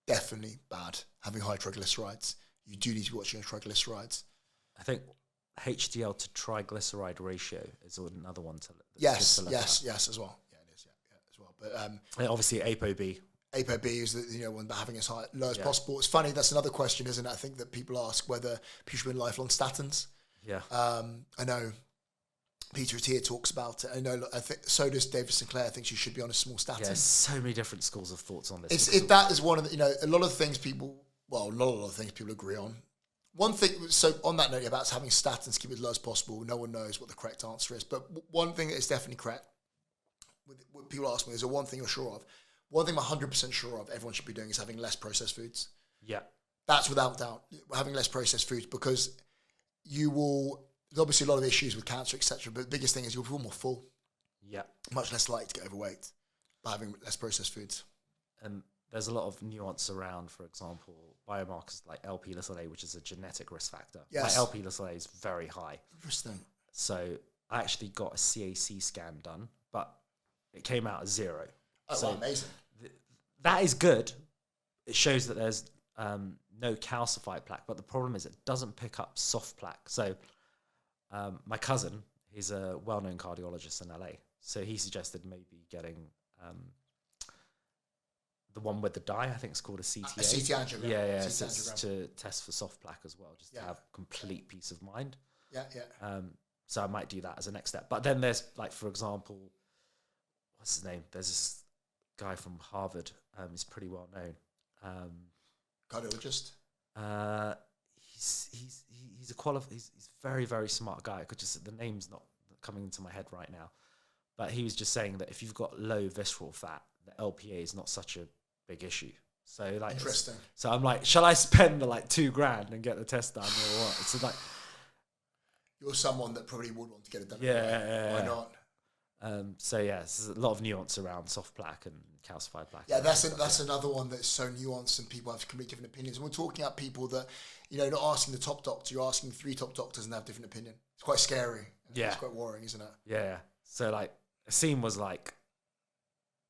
definitely bad, having high triglycerides. You do need to be watching your triglycerides. I think HDL to triglyceride ratio is another one to look at. Yes, as well. Yeah, it is. Yeah, as well. But obviously ApoB. ApoB is the one about having as high low as possible. It's funny. That's another question, isn't it? I think that people ask whether people should be on lifelong statins. Yeah. I know Peter Attia talks about it. I know. I think so does David Sinclair. Thinks you should be on a small statin. Yeah, there's so many different schools of thoughts on this. That is one of the, a lot of things people. Well, not a lot of things people agree on. One thing, so on that note about having statins, keep it as low as possible, no one knows what the correct answer is. But one thing that is definitely correct, when people ask me, is there one thing you're sure of? One thing I'm 100% sure of everyone should be doing is having less processed foods. Yeah. That's without doubt, having less processed foods, because you will, there's obviously a lot of issues with cancer, etc. But the biggest thing is you'll feel more full. Yeah. Much less likely to get overweight by having less processed foods. And there's a lot of nuance around, for example, biomarkers like LP-little-a, which is a genetic risk factor. Yes. My LP-little-a is very high. Interesting. So I actually got a CAC scan done, but it came out as 0. Oh, so wow, amazing. That is good. It shows that there's no calcified plaque, but the problem is it doesn't pick up soft plaque. So my cousin, he's a well-known cardiologist in LA, so he suggested maybe getting the one with the dye, I think it's called a CTA. A CT angiogram. Yeah, CT so angiogram. to test for soft plaque as well, just to have complete peace of mind. Yeah. So I might do that as a next step. But then there's, like, for example, what's his name? There's this guy from Harvard. He's pretty well known. Cardiologist. He's he's a very, very smart guy. I could just, the name's not coming into my head right now. But he was just saying that if you've got low visceral fat, the LPA is not such a big issue. So like, interesting. So I'm like, shall I spend the like $2,000 and get the test done or what? So like, you're someone that probably would want to get it done. Yeah. Why not? So yeah, there's a lot of nuance around soft plaque and calcified plaque. Yeah, that's another one that's so nuanced and people have completely different opinions. And we're talking about people that, not asking the top doctor, you're asking 3 top doctors and they have different opinion. It's quite scary. Yeah. It's quite worrying, isn't it? Yeah. So like, Asim was like,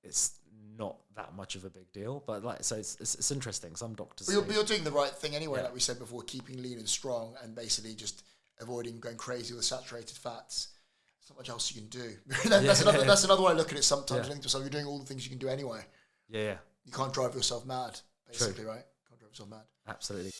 it's not that much of a big deal, but like, so it's interesting. Some doctors. But you're doing the right thing anyway, like we said before, keeping lean and strong and basically just avoiding going crazy with saturated fats. There's not much else you can do. That's another way I look at it sometimes. I think to myself, you're doing all the things you can do anyway. Yeah. You can't drive yourself mad, basically, right? You can't drive yourself mad. Absolutely.